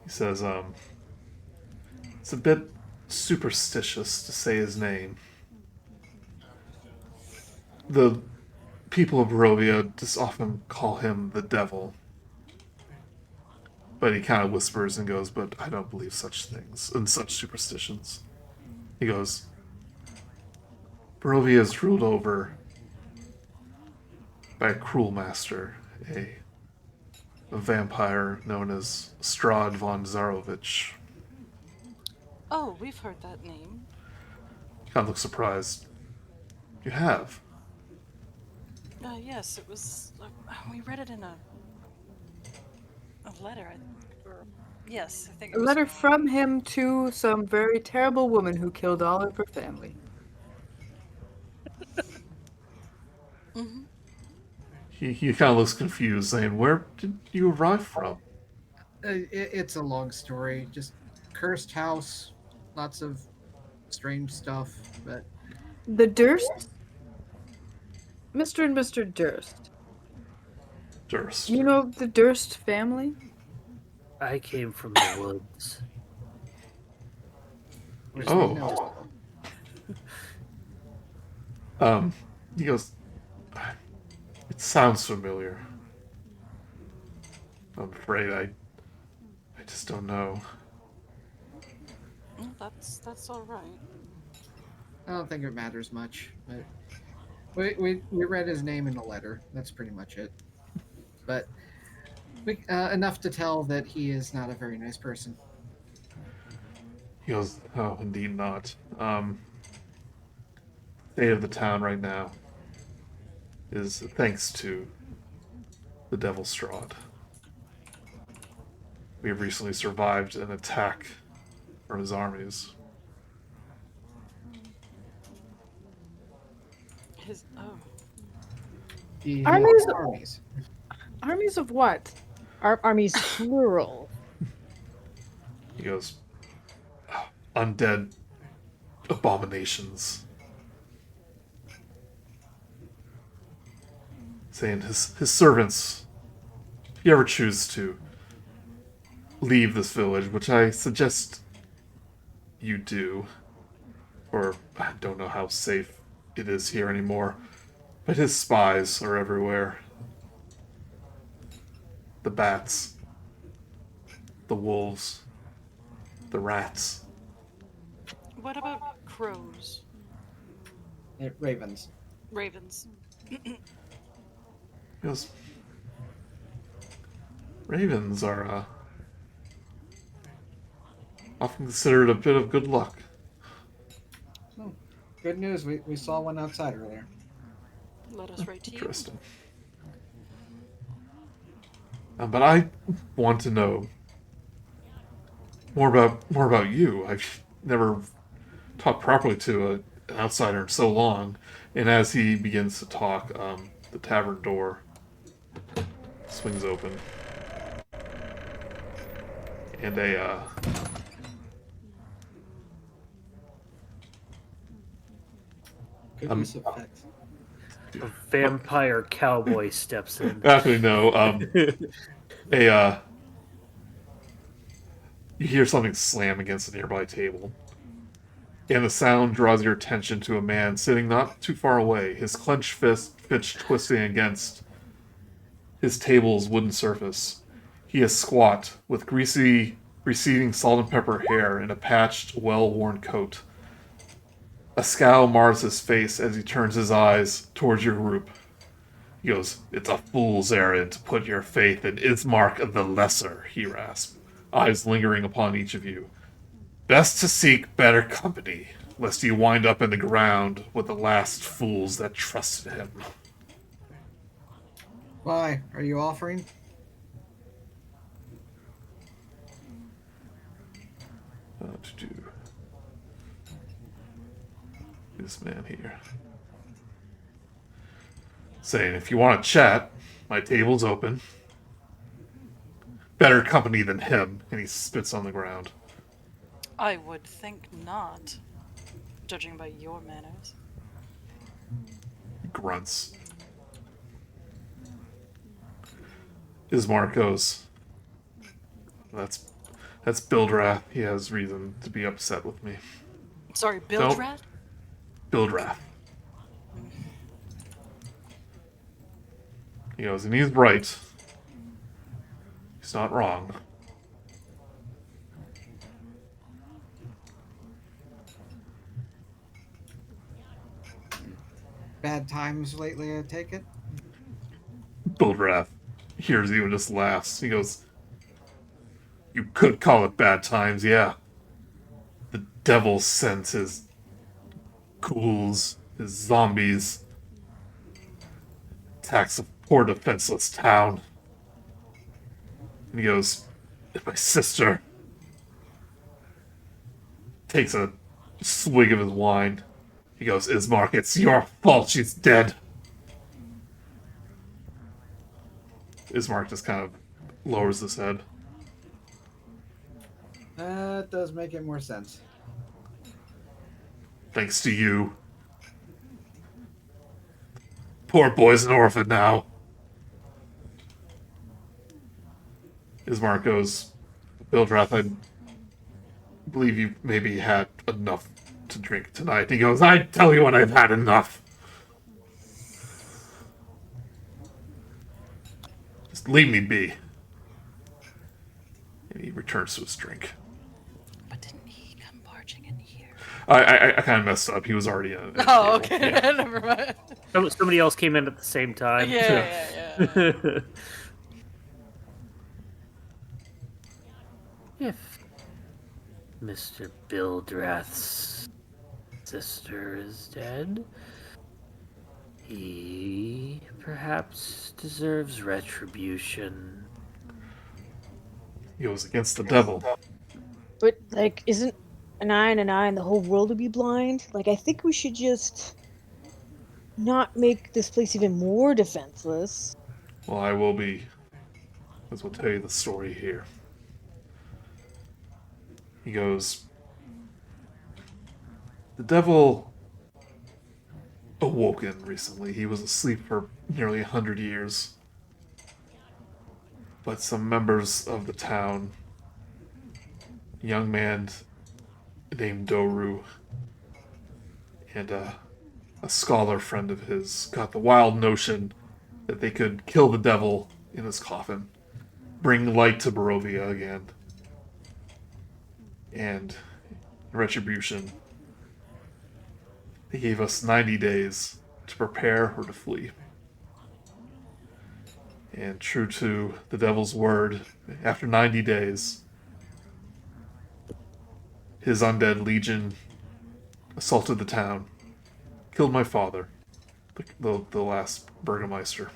He says, it's a bit superstitious to say his name. The people of Barovia just often call him the devil. But he kind of whispers and goes, but I don't believe such things and such superstitions. He goes, Barovia is ruled over by a cruel master, a vampire known as Strahd von Zarovich. Oh, we've heard that name. Kind of looks surprised. You have? Yes, it was. We read it in a letter. Yes, I think it A was. letter from him to some very terrible woman who killed all of her family. Mm-hmm. He kind of looks confused, saying, where did you arrive from? It's a long story. Just cursed house, lots of strange stuff, but The Durst? Mr. and Mr. Durst. Durst. You know the Durst family? I came from the woods. which Oh. we know. He goes, it sounds familiar. I'm afraid I just don't know. Oh, that's all right. I don't think it matters much, but we read his name in a letter. That's pretty much it. But enough to tell that he is not a very nice person. He goes, oh, indeed not. State of the town right now is thanks to the Devil Strahd. We have recently survived an attack from his armies. The Armies- armies. Armies of what? Armies plural. He goes, "Oh, undead abominations. Saying his servants, if you ever choose to leave this village, which I suggest you do, or I don't know how safe it is here anymore, but his spies are everywhere. The bats, the wolves, the rats. What about crows? Ravens. Ravens. He goes, ravens are often considered a bit of good luck. Good news, we saw one outside earlier. Let us write to you. Interesting. But I want to know more about you. I've never talked properly to an outsider in so long. And as he begins to talk, the tavern door swings open, and a Good use of effects. A vampire cowboy steps in. actually no, you hear something slam against a nearby table, and the sound draws your attention to a man sitting not too far away, his clenched fist twisting against his table's wooden surface. He is squat, with greasy, receding salt and pepper hair and a patched, well-worn coat. A scowl mars his face as he turns his eyes towards your group. He goes, "It's a fool's errand to put your faith in Ismark the Lesser," he rasps, eyes lingering upon each of you. "Best to seek better company, lest you wind up in the ground with the last fools that trusted him." Why? Are you offering? To do this man here. Saying, if you want to chat, my table's open. Better company than him, and he spits on the ground. I would think not, judging by your manners. He grunts. Ismark goes, That's Bildrath. He has reason to be upset with me. Sorry, Bildrat? Bildrath. He goes, and he's right. He's not wrong. Bad times lately, I take it? Bildrath hears you and just laughs. He goes, "You could call it bad times, yeah. The devil sends his ghouls, his zombies, attacks a poor defenseless town." And he goes, "And my sister," takes a swig of his wine. He goes, "Ismark, it's your fault she's dead." Ismark just kind of lowers his head. That does make it more sense. "Thanks to you. Poor boy's an orphan now." Ismark goes, "Bildrath, I believe you maybe had enough to drink tonight." He goes, "I tell you when I've had enough. Just leave me be." And he returns to his drink. But didn't he come barging in here? I kind of messed up. He was already at the Oh, table. okay. Yeah. Never mind. Somebody else came in at the same time. Yeah. If Mr. Bildrath's sister is dead, he perhaps deserves retribution. He goes against the devil. But, like, isn't an eye and the whole world would be blind? Like, I think we should just not make this place even more defenseless. Well, I will be, as we'll tell you the story here. He goes, "The devil awoken recently. He was asleep for nearly 100 years. But some members of the town, a young man named Doru, and a scholar friend of his, got the wild notion that they could kill the devil in his coffin, bring light to Barovia again. And in retribution, they gave us 90 days to prepare or to flee. And true to the devil's word, after 90 days, his undead legion assaulted the town, killed my father, the last Burgomaster.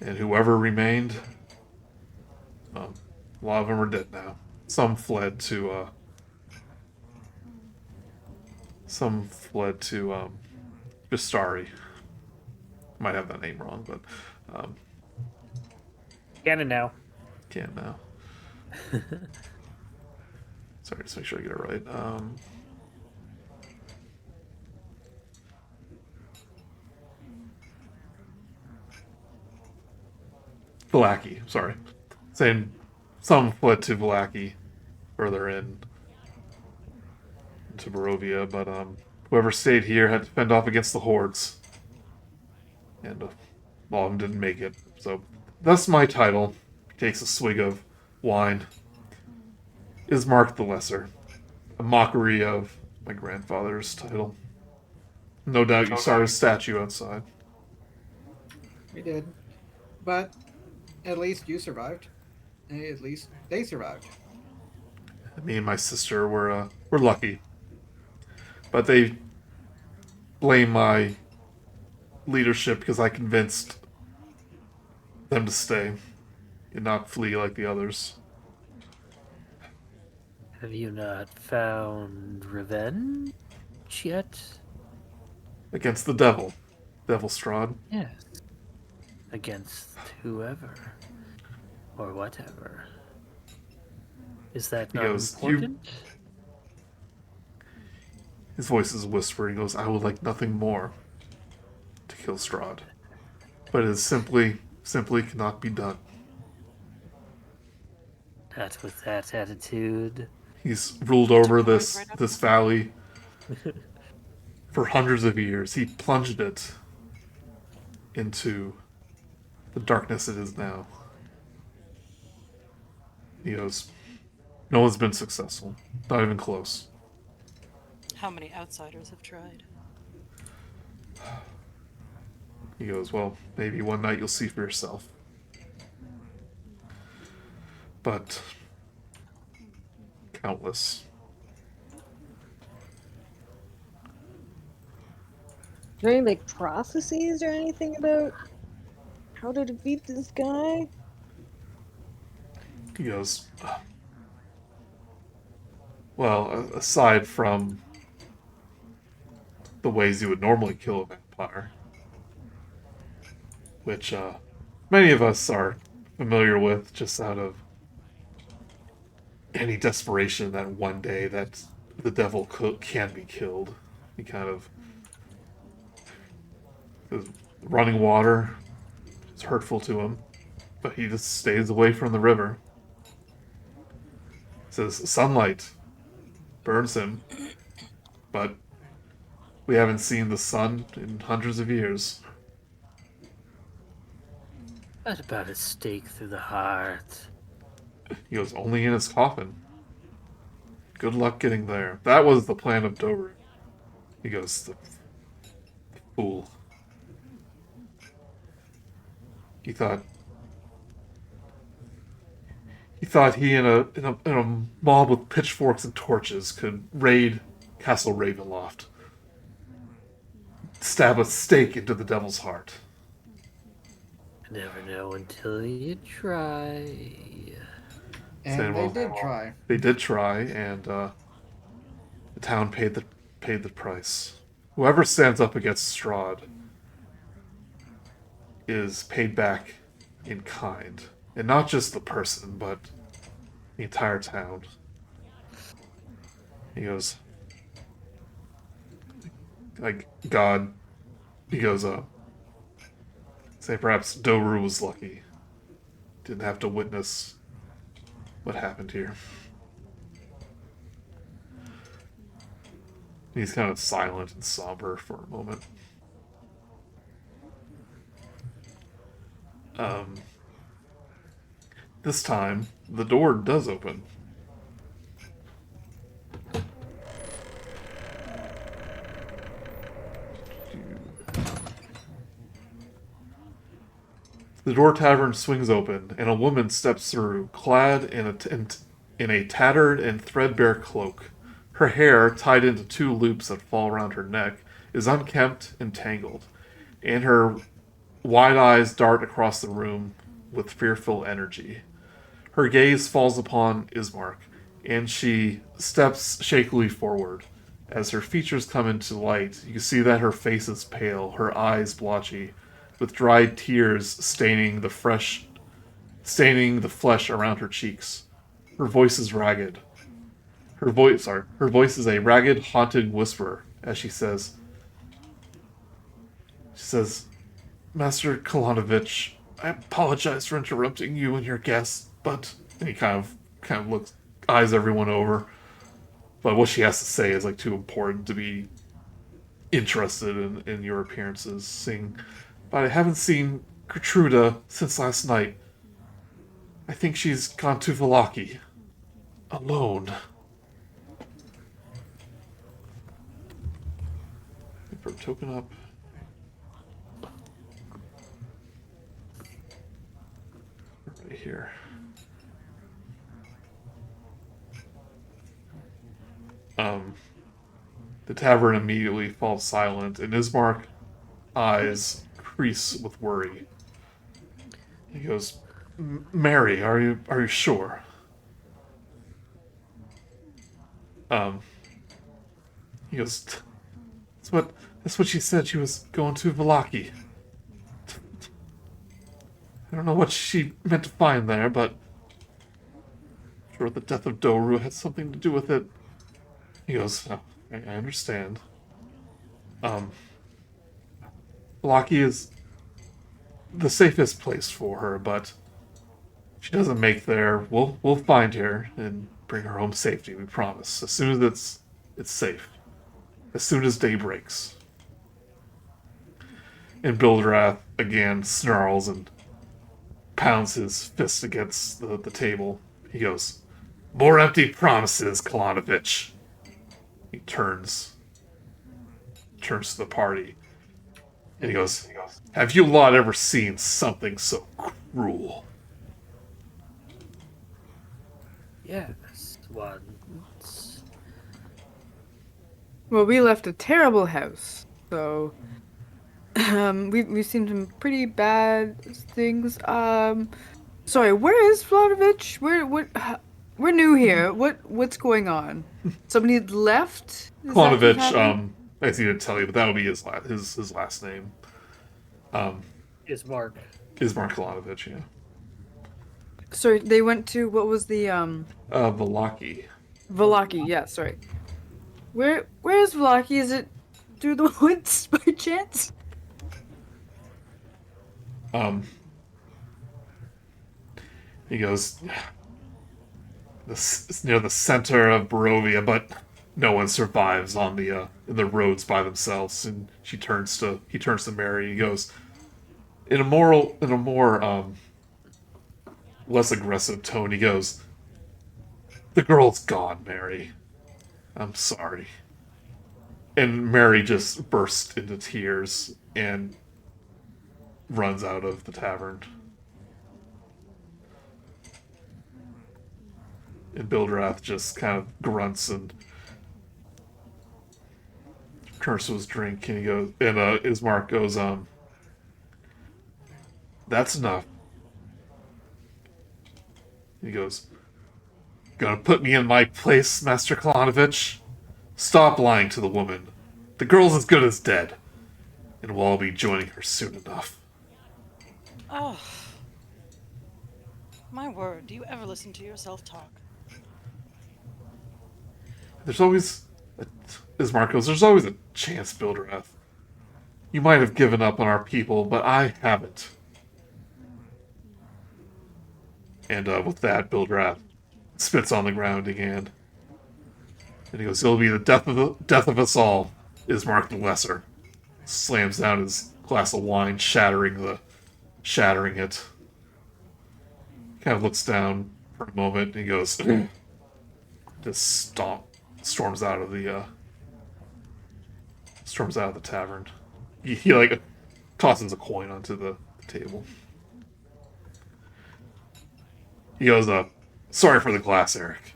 And whoever remained, a lot of them are dead now. Some fled to Vistari. Might have that name wrong, but Canon now. can't now. Sorry, just make sure I get it right. Vallaki, sorry. Saying some fled to Vallaki, further in to Barovia, but whoever stayed here had to fend off against the hordes. and Long didn't make it. So, thus my title. He takes a swig of wine. Is Mark the Lesser, a mockery of my grandfather's title. No doubt you saw his statue outside. We did. But at least you survived. And at least they survived. Me and my sister were lucky, but they blame my leadership because I convinced them to stay and not flee like the others. Have you not found revenge yet? Against the devil, Devil Strahd. Yes. Against whoever. Or whatever. Is that He not goes, important? His voice is whispered. He goes, I would like nothing more to kill Strahd. But it simply cannot be done. Not with that attitude. He's ruled over Took a this word right this valley for hundreds of years. He plunged it into the darkness it is now. He goes, no one's been successful. Not even close. How many outsiders have tried? He goes, well, maybe one night you'll see for yourself. But countless. Is there any like prophecies or anything about how to defeat this guy? He goes, well, aside from the ways you would normally kill a vampire, which many of us are familiar with just out of any desperation that one day that the devil can be killed. He kind of... the running water is hurtful to him, but he just stays away from the river. Says sunlight burns him, but we haven't seen the sun in hundreds of years. What about a stake through the heart? He goes, only in his coffin. Good luck getting there. That was the plan of Dover. He goes, the fool. He thought he in a mob with pitchforks and torches could raid Castle Ravenloft, stab a stake into the devil's heart. Never know until you try. And Saying, they well, did try. They did try, and the town paid the price. Whoever stands up against Strahd is paid back in kind. And not just the person, but the entire town. He goes, like, God, he goes, say perhaps Doru was lucky. Didn't have to witness what happened here. He's kind of silent and somber for a moment. This time, the door does open. The door tavern swings open, and a woman steps through, clad in a tattered and threadbare cloak. Her hair, tied into two loops that fall around her neck, is unkempt and tangled, and her wide eyes dart across the room with fearful energy. Her gaze falls upon Ismark, and she steps shakily forward. As her features come into light, you see that her face is pale, her eyes blotchy, with dried tears staining the flesh around her cheeks. Her voice is ragged. Her voice is a ragged, haunted whisper as she says, Master Kalanovich, I apologize for interrupting you and your guests, but... And he kind of looks, eyes everyone over. But what she has to say is, like, too important to be interested in your appearances. Seeing but I haven't seen Gertruda since last night. I think she's gone to Vallaki. Alone. Put a token up. Right here. The tavern immediately falls silent, and Ismark's eyes crease with worry. He goes, "Mary, are you sure?" He goes, That's what she said. She was going to Vallaki. I don't know what she meant to find there, but I'm sure the death of Doru had something to do with it. He goes, oh, I understand. Vallaki is the safest place for her, but if she doesn't make there, we'll find her and bring her home safely, we promise. As soon as it's safe. As soon as day breaks. And Bildrath again snarls and pounds his fist against the table. He goes, "More empty promises, Kalanovich." He turns to the party. And he goes, "Have you lot ever seen something so cruel?" Yes, once. Well, we left a terrible house, so we've seen some pretty bad things. Sorry, where is Vladovich? We're new here. What's going on? Somebody left? Is that what Kalanovich, happened? I see to tell you, but that'll be his last name. Ismark. Ismark Kalanovich, yeah. Sorry, they went to what was the Vallaki. Vallaki? Yeah, sorry. Where is Vallaki? Is it through the woods by chance? He goes, "This is near the center of Barovia, but no one survives on the in the roads by themselves." And he turns to Mary. He goes, in a more less aggressive tone. He goes, "The girl's gone, Mary. I'm sorry." And Mary just bursts into tears and runs out of the tavern. And Bildrath just kind of grunts and turns to his drink, and he goes, and Ismark goes, "That's enough." He goes, "Gonna put me in my place, Master Kalanovich? Stop lying to the woman. The girl's as good as dead, and we'll all be joining her soon enough." Oh, my word! Do you ever listen to yourself talk? There's always, Ismark goes, "There's always a chance, Bildrath. You might have given up on our people, but I haven't." And with that, Bildrath spits on the ground again. And he goes, "It'll be the death of us all, Ismark the Lesser." Slams down his glass of wine, shattering it. Kind of looks down for a moment, and he goes, just storms out of the tavern. He like tosses a coin onto the table. He goes, "Sorry for the glass, Eric."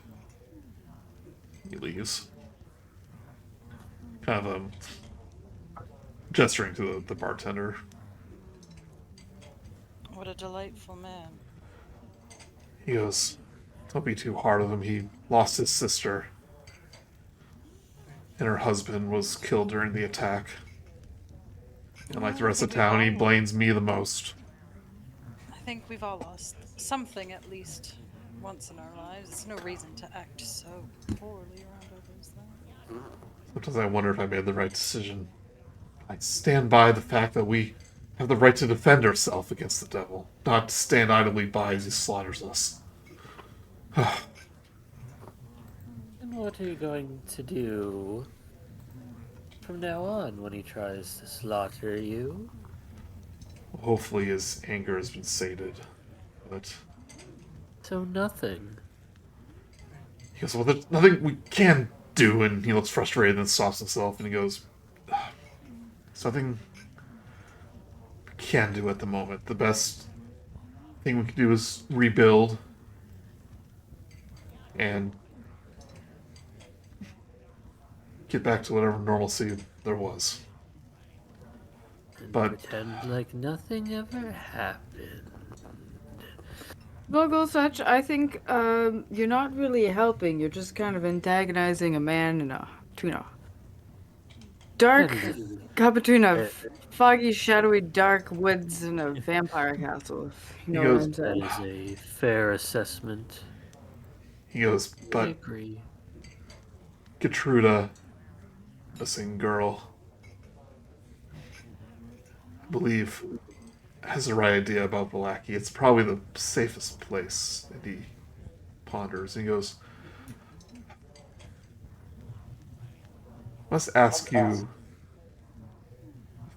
He leaves. Kind of gesturing to the bartender. What a delightful man. He goes, "Don't be too hard on him. He lost his sister. And her husband was killed during the attack. And like the rest of town, he blames me the most." I think we've all lost something at least once in our lives. It's no reason to act so poorly around others, though. Sometimes I wonder if I made the right decision. I stand by the fact that we have the right to defend ourselves against the devil, not to stand idly by as he slaughters us. And what are you going to do from now on when he tries to slaughter you? Hopefully his anger has been sated. But So nothing. he goes, well, there's nothing we can do. And he looks frustrated and stops himself and he goes, there's nothing we can do at the moment. The best thing we can do is rebuild and get back to whatever normalcy there was. And But pretend like nothing ever happened. Vogelsuch, I think you're not really helping. You're just kind of antagonizing a man in a dark between a foggy, shadowy, dark woods and a vampire castle. If you know what I'm That saying. is a fair assessment. he goes, I but agree. Gertruda, missing girl, I believe, has the right idea about Valaki. It's probably the safest place. And he ponders. And he goes, must ask you a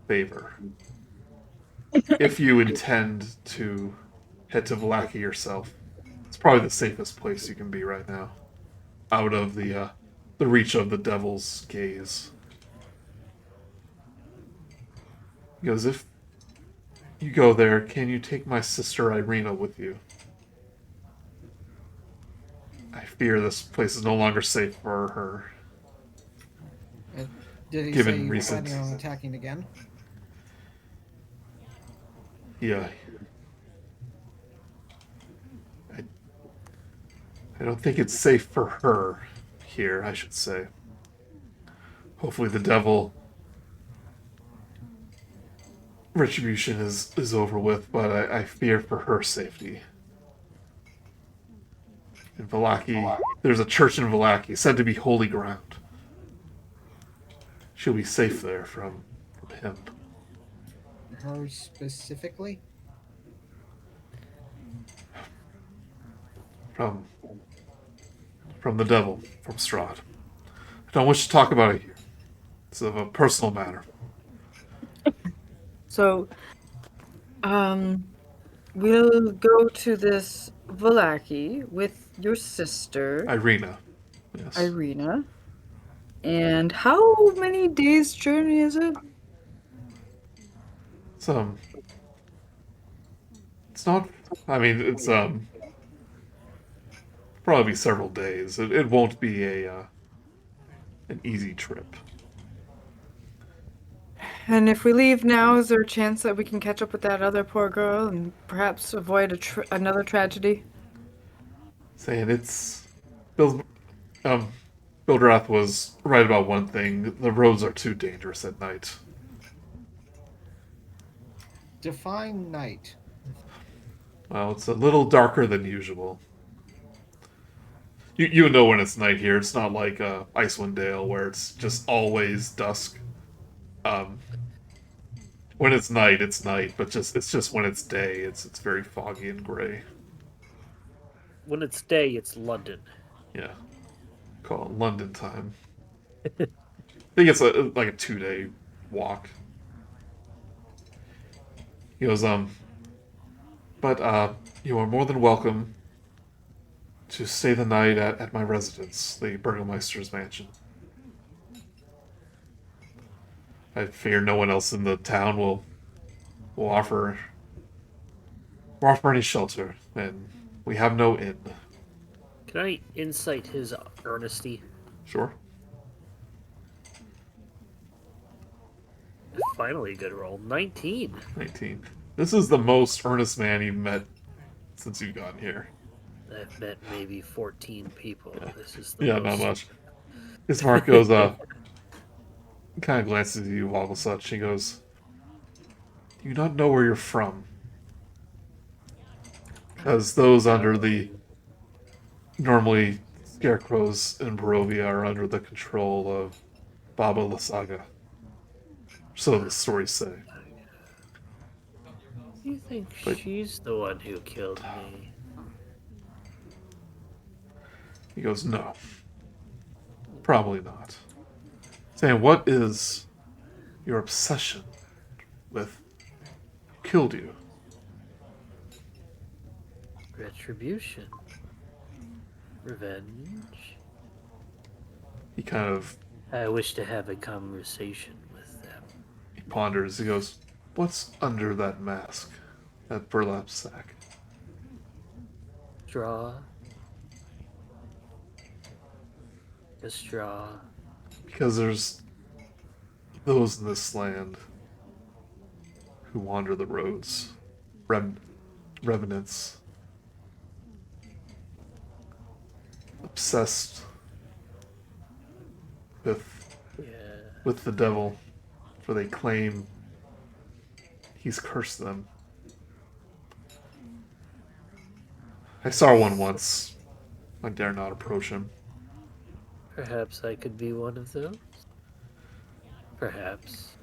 favor. If you intend to head to Valaki yourself, it's probably the safest place you can be right now. Out of the reach of the devil's gaze. He goes, if you go there, can you take my sister Irina with you? I fear this place is no longer safe for her. Did he Given say he was recent- planning on attacking again? Yeah. I don't think it's safe for her here, I should say. Hopefully the devil retribution is over with, but I fear for her safety. In Valaki, there's a church in Valaki said to be holy ground. She'll be safe there from him. Her specifically? From the devil, from Strahd. I don't wish to talk about it here. It's of a personal matter. So, we'll go to this Valaki with your sister, Irina. Yes. Irina. And how many days' journey is it? It's not. I mean, it's probably be several days. It won't be an easy trip. And if we leave now, is there a chance that we can catch up with that other poor girl and perhaps avoid another tragedy? Saying it's Bildrath was right about one thing. The roads are too dangerous at night. Define night. Well, it's a little darker than usual. You know when it's night here. It's not like Icewind Dale where it's just always dusk. When it's night, but it's just when it's day, it's very foggy and gray. When it's day, it's London. Yeah, call it London time. I think it's like a 2-day walk. He goes, but you are more than welcome to stay the night at my residence, the Burgomaster's mansion. I fear no one else in the town will offer any shelter, and we have no inn. Can I insight his earnesty? Sure. Finally a good roll. 19. 19. This is the most earnest man you've met since you've gotten here. I've met maybe 14 people. Yeah. This is the Yeah, most... not much. Ismark goes, kind of glances at you, Vogelsuch. He goes, do you not know where you're from? Because those under the... Normally, scarecrows in Barovia are under the control of Baba Lysaga. So the stories say. You think But- she's the one who killed me? He goes, no. Probably not. Saying, what is your obsession with killed you? Retribution. Revenge. He kind of I wish to have a conversation with them. he ponders. He goes, "What's under that mask? That burlap sack?" Straw. A straw. Because there's those in this land who wander the roads, revenants, obsessed Yeah. with the devil, for they claim he's cursed them. I saw one once. I dare not approach him. Perhaps I could be one of those. Perhaps.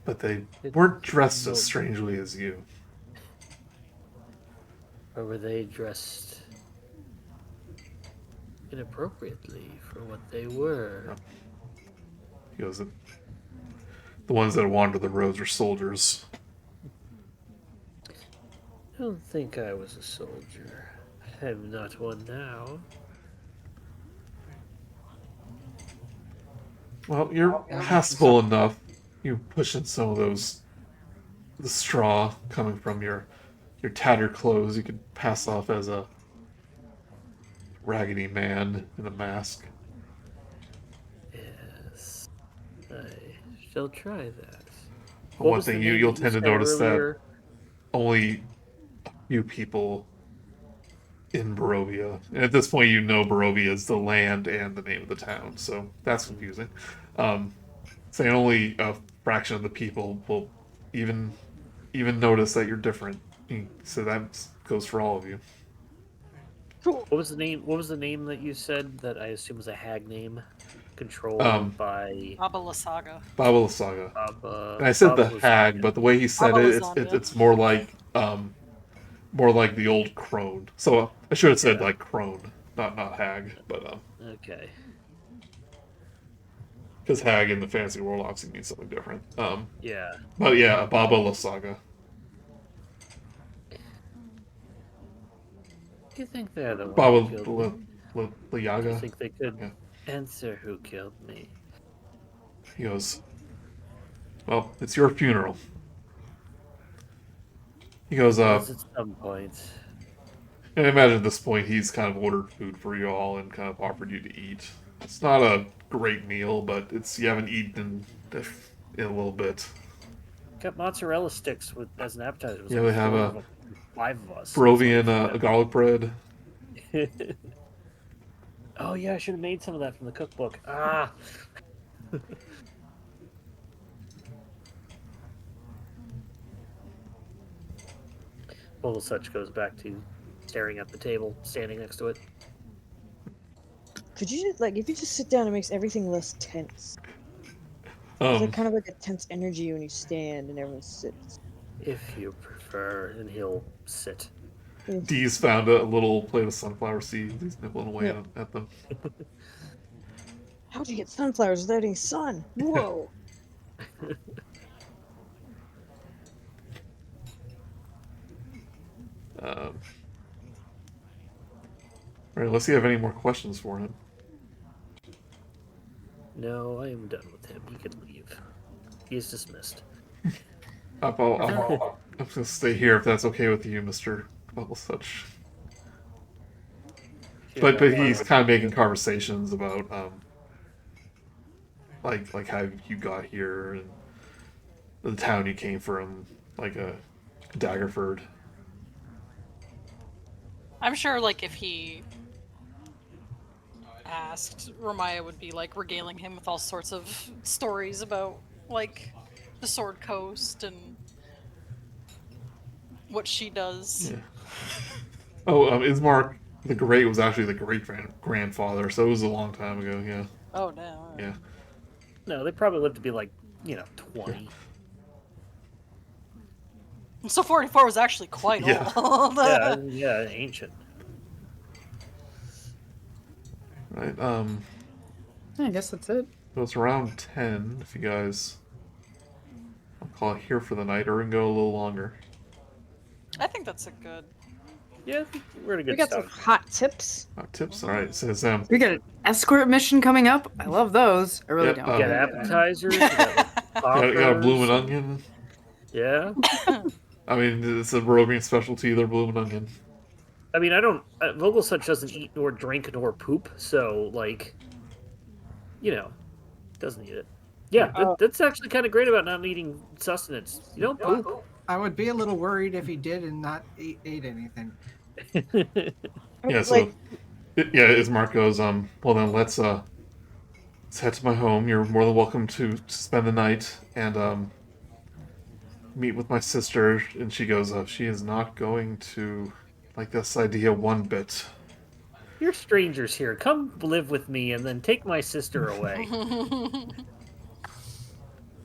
But they weren't dressed as strangely as you. Or were they dressed inappropriately for what they were? He goes, the ones that wander the roads are soldiers. I don't think I was a soldier. I'm not one now. Well, you're passable enough. You push in some of the straw coming from your tattered clothes. You could pass off as a raggedy man in a mask. Yes. I shall try that. But one thing you'll tend to notice that only a few people in Barovia, and at this point you know Barovia is the land and the name of the town, so that's confusing. Saying only a fraction of the people will even notice that you're different. So that goes for all of you. What was the name? What was the name that you said that I assume was a hag name, controlled by Baba Lasaga. Baba Lasaga. Baba? And I said the Baba hag, Lasaga. but the way he said Baba it, Lasagna. it's more like the old crone. So I should have said like crone, not hag, but Okay. because hag in the fantasy world obviously means something different. Yeah. But yeah, Baba Lasaga. Do you think they're the one Baba who killed me? Do you Layaga. think they could Yeah. answer who killed me? He goes, "Well, it's your funeral." He goes, Yes, at some point. and I imagine at this point he's kind of ordered food for you all and kind of offered you to eat. It's not a great meal, but you haven't eaten in a little bit. Got mozzarella sticks as an appetizer. It was Yeah, like we have 5 of us. Barovian garlic bread. Oh yeah, I should have made some of that from the cookbook. Ah. Vogelsuch goes back to staring at the table, standing next to it. Could you if you just sit down, it makes everything less tense. It's like kind of like a tense energy when you stand and everyone sits. If you prefer, and he'll sit. Dee's found a little plate of sunflower seeds. He's nibbling away at them. How'd you get sunflowers without any sun? Whoa! All right, let's see if you have any more questions for him. No, I am done with him. He can leave. He is dismissed. I'm going to stay here if that's okay with you, Mr. Vogelsuch. But he's kind of making conversations about like how you got here and the town you came from, like Daggerford. I'm sure, if he asked, Romaia would be, regaling him with all sorts of stories about, the Sword Coast and what she does. Yeah. Oh, Ismark the Great was actually the great-grandfather, so it was a long time ago, yeah. Oh, no. Yeah. No, they probably lived to be 20. So 44 was actually quite Yeah. old. Yeah, ancient. Right, I guess that's it. so it's around 10, if you guys... call it here for the night, or we can go a little longer. I think that's a good. Yeah, I think we're at a We good got some start. hot tips. Tips. All right. Says We got an escort mission coming up. I love those. I really Yep, don't. You got appetizers, you got like got a bloomin' poppers. onion. Yeah. I mean, it's a Barovian specialty. They're bloomin' onion. I mean, I don't. Vogelsuch doesn't eat nor drink nor poop, so like, doesn't eat it. Yeah, that's actually kind of great about not eating sustenance. You don't poop. I would be a little worried if he did and not ate anything. Yeah. So, Ismark goes. Well then, let's head to my home. You're more than welcome to spend the night and meet with my sister. And she goes. She is not going to like this idea one bit. You're strangers here. Come live with me, and then take my sister away.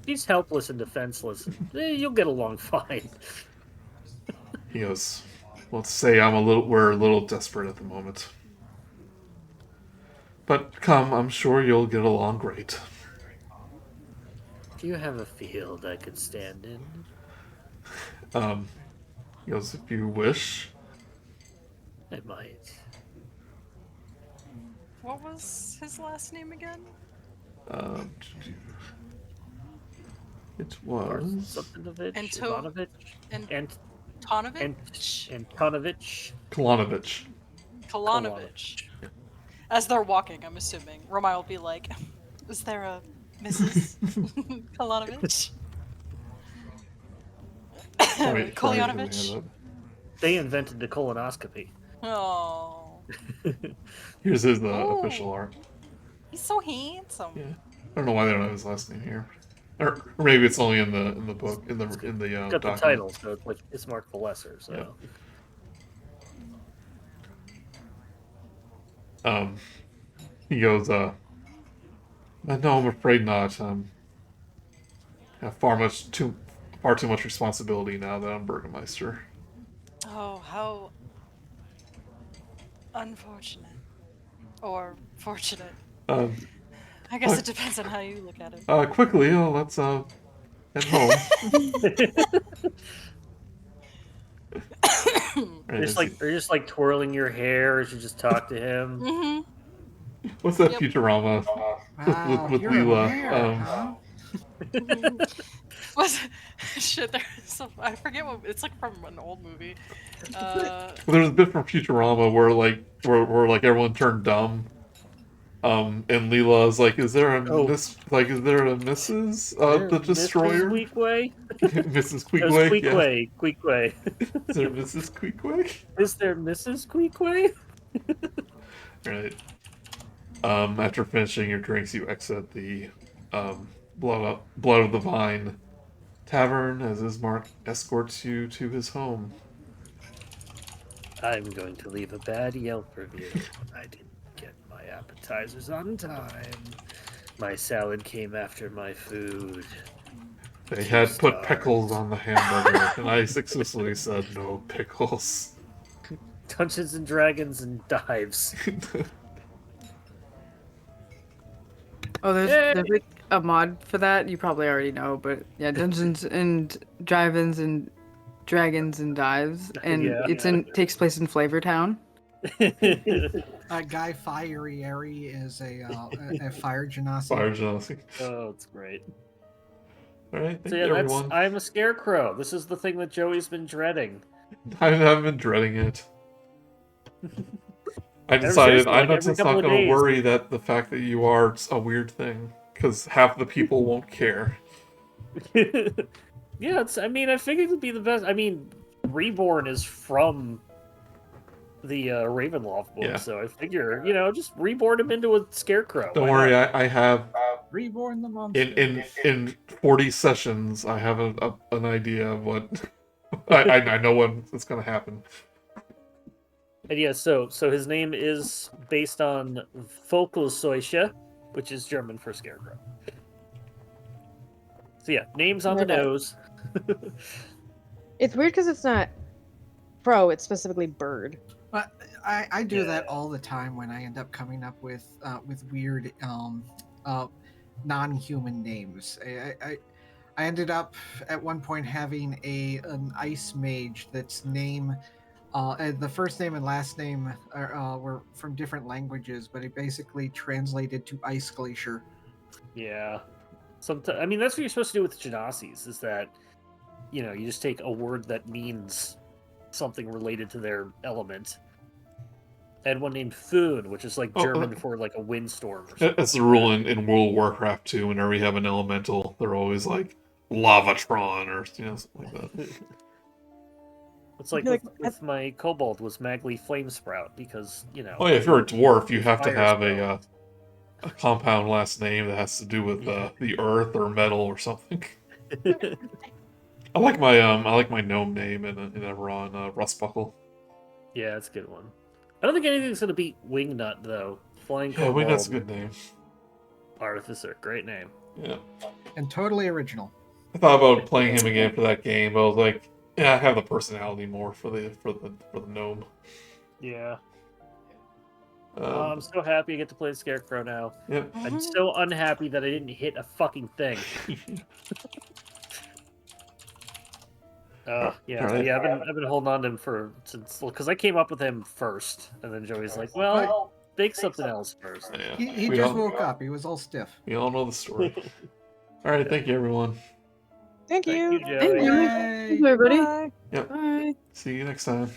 She's helpless and defenseless. You'll get along fine. He goes, let's say we're a little desperate at the moment. But come, I'm sure you'll get along great. Do you have a field I could stand in? He goes, if you wish. I might. What was his last name again? It was Something Anto- Ivanovich? Tonovich? Antonovich? Kolonovich. Kolonovich. As they're walking, I'm assuming. Romaia will be like, is there a Mrs. Kolonovich? Kolyanovich? They invented the colonoscopy. Oh. Here's his official art. He's so handsome. Yeah. I don't know why they don't have his last name here. Or maybe it's only in the book, in the Got the document. title, so it's like Ismark the Lesser, so... Yeah. He goes, no, I'm afraid not. I have far too much responsibility now that I'm Burgomaster. Oh, how unfortunate. Or fortunate. I guess it depends on how you look at it. Quickly, let's head home. You're just like twirling your hair as you just talk to him. Mm-hmm. What's that Futurama with Leela? Shit, I forget what it's like from an old movie. There's a bit from Futurama where like everyone turned dumb. And Leela's like, is there a Mrs. The Destroyer? Mrs. Queequeg? Mrs. Queequeg? Yeah. Queequeg. Is there Mrs. Queequeg? Is there Mrs. Queequeg? Right. After finishing your drinks, you exit the Blood of the Vine Tavern as Ismark escorts you to his home. I'm going to leave a bad Yelp review. I didn't get my appetizers on time. My salad came after my food. They had put pickles on the hamburger, and I successfully said no pickles. Dungeons and Dragons and dives. Oh, there's like a mod for that. You probably already know, but yeah, Dungeons and Drive-ins and Dragons and Dives, and takes place in Flavortown. Guy Fieri is a fire genasi. Fire genasi. Oh, it's great. All right, thank So you, everyone. I'm a scarecrow. This is the thing that Joey's been dreading. I haven't been dreading it. I decided I'm just not going to worry that the fact that you are a weird thing, because half the people won't care. Yeah, I figured it'd be the best. I mean, Reborn is from the Ravenloft book, so I figure, just reborn him into a scarecrow. Don't worry, I have Reborn the monster. In 40 sessions, I have an idea of what I know when it's going to happen. And yeah, so his name is based on Vogelsuch, which is German for scarecrow. So yeah, names on the nose. It's weird because it's not crow; it's specifically bird. But I do that all the time when I end up coming up with weird non-human names. I ended up at one point having an ice mage that's name, the first name and last name were from different languages, but it basically translated to ice glacier. Yeah. I mean, that's what you're supposed to do with Genasi's, is that, you know, you just take a word that means something related to their element. I had one named Foon, which is like German for like a windstorm or something. That's the rule in World of Warcraft too. Whenever you have an elemental, they're always like Lavatron or something like that. It's like with my kobold was Magli Flamesprout because, you know. Oh yeah, if you're a dwarf, you have to fire have spell. a compound last name that has to do with the earth or metal or something. I like my gnome name in Everon, Rustbuckle. Yeah, it's a good one. I don't think anything's gonna beat Wingnut though. Flying Yeah, Kobold. Wingnut's a good name. Artificer, great name. Yeah. And totally original. I thought about playing him again for that game, but I was like, yeah, I have the personality more for the gnome. Yeah. I'm so happy I get to play the Scarecrow now. Yep. I'm so unhappy that I didn't hit a fucking thing. Yeah, Right. yeah. I've been holding on to him since because I came up with him first, and then Joey's like, "Well, make something else first." Yeah. He just woke up. He was all stiff. We all know the story. All right, thank you, everyone. Thank you. Joey. Thank you. Yay. Thank you, everybody. Bye. Yep. Bye. See you next time.